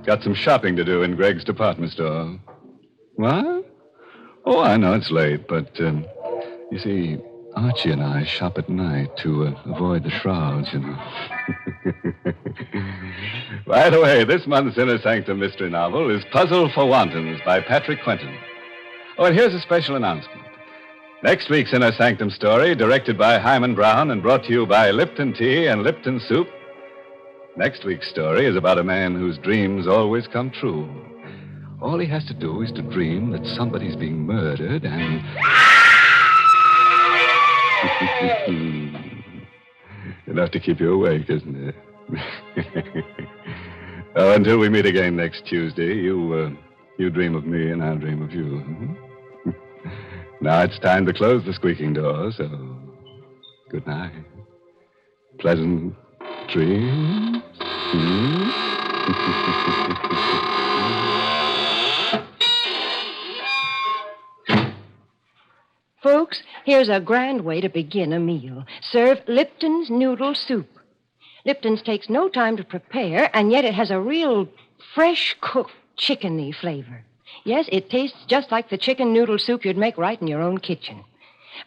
Got some shopping to do in Greg's department store. What? Oh, I know it's late, but, you see, Archie and I shop at night to avoid the shrouds, you know. By the way, this month's Inner Sanctum mystery novel is Puzzle for Wantons by Patrick Quentin. Oh, and here's a special announcement. Next week's Inner Sanctum story, directed by Hyman Brown and brought to you by Lipton Tea and Lipton Soup. Next week's story is about a man whose dreams always come true. All he has to do is to dream that somebody's being murdered and... Enough to keep you awake, isn't it? Oh, until we meet again next Tuesday, you dream of me and I'll dream of you. Now it's time to close the squeaking door, so good night. Pleasant dreams. Folks, here's a grand way to begin a meal. Serve Lipton's noodle soup. Lipton's takes no time to prepare, and yet it has a real fresh-cooked chickeny flavor. Yes, it tastes just like the chicken noodle soup you'd make right in your own kitchen.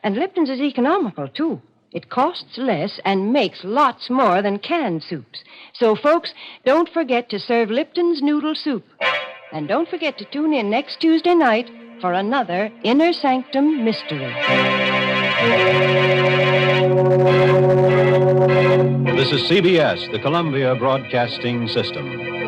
And Lipton's is economical, too. It costs less and makes lots more than canned soups. So, folks, don't forget to serve Lipton's noodle soup. And don't forget to tune in next Tuesday night for another Inner Sanctum mystery. This is CBS, the Columbia Broadcasting System.